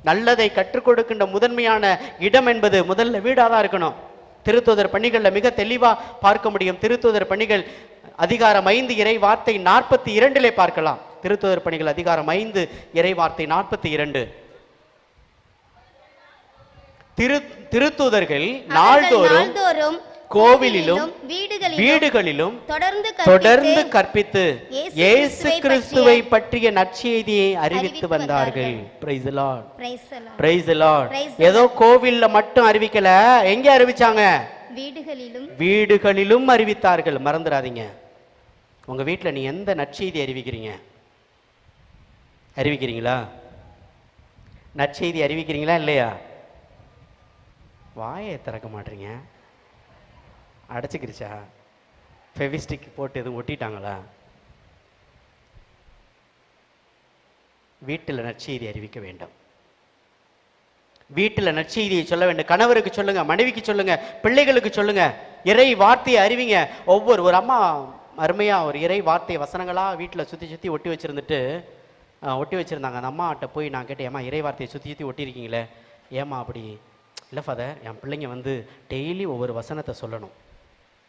நல்லதை கற்றுக் கொடுக்கின்ற முதன்மையான இடம் என்பது முதல்ல வீடாதான் இருக்கணும். திருத்தூதர் பணிகள்ல மிக தெளிவா பார்க்க முடியும். திருத்தூதர் பணிகள் அதிகாரம் 5 இறை வார்த்தை 42 பார்க்கலாம். திருத்தூதர் பணிகள் அதிகாரம் 5 இறை வார்த்தை 42. திருத்தூதர்கள் நாள்தோறும் கோவிலிலும் வீடுகளிலும் தொடர்ந்து கற்பித்து இயேசு கிறிஸ்துவை பற்றிய நற்செய்தியை அறிவித்து வந்தார்கள். Price the Lord, praise the Lord. ஏதோ கோவில்ல மட்டும் அறிவிக்கல, எங்க அறிவிச்சாங்க? வீடுகளிலும் அறிவித்தார்கள். மறந்துடாதீங்க. உங்க வீட்டுல நீ எந்த நற்செய்தி அறிவிக்கிறீங்களா? நற்செய்தி அறிவிக்கிறீங்களா இல்லையா? வாயை திறக்க மாட்டீங்க. அடைச்சிக்கிருச்சா? ஃபெவிஸ்டிக் போட்டு எதுவும் ஒட்டிட்டாங்களா? வீட்டில் நற்செய்தி அறிவிக்க வேண்டும். வீட்டில் நற்செய்தியை சொல்ல வேண்டும். கணவருக்கு சொல்லுங்க, மனைவிக்கு சொல்லுங்க, பிள்ளைகளுக்கு சொல்லுங்க. இறை வார்த்தையை அறிவிங்க. ஒரு அம்மா அருமையா ஒரு இறை வார்த்தை வசனங்களா வீட்டில் சுற்றி ஒட்டி வச்சிருந்தாங்க. அந்த அம்மாட்ட போய் நான் கேட்டேன், ஏமா இறை வார்த்தையை சுற்றி ஒட்டியிருக்கீங்களே, ஏமா அப்படி? இல்லை ஃபாதர், என் பிள்ளைங்க டெய்லி ஒவ்வொரு வசனத்தை சொல்லணும்,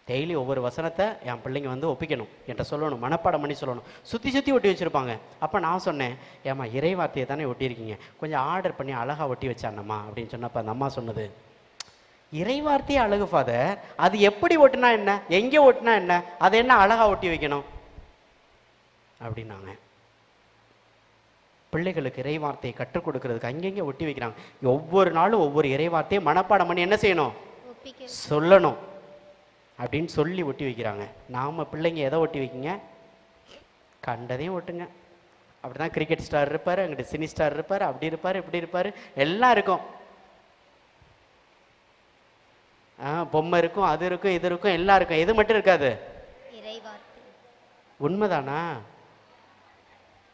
டெய்லி ஒவ்வொரு வசனத்தை என் பிள்ளைங்க ஒப்பிக்கணும், என்கிட்ட சொல்லணும், மனப்பாடம் பண்ணி சொல்லணும். சுற்றி ஒட்டி வச்சுருப்பாங்க. அப்போ நான் சொன்னேன், ஏம்மா இறை வார்த்தையை தானே ஒட்டியிருக்கீங்க, கொஞ்சம் ஆர்டர் பண்ணி அழகாக ஒட்டி வச்சானம்மா அப்படின்னு சொன்னப்போ அந்த அம்மா சொன்னது, இறை வார்த்தையே அழகு ஃபாதர், அது எப்படி ஒட்டினா என்ன, எங்கே ஒட்டினா என்ன, அதை என்ன அழகாக ஒட்டி வைக்கணும் அப்படின்னாங்க. பிள்ளைகளுக்கு இறை வார்த்தையை கற்றுக் கொடுக்கறதுக்கு அங்கங்கே ஒட்டி வைக்கிறாங்க. ஒவ்வொரு நாளும் ஒவ்வொரு இறை வார்த்தையை மனப்பாடம் பண்ணி என்ன செய்யணும்? சொல்லணும் அப்படின்னு சொல்லி ஒட்டி வைக்கிறாங்க. நாம பிள்ளைங்க எதை ஒட்டி வைக்கிங்க? கண்டதையும் ஒட்டுங்க. அப்படிதான் கிரிக்கெட் ஸ்டார் இருப்பாரு, அங்கிட்டு சினி ஸ்டார் இருப்பாரு, அப்படி இருப்பாரு, இப்படி இருப்பாரு, எல்லாம் இருக்கும். பொம்மை இருக்கும், அது இருக்கும், இது இருக்கும், எல்லாம் இருக்கும். எது மட்டும் இருக்காது? உண்மைதானா?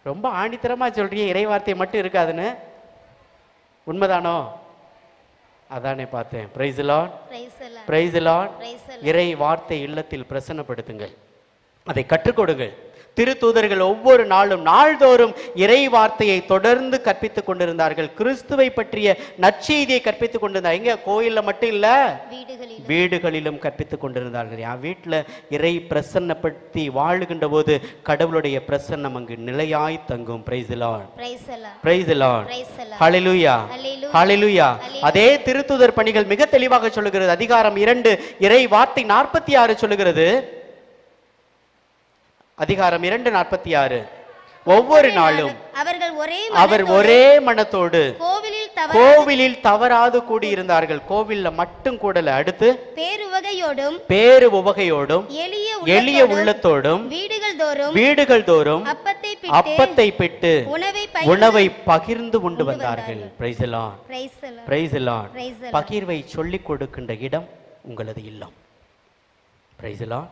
ரொம்ப ஆணித்தரமா சொல்றீங்க இறை வார்த்தை மட்டும் இருக்காதுன்னு. உண்மைதானோ? அதானே பார்த்தேன். Price the Lord, praise the Lord. இறை வார்த்தை இல்லத்தில் பிரசன்னப்படுத்துங்கள், அதை கற்றுக் கொடுங்கள். திருத்தூதர்கள் ஒவ்வொரு நாளும் நாள்தோறும் இறை வார்த்தையை தொடர்ந்து கற்பித்துக் கொண்டிருந்தார்கள். கிறிஸ்துவை பற்றிய நற்செய்தியை கற்பித்துக் கொண்டிருந்தார். எங்க? கோயில்ல மட்டும் இல்ல, வீடுகளிலும் கற்பித்துக் கொண்டிருந்தார்கள். என் வீட்டுல இறை பிரசன்னப்படுத்தி வாழுகின்ற போது கடவுளுடைய பிரசன்னம் அங்கு நிலையாய் தங்கும். Praise the Lord, praise the Lord, hallelujah, hallelujah. அதே திருத்தூதர் பணிகள் மிக தெளிவாக சொல்லுகிறது. அதிகாரம் 2 இறை வார்த்தை 46 சொல்லுகிறது. அதிகாரம் 2:46. ஒவ்வொரு நாளும் அவர் ஒரே மனத்தோடு கோவிலில் தவறாது கூடியிருந்தார்கள். கோவில்ல மட்டும் கூடல, அடுத்து பேரு உவகையோடும் எளிய உள்ளத்தோடும் வீடுகள் தோறும் அப்பத்தை பெற்று உணவை பகிர்ந்து உண்டு வந்தார்கள். Price the Lord, praise the Lord. பகிர்வை சொல்லிக் கொடுக்கின்ற இடம் உங்களது இல்லம். Price the Lord.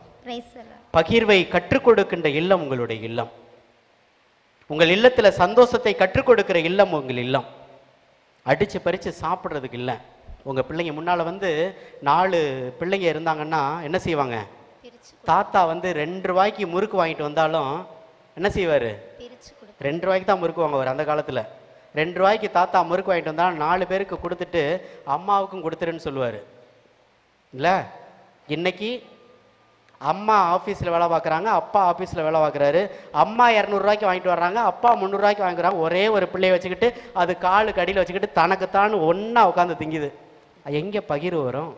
பகிர்வை கற்றுக் கொடுக்கின்ற இல்லம் உங்களுடைய இல்லம். உங்கள் இல்லத்துல சந்தோஷத்தை கற்றுக் கொடுக்கிற இல்லம் உங்கள் இல்லம். அடிச்சு பறிச்சு சாப்பிட்றதுக்கு இல்லை. உங்க பிள்ளைங்க முன்னால 4 பிள்ளைங்க இருந்தாங்கன்னா என்ன செய்வாங்க? தாத்தா 2 ரூபாய்க்கு முறுக்கு வாங்கிட்டு வந்தாலும் என்ன செய்வாரு? 2 ரூபாய்க்கு தான் முறுக்கு வாங்குவார் அந்த காலத்துல. 2 ரூபாய்க்கு தாத்தா முறுக்கு வாங்கிட்டு வந்தாலும் 4 பேருக்கு கொடுத்துட்டு அம்மாவுக்கும் கொடுத்துருன்னு சொல்லுவாரு இல்ல. இன்னைக்கு அம்மா ஆஃபீஸில் வேலை பார்க்குறாங்க, அப்பா ஆஃபீஸில் வேலை பார்க்குறாரு. அம்மா 200 ரூபாய்க்கு வாங்கிட்டு வர்றாங்க, அப்பா 300 ரூபாய்க்கு வாங்குறாங்க. ஒரே ஒரு பிள்ளையை வச்சுக்கிட்டு அது காலுக்கு அடியில் வச்சுக்கிட்டு தனக்குத்தான் ஒன்றா உட்காந்து திங்குது. எங்கே பகிர்வு வரும்?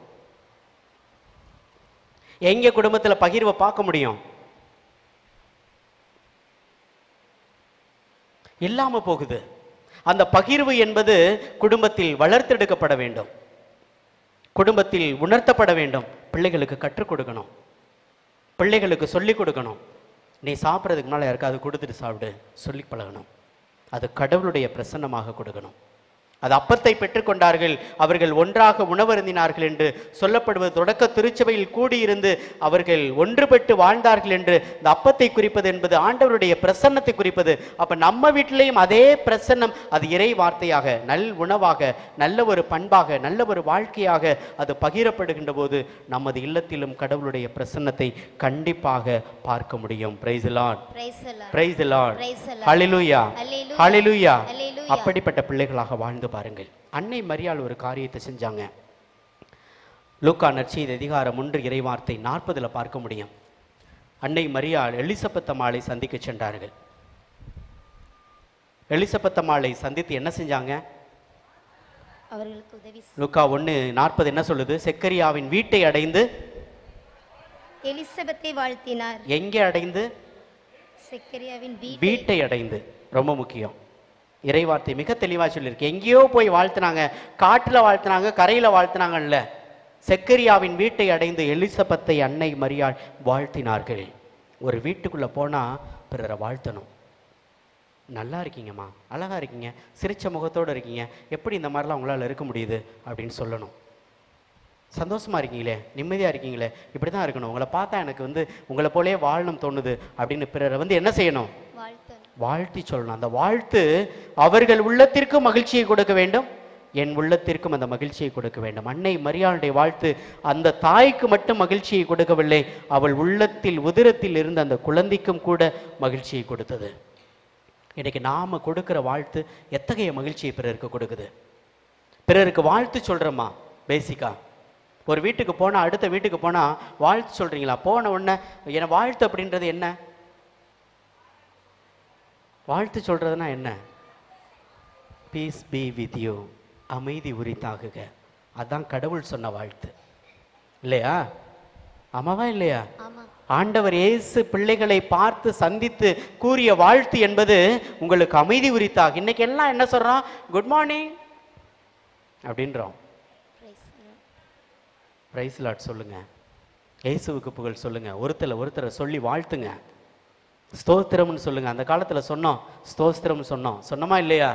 எங்கே குடும்பத்தில் பகிர்வை பார்க்க முடியும்? இல்லாம போகுது. அந்த பகிர்வு என்பது குடும்பத்தில் வளர்த்தெடுக்கப்பட வேண்டும், குடும்பத்தில் உணர்த்தப்பட வேண்டும். பிள்ளைகளுக்கு கற்றுக் கொடுக்கணும், பிள்ளைகளுக்கு சொல்லிக் கொடுக்கணும். நீ சாப்பிட்றதுக்கு முன்னால் யாருக்காவது கொடுத்துட்டு சாப்பிடு சொல்லி பழகணும். அது கடவுளுடைய பிரசன்னமாக கொடுக்கணும். அது அப்பத்தை பெற்றுக்கொண்டார்கள், அவர்கள் ஒன்றாக உணவருந்தினார்கள் என்று சொல்லப்படுவது தொடக்க திருச்சபையில் கூடியிருந்து அவர்கள் ஒன்றுபட்டு வாழ்ந்தார்கள் என்று இந்த அப்பத்தை குறிப்பது என்பது ஆண்டவருடைய பிரசன்னத்தை குறிப்பது. அப்ப நம்ம வீட்டிலையும் அதே பிரசன்னம், அது இறை வார்த்தையாக, நல் உணவாக, நல்ல ஒரு பண்பாக, நல்ல ஒரு வாழ்க்கையாக அது பகிரப்படுகின்ற போது நமது இல்லத்திலும் கடவுளுடைய பிரசன்னத்தை கண்டிப்பாக பார்க்க முடியும். Praise the Lord, praise the Lord, hallelujah, hallelujah. அப்படிப்பட்ட பிள்ளைகளாக வாழ்ந்து பாருங்கள். அன்னை மரியாள் ஒரு காரியத்தை செஞ்சாங்க. லூக்கா நற்செய்தி அதிகாரம் 1 இறைவார்த்தை 40 பார்க்க முடியும். அன்னை மரியாள் எலிசபெத் அம்மாளை சந்திக்க சென்றார்கள். எலிசபெத் அம்மாளை சந்தித்து என்ன செஞ்சாங்க? லூக்கா 1:40 என்ன சொல்லுது? செக்கரியாவின் வீட்டை அடைந்து எலிசபெத்தை வாழ்த்தினார். எங்கே அடைந்து? செக்கரியாவின் வீட்டை அடைந்து. ரொம்ப முக்கியம். இறைவார்த்தை மிக தெளிவா சொல்லியிருக்கு. எங்கேயோ போய் வாழ்த்தினாங்க, காட்டுல வாழ்த்தினாங்க, கரையில வாழ்த்தினாங்கல்ல. செக்கரியாவின் வீட்டை அடைந்து எலிசபெத்தை அன்னை மரியாள் வாழ்த்தினார்கள். ஒரு வீட்டுக்குள்ள போனா பிறரை வாழ்த்தணும். நல்லா இருக்கீங்கம்மா, அழகா இருக்கீங்க, சிரிச்ச முகத்தோடு இருக்கீங்க, எப்படி இந்த மாதிரிலாம் உங்களால் இருக்க முடியுது அப்படின்னு சொல்லணும். சந்தோஷமா இருக்கீங்களே, நிம்மதியா இருக்கீங்களே, இப்படிதான் இருக்கணும், உங்களை பார்த்தா எனக்கு உங்களை போலே வாழணும் தோணுது அப்படின்னு பிறரை என்ன செய்யணும்? வாழ்த்தி சொல்லணும். அந்த வாழ்த்து அவர்கள் உள்ளத்திற்கு மகிழ்ச்சியை கொடுக்க வேண்டும், என் உள்ளத்திற்கும் அந்த மகிழ்ச்சியை கொடுக்க வேண்டும். அன்னை மரியாளுடைய வாழ்த்து அந்த தாய்க்கு மட்டும் மகிழ்ச்சியை கொடுக்கவில்லை, அவள் உள்ளத்தில் உதிரத்தில் இருந்த அந்த குழந்தைக்கும் கூட மகிழ்ச்சியை கொடுத்தது. இன்னைக்கு நாம கொடுக்கிற வாழ்த்து எத்தகைய மகிழ்ச்சியை பிறருக்கு கொடுக்குது? பிறருக்கு வாழ்த்து சொல்றோமா? பேசிக்கா ஒரு வீட்டுக்கு போனா அடுத்த வீட்டுக்கு போனா வாழ்த்து சொல்றீங்களா? போன உடனே என வாழ்த்து அப்படின்றது என்ன? வாழ்த்து சொல்றதுனா என்ன? பீஸ் பி வித் யூ, அமைதி உரித்தாகுக. அதான் கடவுள் சொன்ன வாழ்த்து இல்லையா? ஆமாவா இல்லையா? ஆண்டவர் இயேசு பிள்ளைகளை பார்த்து சந்தித்து கூறிய வாழ்த்து என்பது உங்களுக்கு அமைதி உரித்தாக. இன்னைக்கு எல்லாம் என்ன சொல்றோம்? குட் மார்னிங் அப்படின்றோம். பிரைஸ் லார்ட் சொல்லுங்க, இயேசுவுக்கு புகழ் சொல்லுங்க, ஒருத்தரை சொல்லி வாழ்த்துங்க, ஸ்தோத்திரம்னு சொல்லுங்க. அந்த காலத்துல சொன்னோம், ஸ்தோத்திரம் சொன்னோமா இல்லையா?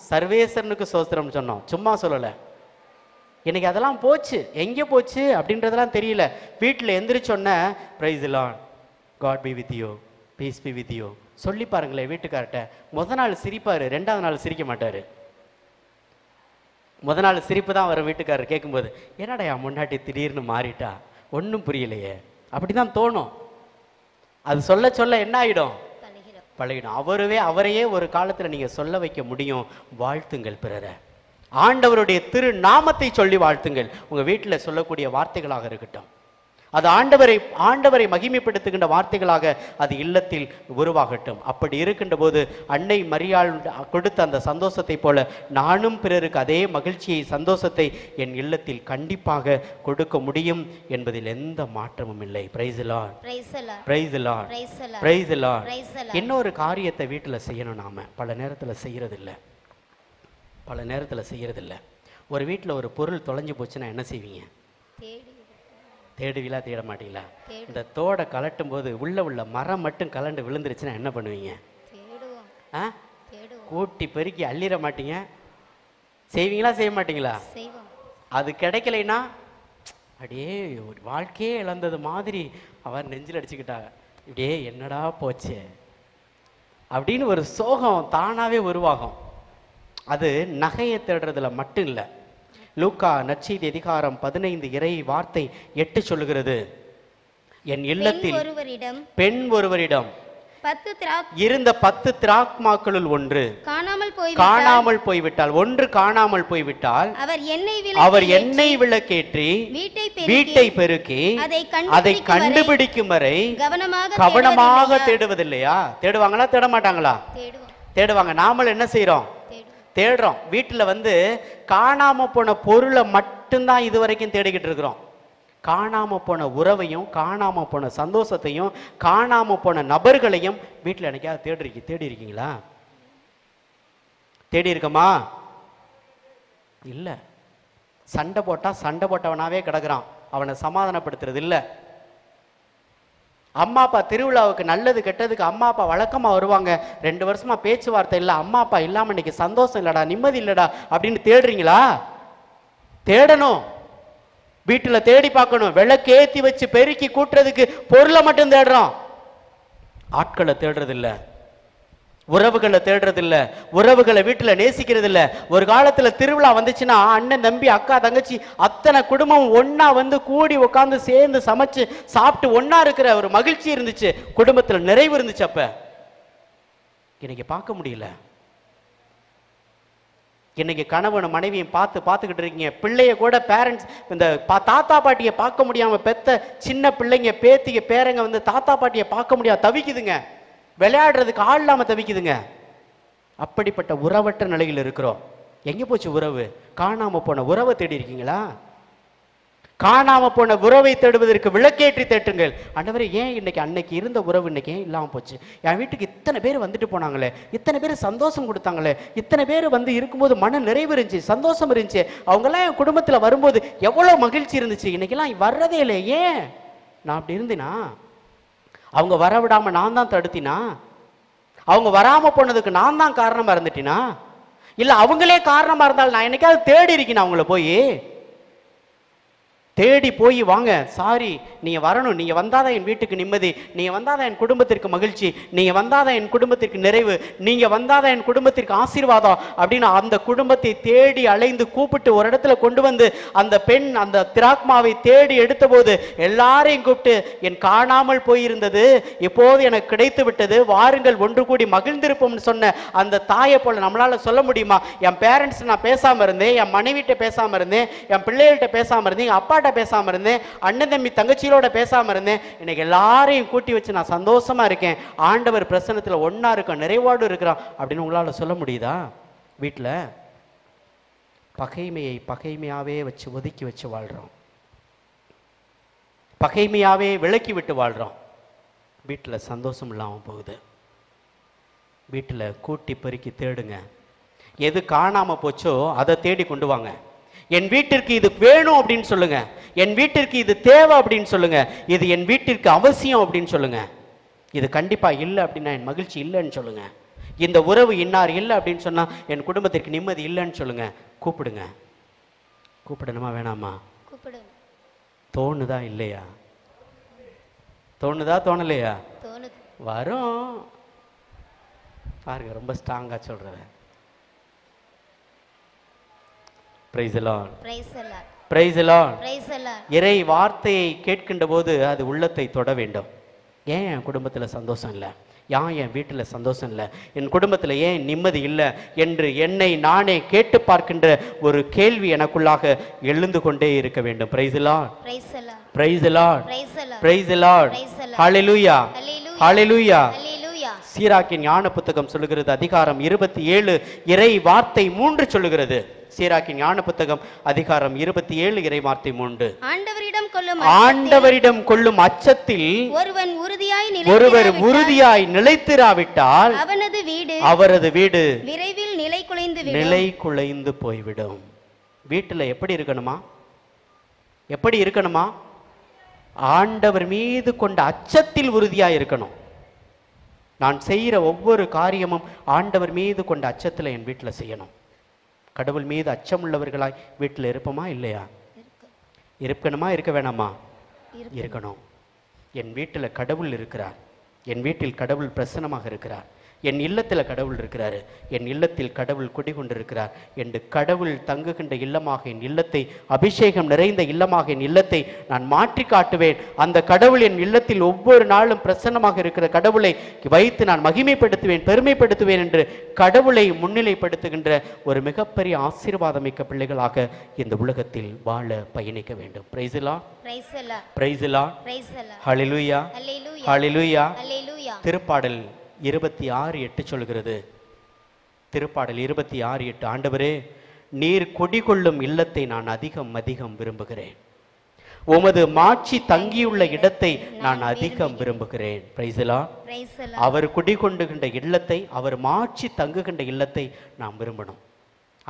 சர்வேசனுக்கு ஸ்தோத்திரம் சொன்னோம், சும்மா சொல்லல. இன்னைக்கு அதெல்லாம் போச்சு, எங்கே போச்சு அப்படின்றதெல்லாம் தெரியல. வீட்டில் எந்திரிச்சோன்ன praise the Lord, God be with you, peace be with you சொல்லி பாருங்களேன். வீட்டுக்கார்ட்ட முத நாள் சிரிப்பாரு, 2வது நாள் சிரிக்க மாட்டாரு. முத நாள் சிரிப்பு தான் வரும் வீட்டுக்காரர் கேட்கும்போது, என்னடா முன்னாடி திடீர்னு மாறிட்டா, ஒன்றும் புரியலையே, அப்படிதான் தோணும். அது சொல்ல சொல்ல என்ன ஆயிடும்? பழகிடும். அவரையே ஒரு காலத்துல நீங்க சொல்ல வைக்க முடியும். வாழ்த்துங்கள் பிறரை, ஆண்டவருடைய திரு நாமத்தை சொல்லி வாழ்த்துங்கள். உங்க வீட்டில் சொல்லக்கூடிய வார்த்தைகளாக இருக்கட்டும், அது ஆண்டவரை மகிமைப்படுத்துகின்ற வார்த்தைகளாக அது இல்லத்தில் உருவாகட்டும். அப்படி இருக்கின்ற போது அன்னை மரியாள் கொடுத்த அந்த சந்தோஷத்தை போல நானும் பிறருக்கு அதே மகிழ்ச்சியை, சந்தோஷத்தை என் இல்லத்தில் கண்டிப்பாக கொடுக்க முடியும் என்பதில் எந்த மாற்றமும் இல்லை. Praise the Lord, praise the Lord, praise the Lord. இன்னொரு காரியத்தை வீட்டில் செய்யணும். நாம பல நேரத்தில் செய்யறதில்ல. ஒரு வீட்டில் ஒரு பொருள் தொலைஞ்சு போச்சுன்னா என்ன செய்வீங்க? தேடுவீங்களா, தேட மாட்டீங்களா? இந்த தோடை கலட்டும் போது உள்ள மரம் மட்டும் கலண்டு விழுந்துருச்சுன்னா என்ன பண்ணுவீங்க? கூட்டி பெருக்கி அள்ளிட மாட்டீங்க? செய்வீங்களா, செய்ய மாட்டீங்களா? அது கிடைக்கலைன்னா அப்படியே ஒரு வாழ்க்கையே இழந்தது மாதிரி அவர் நெஞ்சில் அடிச்சுக்கிட்டாங்க. இப்படியே என்னடா போச்சு அப்படின்னு ஒரு சோகம் தானாவே உருவாகும். அது நகையை தேடுறதுல மட்டும் இல்லை. லூக்கா நற்செய்தி அதிகாரம் 15 இறை வார்த்தை 8 சொல்லுகிறது, என் இல்லத்தில் பெண் ஒருவரிடம் இருந்த 10 திராக்மாக்களுள் ஒன்று காணாமல் போய்விட்டால் அவர் எண்ணெய் விளக்கேற்றி வீட்டை பெருக்கி அதை கண்டுபிடிக்கும் வரை கவனமாக தேடுவதில்லையா? தேடுவாங்களா, தேட மாட்டாங்களா? தேடுவாங்க. நாமளும் என்ன செய்யறோம்? தேடுறோம். வீட்டில் காணாம போன பொருளை மட்டும்தான் இது வரைக்கும் தேடிக்கிட்டு இருக்கிறோம். காணாம போன உறவையும், காணாம போன சந்தோஷத்தையும், காணாம போன நபர்களையும் வீட்டில் என்னைக்காவது தேடி இருக்கீங்களா? தேடி இருக்கமா? இல்லை. சண்டை போட்டவனாவே கிடக்குறான். அவனை சமாதானப்படுத்துறது இல்லை. அம்மா அப்பா திருவிழாவுக்கு நல்லது கெட்டதுக்கு அம்மா அப்பா வழக்கமாக வருவாங்க. 2 வருஷமா பேச்சுவார்த்தை இல்லை. அம்மா அப்பா இல்லாமல் இன்னைக்கு சந்தோஷம் இல்லடா, நிம்மதி இல்லடா அப்படின்னு தேடுறீங்களா? தேடணும். வீட்டில் தேடி பார்க்கணும். விளக்கேத்தி வச்சு பெருக்கி கூட்டுறதுக்கு பொருளை மட்டும் தேடுறோம். ஆட்களை தேடுறது இல்லை, உறவுகளை தேடுறது இல்லை, உறவுகளை வீட்டில் நேசிக்கிறது இல்லை. ஒரு காலத்தில் திருவிழா வந்துச்சுன்னா அண்ணன் தம்பி அக்கா தங்கச்சி அத்தனை குடும்பம் ஒன்னா கூடி உட்காந்து சேர்ந்து சமைச்சு சாப்பிட்டு ஒன்னா இருக்கிற ஒரு மகிழ்ச்சி இருந்துச்சு, குடும்பத்தில் நிறைவு இருந்துச்சு. அப்ப இன்னைக்கு பார்க்க முடியல. இன்னைக்கு கணவன் மனைவியும் பார்த்துக்கிட்டு இருக்கீங்க. பிள்ளைய கூட பேரண்ட்ஸ் இந்த தாத்தா பாட்டியை பார்க்க முடியாம பெத்த சின்ன பிள்ளைங்க பேத்திக பேரங்க தாத்தா பாட்டியை பார்க்க முடியாம தவிக்குதுங்க. விளையாடுறதுக்கு ஆள் இல்லாம தவிக்குதுங்க. அப்படிப்பட்ட உறவற்ற நிலையில் இருக்கிறோம். எங்க போச்சு உறவு? காணாம போன உறவை தேடி இருக்கீங்களா? காணாம போன உறவை தேடுவதற்கு விளக்கேற்றி தேட்டுங்கள். ஆண்டவரே, ஏன் இன்னைக்கு அன்னைக்கு இருந்த உறவு இன்னைக்கு ஏன் இல்லாம போச்சு? என் வீட்டுக்கு இத்தனை பேர் வந்துட்டு போனாங்களே, இத்தனை பேர் சந்தோஷம் கொடுத்தாங்களே, இத்தனை பேர் இருக்கும்போது மன நிறைவு இருந்துச்சு, சந்தோஷம் இருந்துச்சு, அவங்கெல்லாம் என் குடும்பத்துல வரும்போது எவ்வளவு மகிழ்ச்சி இருந்துச்சு, இன்னைக்கெல்லாம் வர்றதே இல்லை. ஏன்? நான் அப்படி இருந்தேனா? அவங்க வர விடாம நான் தான் தடுத்தினா? அவங்க வராம போனதுக்கு நான் தான் காரணமா இருந்துட்டினா? இல்ல அவங்களே காரணமா இருந்தாலும் நான் என்னைக்காவது தேடி இருக்கேன் அவங்கள தேடி போய் வாங்க, சாரி நீங்க வரணும், நீங்க வந்தாதான் என் வீட்டுக்கு நிம்மதி, நீங்க வந்தாதான் என் குடும்பத்திற்கு மகிழ்ச்சி, நீங்க வந்தாதான் என் குடும்பத்திற்கு நிறைவு, நீங்க வந்தாதான் என் குடும்பத்திற்கு ஆசீர்வாதம் அப்படின்னு அந்த குடும்பத்தை தேடி அலைந்து கூப்பிட்டு ஒரு இடத்துல கொண்டு வந்து அந்த பெண் அந்த திராக்மாவை தேடி எடுத்த போது எல்லாரையும் கூப்பிட்டு, என் காணாமல் போயிருந்தது இப்போது எனக்கு கிடைத்து விட்டது, வாருங்கள் ஒன்று கூடி மகிழ்ந்திருப்போம்னு சொன்ன அந்த தாயை போல நம்மளால சொல்ல முடியுமா? என் பேரண்ட்ஸ் நான் பேசாம இருந்தேன், என் மனைவிட்ட பேசாம இருந்தேன், என் பிள்ளைகள்கிட்ட பேசாம இருந்தேன், என் அப்பா பேசாம இருந்தேன், அண்ணன் தம்பி தங்கச்சியோட பேசாம இருந்தேன், இன்னைக்கு எல்லாரையும் கூட்டி வச்சு நான் சந்தோஷமா இருக்கேன், ஆண்டவர் பிரசன்னத்துல ஒன்னா இருக்க நிறைவாடு இருக்கிறான் அப்படின்னு உங்களால சொல்ல முடியுதா? வீட்டுல பகைமையை பகைமையாவே வச்சு ஒதுக்கி வச்சு வாழ்றோம், பகைமையாவே விலக்கி விட்டு வாழ்றோம். வீட்டுல சந்தோஷம் இல்லாம போகுது. வீட்டுல கூட்டி பெருக்கி தேடுங்க. எது காணாம போச்சோ அதை தேடி கொண்டு வாங்க. என் வீட்டிற்கு இது வேணும் அப்படின்னு சொல்லுங்க, என் வீட்டிற்கு இது தேவை அப்படின்னு சொல்லுங்க, இது என் வீட்டிற்கு அவசியம் அப்படின்னு சொல்லுங்க. இது கண்டிப்பா இல்லை அப்படின்னா என் மகிழ்ச்சி இல்லைன்னு சொல்லுங்க. இந்த உறவு இன்னார் இல்லை அப்படின்னு சொன்னா என் குடும்பத்திற்கு நிம்மதி இல்லைன்னு சொல்லுங்க. கூப்பிடுங்க. கூப்பிடணுமா வேணாமா? தோணுதா இல்லையா? தோணுதா தோணலையா? வரும் பாருங்க, ரொம்ப ஸ்ட்ராங்கா சொல்றத. Praise the Lord. Praise the Lord. Praise the Lord. Praise the Lord. இறை வார்த்தையை கேட்கின்ற போது அது உள்ளத்தை தொட வேண்டும். ஏன் என் குடும்பத்தில் சந்தோஷம் இல்லை, என் வீட்டில் சந்தோஷம் இல்லை, என் குடும்பத்தில் ஏன் நிம்மதி இல்லை என்று என்னை நானே கேட்டு பார்க்கின்ற ஒரு கேள்வி எனக்குள்ளாக எழுந்து கொண்டே இருக்க வேண்டும். Praise the Lord, praise the Lord, praise the Lord, hallelujah, hallelujah. சீராக்கின் ஞான புத்தகம் சொல்லுகிறது, அதிகாரம் 27 இறை வார்த்தை 3 சொல்லுகிறது. சீராக்கின் ஞான புத்தகம் அதிகாரம் 27 இறை வார்த்தை 3. ஆண்டவரிடம் கொள்ளும் அச்சத்தில் ஒருவர் உறுதியாய் நிலைத்திராவிட்டால் அவரது வீடு விரைவில் நிலை குலைந்து போய்விடும். வீட்டில் எப்படி இருக்கணுமா? எப்படி இருக்கணுமா? ஆண்டவர் மீது கொண்ட அச்சத்தில் உறுதியாய் இருக்கணும். நான் செய்கிற ஒவ்வொரு காரியமும் ஆண்டவர் மீது கொண்ட அச்சத்தில் என் வீட்டில் செய்யணும். கடவுள் மீது அச்சம் உள்ளவர்களாய் வீட்டில் இருப்போமா இல்லையா? இருக்கணுமா, இருக்க வேணாமா? இருக்கணும். என் வீட்டில் கடவுள் இருக்கிறார், என் வீட்டில் கடவுள் பிரசன்னமாக இருக்கிறார், என் இல்லத்தில் கடவுள் இருக்கிறாரு, என் இல்லத்தில் கடவுள் குடிகொண்டிருக்கிறார் என்று கடவுள் தங்குகின்ற இல்லமாக என் இல்லத்தை, அபிஷேகம் நிறைந்த இல்லமாக என் இல்லத்தை நான் மாற்றி காட்டுவேன். அந்த கடவுள் என் இல்லத்தில் ஒவ்வொரு நாளும் பிரசன்னமாக இருக்கிற கடவுளை வைத்து நான் மகிமைப்படுத்துவேன், பெருமைப்படுத்துவேன் என்று கடவுளை முன்னிலைப்படுத்துகின்ற ஒரு மிகப்பெரிய ஆசீர்வாதமிக்க பிள்ளைகளாக இந்த உலகத்தில் வாழ பயணிக்க வேண்டும். Praise the Lord, praise the Lord, hallelujah, hallelujah. திருப்பாடல் 26:8 சொல்கிறது. திருப்பாடல் 26:8, ஆண்டவரே நீர் குடிகொள்ளும் இல்லத்தை நான் அதிகம் அதிகம் விரும்புகிறேன், உமது மாட்சி தங்கியுள்ள இடத்தை நான் அதிகம் விரும்புகிறேன். Price the Lord. அவர் குடிகொண்டுகின்ற இல்லத்தை, அவர் மாட்சி தங்குகின்ற இல்லத்தை நாம் விரும்பணும்.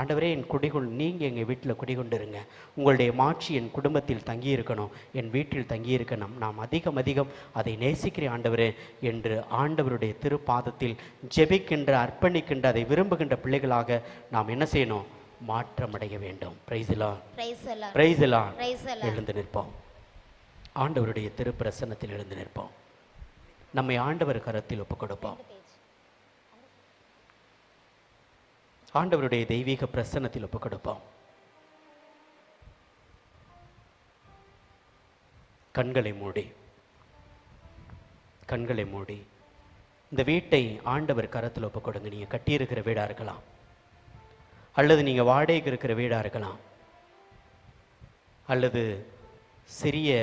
ஆண்டவரே என் குடிகொள், நீங்கள் எங்கள் வீட்டில் குடிகொண்டிருங்க, உங்களுடைய மாட்சி என் குடும்பத்தில் தங்கியிருக்கணும், என் வீட்டில் தங்கியிருக்கணும், நாம் அதிகம் அதிகம் அதை நேசிக்கிறேன் ஆண்டவரே என்று ஆண்டவருடைய திருப்பாதத்தில் ஜெபிக்கின்ற, அர்ப்பணிக்கின்ற, அதை விரும்புகின்ற பிள்ளைகளாக நாம் என்ன செய்யணும்? மாற்றமடைய வேண்டும். Praise the Lord, praise the Lord. எழுந்து நிற்போம், ஆண்டவருடைய திருப்பிரசன்னத்தில் எழுந்து நிற்போம், நம்மை ஆண்டவர் கரத்தில் ஒப்புக் கொடுப்போம். ஆண்டவருடைய தெய்வீக பிரசன்னத்தில் ஒப்புக் கொடுப்போம். கண்களை மூடி, கண்களை மூடி இந்த வீட்டை ஆண்டவர் கரத்தில் ஒப்புக் கொடுங்க. நீங்க கட்டியிருக்கிற வீடா இருக்கலாம், அல்லது நீங்க வாடகைக்கு இருக்கிற வீடா இருக்கலாம், அல்லது சிறிய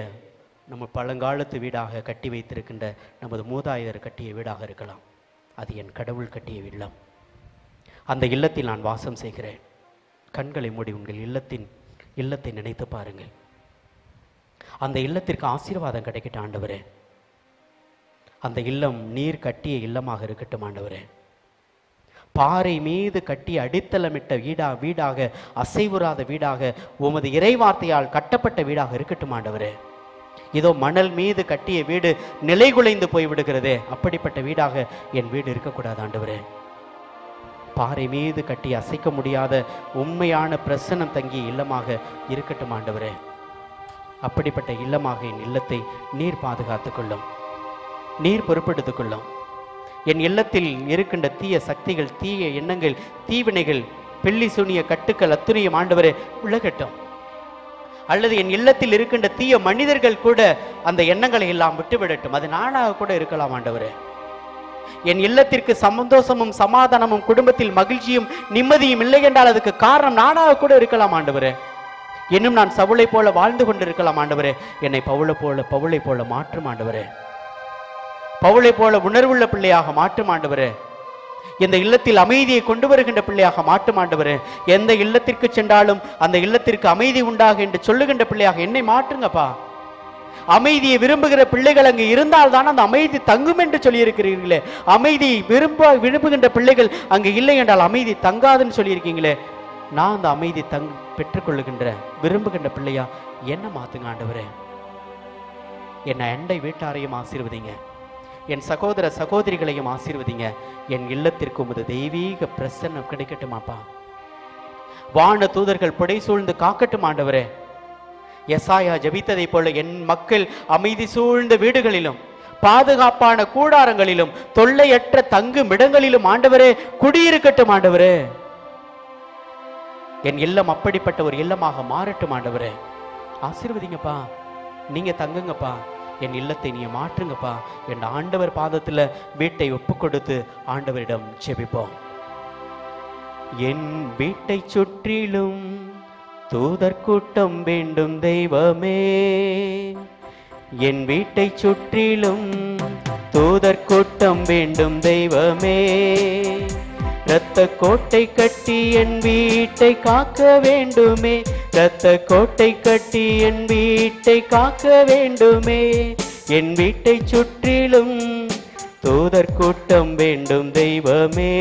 நம்ம பழங்காலத்து வீடாக கட்டி வைத்திருக்கின்ற நமது மூதாதையர் கட்டிய வீடாக இருக்கலாம். அது என் கடவுள் கட்டிய இல்லம், அந்த இல்லத்தில் நான் வாசம் செய்கிறேன். கண்களை மூடி உங்கள் இல்லத்தை நினைத்து பாருங்கள். அந்த இல்லத்திற்கு ஆசீர்வாதம் கிடைக்கட்டும் ஆண்டவரே. அந்த இல்லம் நீர் கட்டிய இல்லமாக இருக்கட்டும் ஆண்டவரே. பாறை மீது கட்டி அடித்தளமிட்ட வீடாக, அசைவுறாத வீடாக, உமது இறைவார்த்தையால் கட்டப்பட்ட வீடாக இருக்கட்டும் ஆண்டவரே. இதோ மணல் மீது கட்டிய வீடு நிலைகுலைந்து போய்விடுகிறதே, அப்படிப்பட்ட வீடாக என் வீடு இருக்கக்கூடாது ஆண்டவரே. பாறை மீது கட்டி அசைக்க முடியாத உண்மையான பிரசன்னம் தங்கிய இல்லமாக இருக்கட்டும் ஆண்டவரே. அப்படிப்பட்ட இல்லமாக என் இல்லத்தை நீர் பாதுகாத்துக் கொள்ளும், நீர் பொறுப்பெடுத்துக் கொள்ளும். என் இல்லத்தில் இருக்கின்ற தீய சக்திகள், தீய எண்ணங்கள், தீவினைகள், பில்லி சூனிய கட்டுக்கள் அத்துணையும் ஆண்டவரே விலகட்டும். அல்லது என் இல்லத்தில் இருக்கின்ற தீய மனிதர்கள் கூட அந்த எண்ணங்களை எல்லாம் விட்டுவிடட்டும். அது நானாக கூட இருக்கலாம் ஆண்டவரே. என் இல்லத்திற்கு சந்தோஷமும் சமாதானமும் குடும்பத்தில் மகிழ்ச்சியும் நிம்மதியும் இல்லை என்றால் அதுக்கு காரணம் நானாக கூட இருக்கலாம் ஆண்டவரே. இன்னும் நான் சவுளை போல வாழ்ந்து கொண்டிருக்கலாம் ஆண்டவரே. என்னை பவுளை போல மாற்றும் ஆண்டவரே. பவுளை போல உணர்வுள்ள பிள்ளையாக மாற்றும் ஆண்டவரே. இந்த இல்லத்தில் அமைதியை கொண்டு வருகின்ற பிள்ளையாக மாற்றும் ஆண்டவரே. எந்த இல்லத்திற்கு சென்றாலும் அந்த இல்லத்திற்கு அமைதி உண்டாக என்று சொல்லுகின்ற பிள்ளையாக என்னை மாற்றுங்கப்பா. அமைதியை விரும்புகிற பிள்ளைகள் அங்கு இருந்தால் தான் அந்த அமைதி தங்கும் என்று சொல்லியிருக்கிறீர்களே. அமைதி விரும்புகின்ற பிள்ளைகள் அங்கு இல்லை என்றால் அமைதி தங்காதுன்னு சொல்லியிருக்கீங்களே. நான் அந்த அமைதி பெற்றுக்கொள்ளுகின்ற விரும்புகின்ற பிள்ளையா என்ன மாத்துங்க ஆண்டவரே. என்னை அண்டை வீட்டாரையும் ஆசீர்வதிங்க, என் சகோதர சகோதரிகளையும் ஆசீர்வதிங்க. என் இல்லத்திற்கு உமது தெய்வீக பிரசன்னம் கிடைக்கட்டுமாப்பா. வான தூதர்கள் புடை சூழ்ந்து காக்கட்டும் ஆண்டவரே. எசாயா ஜபித்ததை போல என் மக்கள் அமைதி சூழ்ந்த வீடுகளிலும் பாதுகாப்பான கூடாரங்களிலும் தொல்லையற்ற தங்கும் இடங்களிலும் ஆண்டவரே குடியிருக்கட்டும் ஆண்டவரே. என் இல்லம் அப்படிப்பட்ட ஒரு இல்லமாக மாறட்டும் ஆண்டவரே. ஆசீர்வதிங்கப்பா, நீங்க தங்குங்கப்பா. என் இல்லத்தை நீ மாற்றுங்கப்பா. என் ஆண்டவர் பாதத்தில் வீட்டை ஒப்பு கொடுத்து ஆண்டவரிடம் ஜெபிப்போம். என் வீட்டை சுற்றிலும் தூதர் கூட்டம் வேண்டும் தெய்வமே. என் வீட்டை சுற்றிலும் தூதர் கூட்டம் வேண்டும் தெய்வமே. இரத்த கோட்டை கட்டி என் வீட்டை காக்க வேண்டுமே. இரத்த கோட்டை கட்டி என் வீட்டை காக்க வேண்டுமே. என் வீட்டை சுற்றிலும் தூதர் கூட்டம் வேண்டும் தெய்வமே.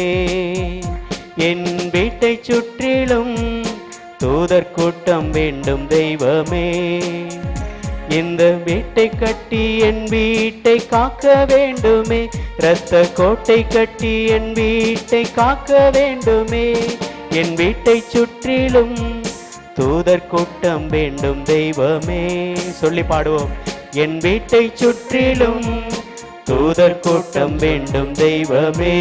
என் வீட்டை சுற்றிலும் தூதர் கூட்டம் வேண்டும் தெய்வமே. இந்த வீட்டை கட்டி என் வீட்டை காக்க வேண்டுமே. இரத்த கோட்டை கட்டி என் வீட்டை காக்க வேண்டுமே. என் வீட்டை சுற்றிலும் தூதர் கூட்டம் வேண்டும் தெய்வமே. சொல்லி பாடுவோம். என் வீட்டை சுற்றிலும் தூதர் கூட்டம் வேண்டும் தெய்வமே.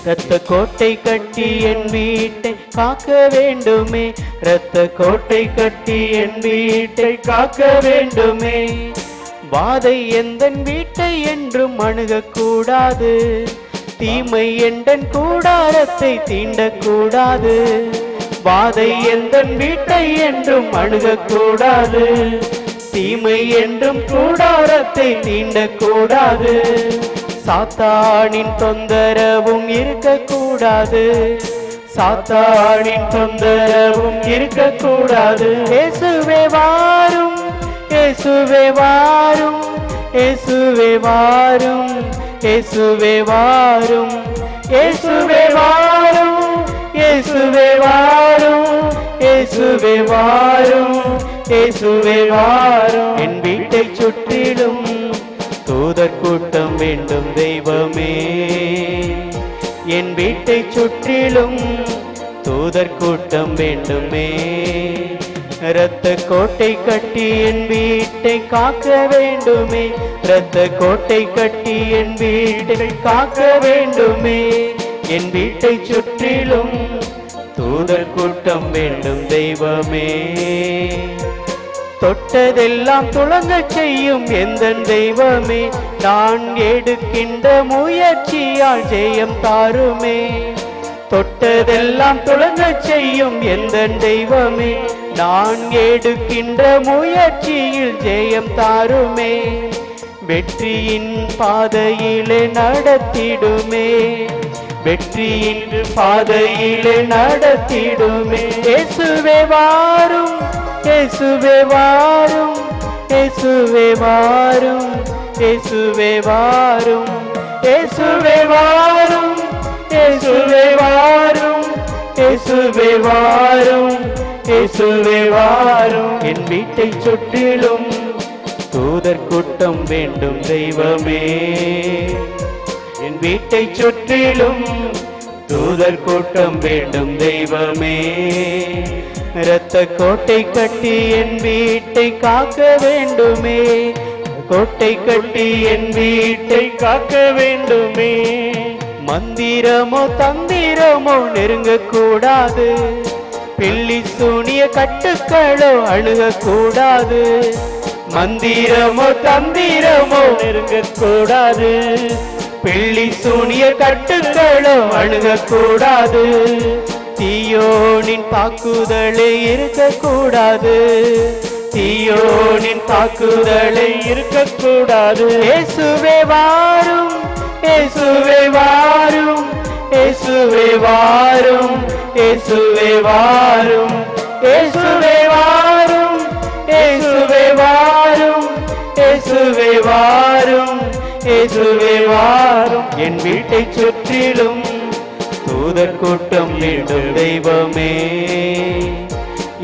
இரத்த கோட்டை கட்டி என் வீட்டை காக்க வேண்டுமே. இரத்த கோட்டை கட்டி என் வீட்டை காக்க வேண்டுமே. வாதை எந்தன் வீட்டை என்றும் அணுகக்கூடாது. தீமை எந்தன் கூடாரத்தை தீண்டக்கூடாது. வாதை எந்தன் வீட்டை என்றும் அணுகக்கூடாது. தீமை என்றும் கூடாரத்தை தீண்டக்கூடாது. சாத்தானின் தொந்தரவும் இருக்கக்கூடாது. சாத்தானின் தொந்தரவும் இருக்கக்கூடாது. இயேசுவே வாரும், இயேசுவே வாரும், இயேசுவே வாரும், இயேசுவே வாரும், இயேசுவே வாரும், இயேசுவே வாரும், இயேசுவே வாரும், இயேசுவே வாரும். என் வீட்டை சுற்றிலும் தூதர் கூட்டம் வேண்டும் தெய்வமே. என் வீட்டை சுற்றிலும் தூதர் கூட்டம் வேண்டுமே. இரத்த கோட்டை கட்டி என் வீட்டை காக்க வேண்டுமே. இரத்த கோட்டை கட்டி என் வீட்டை காக்க வேண்டுமே. என் வீட்டை சுற்றிலும் தூதர் கூட்டம் வேண்டும் தெய்வமே. தொட்டதெல்லாம் துளங்க செய்யும் எந்தன் தெய்வமே. நான் எடுக்கின்ற முயற்சியால் ஜெயம் தாருமே. தொட்டதெல்லாம் துளங்க செய்யும் எந்தன் தெய்வமே. நான் எடுக்கின்ற முயற்சியில் ஜெயம் தாருமே. வெற்றியின் பாதையிலே நடத்திடுமே. வெற்றியின் பாதையிலே நடத்திடுமே. இயேசுவே வாரும், இயேசுவே வாரும், இயேசுவே வாரும், இயேசுவே வாரும், இயேசுவே வாரும், இயேசுவே வாரும், இயேசுவே வாரும், இயேசுவே வாரும். என் வீட்டை சுற்றிலும் தூதர் கூட்டம் வேண்டும் தெய்வமே. என் வீட்டை சுற்றிலும் தூதர் கூட்டம் வேண்டும் தெய்வமே. இரத்த கோட்டை கட்டி என் வீட்டை காக்க வேண்டுமே. கோட்டை கட்டி என் வீட்டை காக்க வேண்டுமே. மந்திரமோ தந்திரமோ நெருங்கக்கூடாது. பில்லி சூனிய கட்டுக்களோ அணுகக்கூடாது. மந்திரமோ தந்திரமோ நெருங்கக்கூடாது. பில்லி சூனிய கட்டுக்களோ அணுகக்கூடாது. தீயோனின் தாக்குதலை இருக்கக்கூடாது. தீயோனின் தாக்குதலை இருக்கக்கூடாது. இயேசுவே வாரும், இயேசுவே வாரும், இயேசுவே வாரும், இயேசுவே வாரும், இயேசுவே வாரும், இயேசுவே வாரும், இயேசுவே வாரும், இயேசுவே வாரும். என் வீட்டை சுற்றிலும் தூதர் கூட்டம் வேண்டும் தெய்வமே.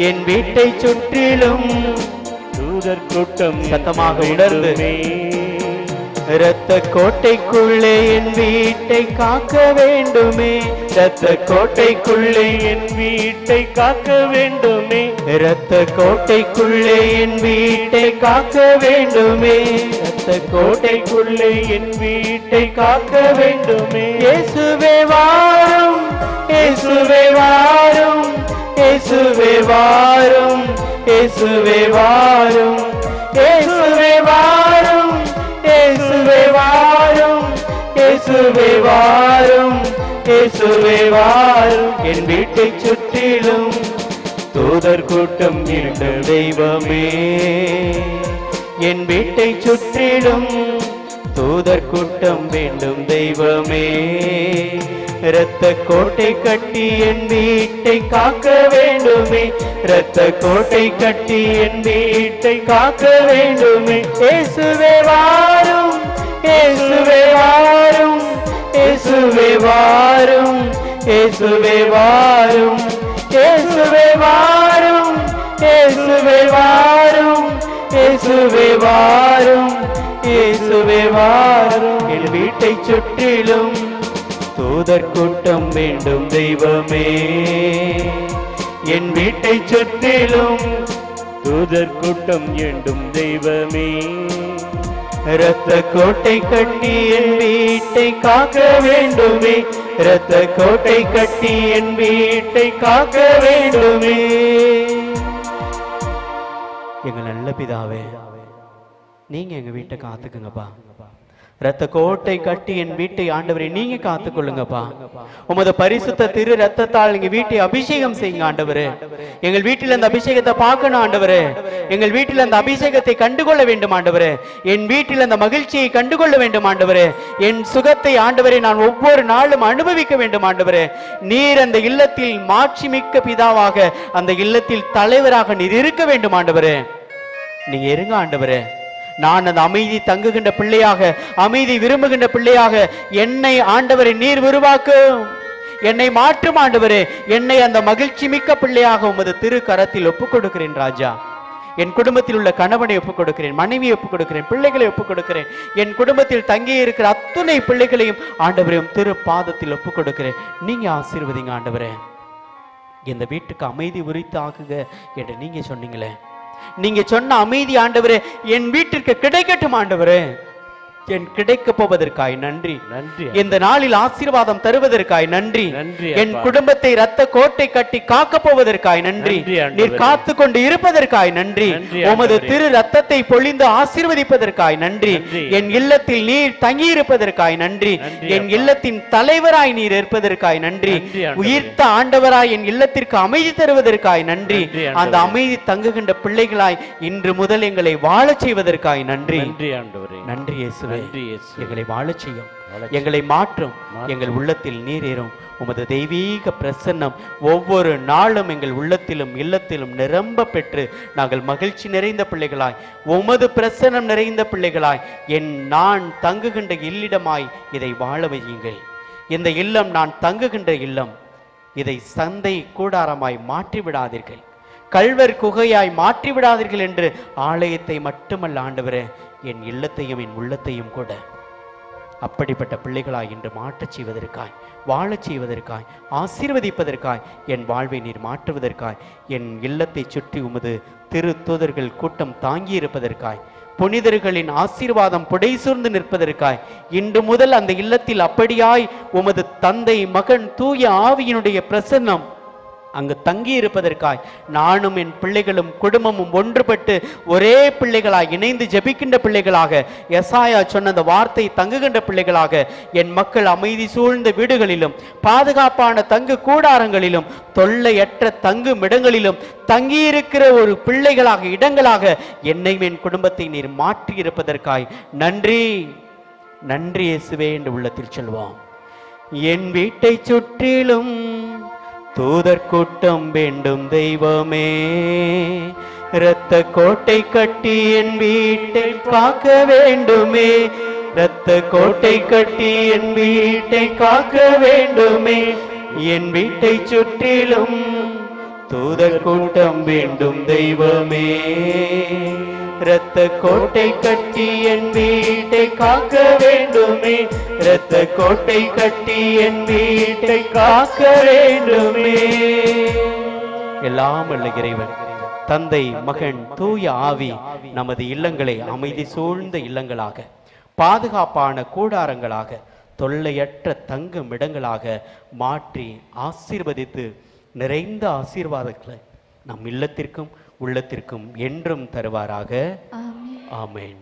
என் வீட்டை சுற்றிலும் தூதர் கூட்டம் சத்தமாக உணர்ந்து இரத்த கோட்டைக்குள்ளே என் வீட்டை காக்க வேண்டுமே. இரத்த கோட்டைக்குள்ளே என் வீட்டை காக்க வேண்டுமே. இரத்த கோட்டைக்குள்ளே என் வீட்டை காக்க வேண்டுமே. இரத்த கோட்டைக்குள்ளே என் வீட்டை காக்க வேண்டுமே. இயேசுவே வாரும், இயேசுவே வாரும், இயேசுவே வாரும், இயேசுவே வாரும், இயேசுவே வாரும், இயேசுவே வாரும், இயேசுவே வாரும், இயேசுவே வாரும். என் வீட்டை சுற்றிலும் தூதர் கூட்டம் இருந்த தெய்வமே, என் வீட்டை சுற்றிலும் தூதர் கூட்டம் வேண்டும் தெய்வமே. இரத்த கோட்டை கட்டி என் வீட்டை காக்க வேண்டுமே, இரத்த கோட்டை கட்டி என் வீட்டை காக்க வேண்டுமே. இயேசுவே வாரும், இயேசுவே வாரும், இயேசுவே வாரும், இயேசுவே வாரும், இயேசுவே வாரும், இயேசுவே வாரும், இயேசுவே வாரும், இயேசுவே வாரும். என் வீட்டை சுற்றிலும் தூதர் கூட்டம் வேண்டும் தெய்வமே, என் வீட்டை சுற்றிலும் தூதர் கூட்டம் வேண்டும் தெய்வமே. இரத்த கோட்டை கட்டி என் வீட்டை காக்க வேண்டுமே, இரத்த கோட்டை கட்டி என் வீட்டை காக்க வேண்டுமே. எங்க நல்ல பிதாவே, நீங்க எங்க வீட்டை காத்துக்குங்கப்பா. இரத்த கோட்டை கட்டி என் வீட்டை ஆண்டவரை நீங்க காத்துக்கொள்ளுங்கப்பா. உமது பரிசுத்த திரு ரத்தத்தால் எங்க வீட்டை அபிஷேகம் செய்யுங்க ஆண்டவரே. எங்கள் வீட்டில் அந்த அபிஷேகத்தை பார்க்கணும் ஆண்டவரே. எங்கள் வீட்டில் அந்த அபிஷேகத்தை கண்டுகொள்ள வேண்டும் ஆண்டவரே. என் வீட்டில் அந்த மகிழ்ச்சியை கண்டுகொள்ள வேண்டும் ஆண்டவரே. என் சுகத்தை ஆண்டவரை நான் ஒவ்வொரு நாளும் அனுபவிக்க வேண்டும் ஆண்டவரே. நீர் அந்த இல்லத்தில் மாட்சிமிக்க பிதாவாக, அந்த இல்லத்தில் தலைவராக நீர் இருக்க வேண்டும் ஆண்டவரே. நீங்க இருங்க ஆண்டவரே. நான் அந்த அமைதி தங்குகின்ற பிள்ளையாக, அமைதி விரும்புகின்ற பிள்ளையாக என்னை ஆண்டவரை நீர் உருவாக்கும், என்னை மாற்றும் ஆண்டவரே. என்னை அந்த மகிழ்ச்சி மிக்க பிள்ளையாக உமது திரு கரத்தில் ஒப்புக் கொடுக்கிறேன் ராஜா. என் குடும்பத்தில் உள்ள கணவனை ஒப்புக் கொடுக்கிறேன், மனைவியை ஒப்புக் கொடுக்கிறேன், பிள்ளைகளை ஒப்புக் கொடுக்கிறேன். என் குடும்பத்தில் தங்கி இருக்கிற அத்துணை பிள்ளைகளையும் ஆண்டவரையும் திரு பாதத்தில் ஒப்புக் கொடுக்கிறேன். நீங்க ஆசீர்வதிங்க ஆண்டவரே. இந்த வீட்டுக்கு அமைதி உரித்து ஆக்குங்க என்று நீங்க சொன்னீங்களே. நீங்க சொன்ன அமைதி ஆண்டவரே என் வீட்டிற்கு கிடைக்கட்டும் ஆண்டவரே. என் கிடைக்க போவதற்காய் நன்றி. நன்றி. இந்த நாளில் ஆசீர்வாதம் தருவதற்காய் நன்றி. என் குடும்பத்தை இரத்த கோட்டை கட்டி காக்க போவதற்காய் நன்றி. நீர் காத்து கொண்டு இருப்பதற்காய் நன்றி. உமது திரு ரத்தத்தை பொழிந்து ஆசீர்வதிப்பதற்காய் நன்றி. என் இல்லத்தில் நீர் தங்கி இருப்பதற்காய் நன்றி. என் இல்லத்தின் தலைவராய் நீர் இருப்பதற்காய் நன்றி. உயிர்த்த ஆண்டவராய் என் இல்லத்திற்கு அமைதி தருவதற்காய் நன்றி. அந்த அமைதி தங்குகின்ற பிள்ளைகளாய் இன்று முதல் எங்களை வாழச் செய்வதற்காய் நன்றி. நன்றி இயேசுவே. எங்களை வாழச் செய்யும், எங்களை மாற்றும், எங்கள் உள்ளத்தில் நீரேறும் உமது தெய்வீக பிரசன்னம் ஒவ்வொரு நாளும் எங்கள் உள்ளத்திலும் இல்லத்திலும் நிரம்ப பெற்று நாங்கள் மகிழ்ச்சி நிறைந்த பிள்ளைகளாய், உமது பிரசன்னம் நிறைந்த பிள்ளைகளாய், நான் தங்குகின்ற இல்லிடமாய் இதை வாழ வையுங்கள். இந்த இல்லம் நான் தங்குகின்ற இல்லம், இதை சந்தை கூடாரமாய் மாற்றிவிடாதீர்கள், கல்வர் குகையாய் மாற்றிவிடாதீர்கள் என்று ஆலயத்தை மட்டுமல்ல ஆண்டவரே, என் இல்லத்தையும் என் உள்ளத்தையும் கூட அப்படிப்பட்ட பிள்ளைகளாய் இன்று மாற்றச் செய்வதற்காய், வாழச் செய்வதற்காய், ஆசீர்வதிப்பதற்காய், என் வாழ்வை நீர் மாற்றுவதற்காய், என் இல்லத்தை சுற்றி உமது திரு தூதர்கள் கூட்டம் தாங்கி இருப்பதற்காய், புனிதர்களின் ஆசீர்வாதம் புடை சூழ்ந்து நிற்பதற்காய், இன்று முதல் அந்த இல்லத்தில் அப்படியாய் உமது தந்தை மகன் தூய ஆவியினுடைய பிரசன்னம் அங்கு தங்கி இருப்பதற்காய், நானும் என் பிள்ளைகளும் குடும்பமும் ஒன்றுபட்டு ஒரே பிள்ளைகளாய் இணைந்து ஜெபிக்கின்ற பிள்ளைகளாக, எசாயா சொன்ன அந்த வார்த்தை தங்குகின்ற பிள்ளைகளாக, என் மக்கள் அமைதி சூழ்ந்த வீடுகளிலும் பாதுகாப்பான தங்கு கூடாரங்களிலும் தொல்லையற்ற தங்கும் இடங்களிலும் தங்கியிருக்கிற ஒரு பிள்ளைகளாக, இடங்களாக என்னையும் என் குடும்பத்தை நீர் மாற்றி இருப்பதற்காய் நன்றி. நன்றி இயேசுவே என்று உள்ளத்தில் சொல்வோம். என் வீட்டை சுற்றிலும் தூதர் கூட்டம் வேண்டும் தெய்வமே, இரத்த கோட்டை கட்டி என் வீட்டை காக்க வேண்டுமே, இரத்த கோட்டை கட்டி என் வீட்டை காக்க வேண்டுமே. என் வீட்டை சுற்றிலும் தூதர் கூட்டம் வேண்டும் தெய்வமே, இரத்த கோட்டை கட்டி என் வீட்டை காக்க வேண்டுமே, இரத்த கோட்டை கட்டி என் வீட்டை காக்க வேண்டுமே. எல்லாம் வல்ல இறைவன் தந்தை மகன் தூய ஆவி நமது இல்லங்களை அமைதி சூழ்ந்த இல்லங்களாக, பாதுகாப்பான கூடாரங்களாக, தொல்லையற்ற தங்கும் இடங்களாக மாற்றி ஆசீர்வதித்து நிறைந்த ஆசீர்வாதங்களை நம் இல்லத்திற்கும் உள்ளத்திற்கும் என்றும் தருவாராக. ஆமென்.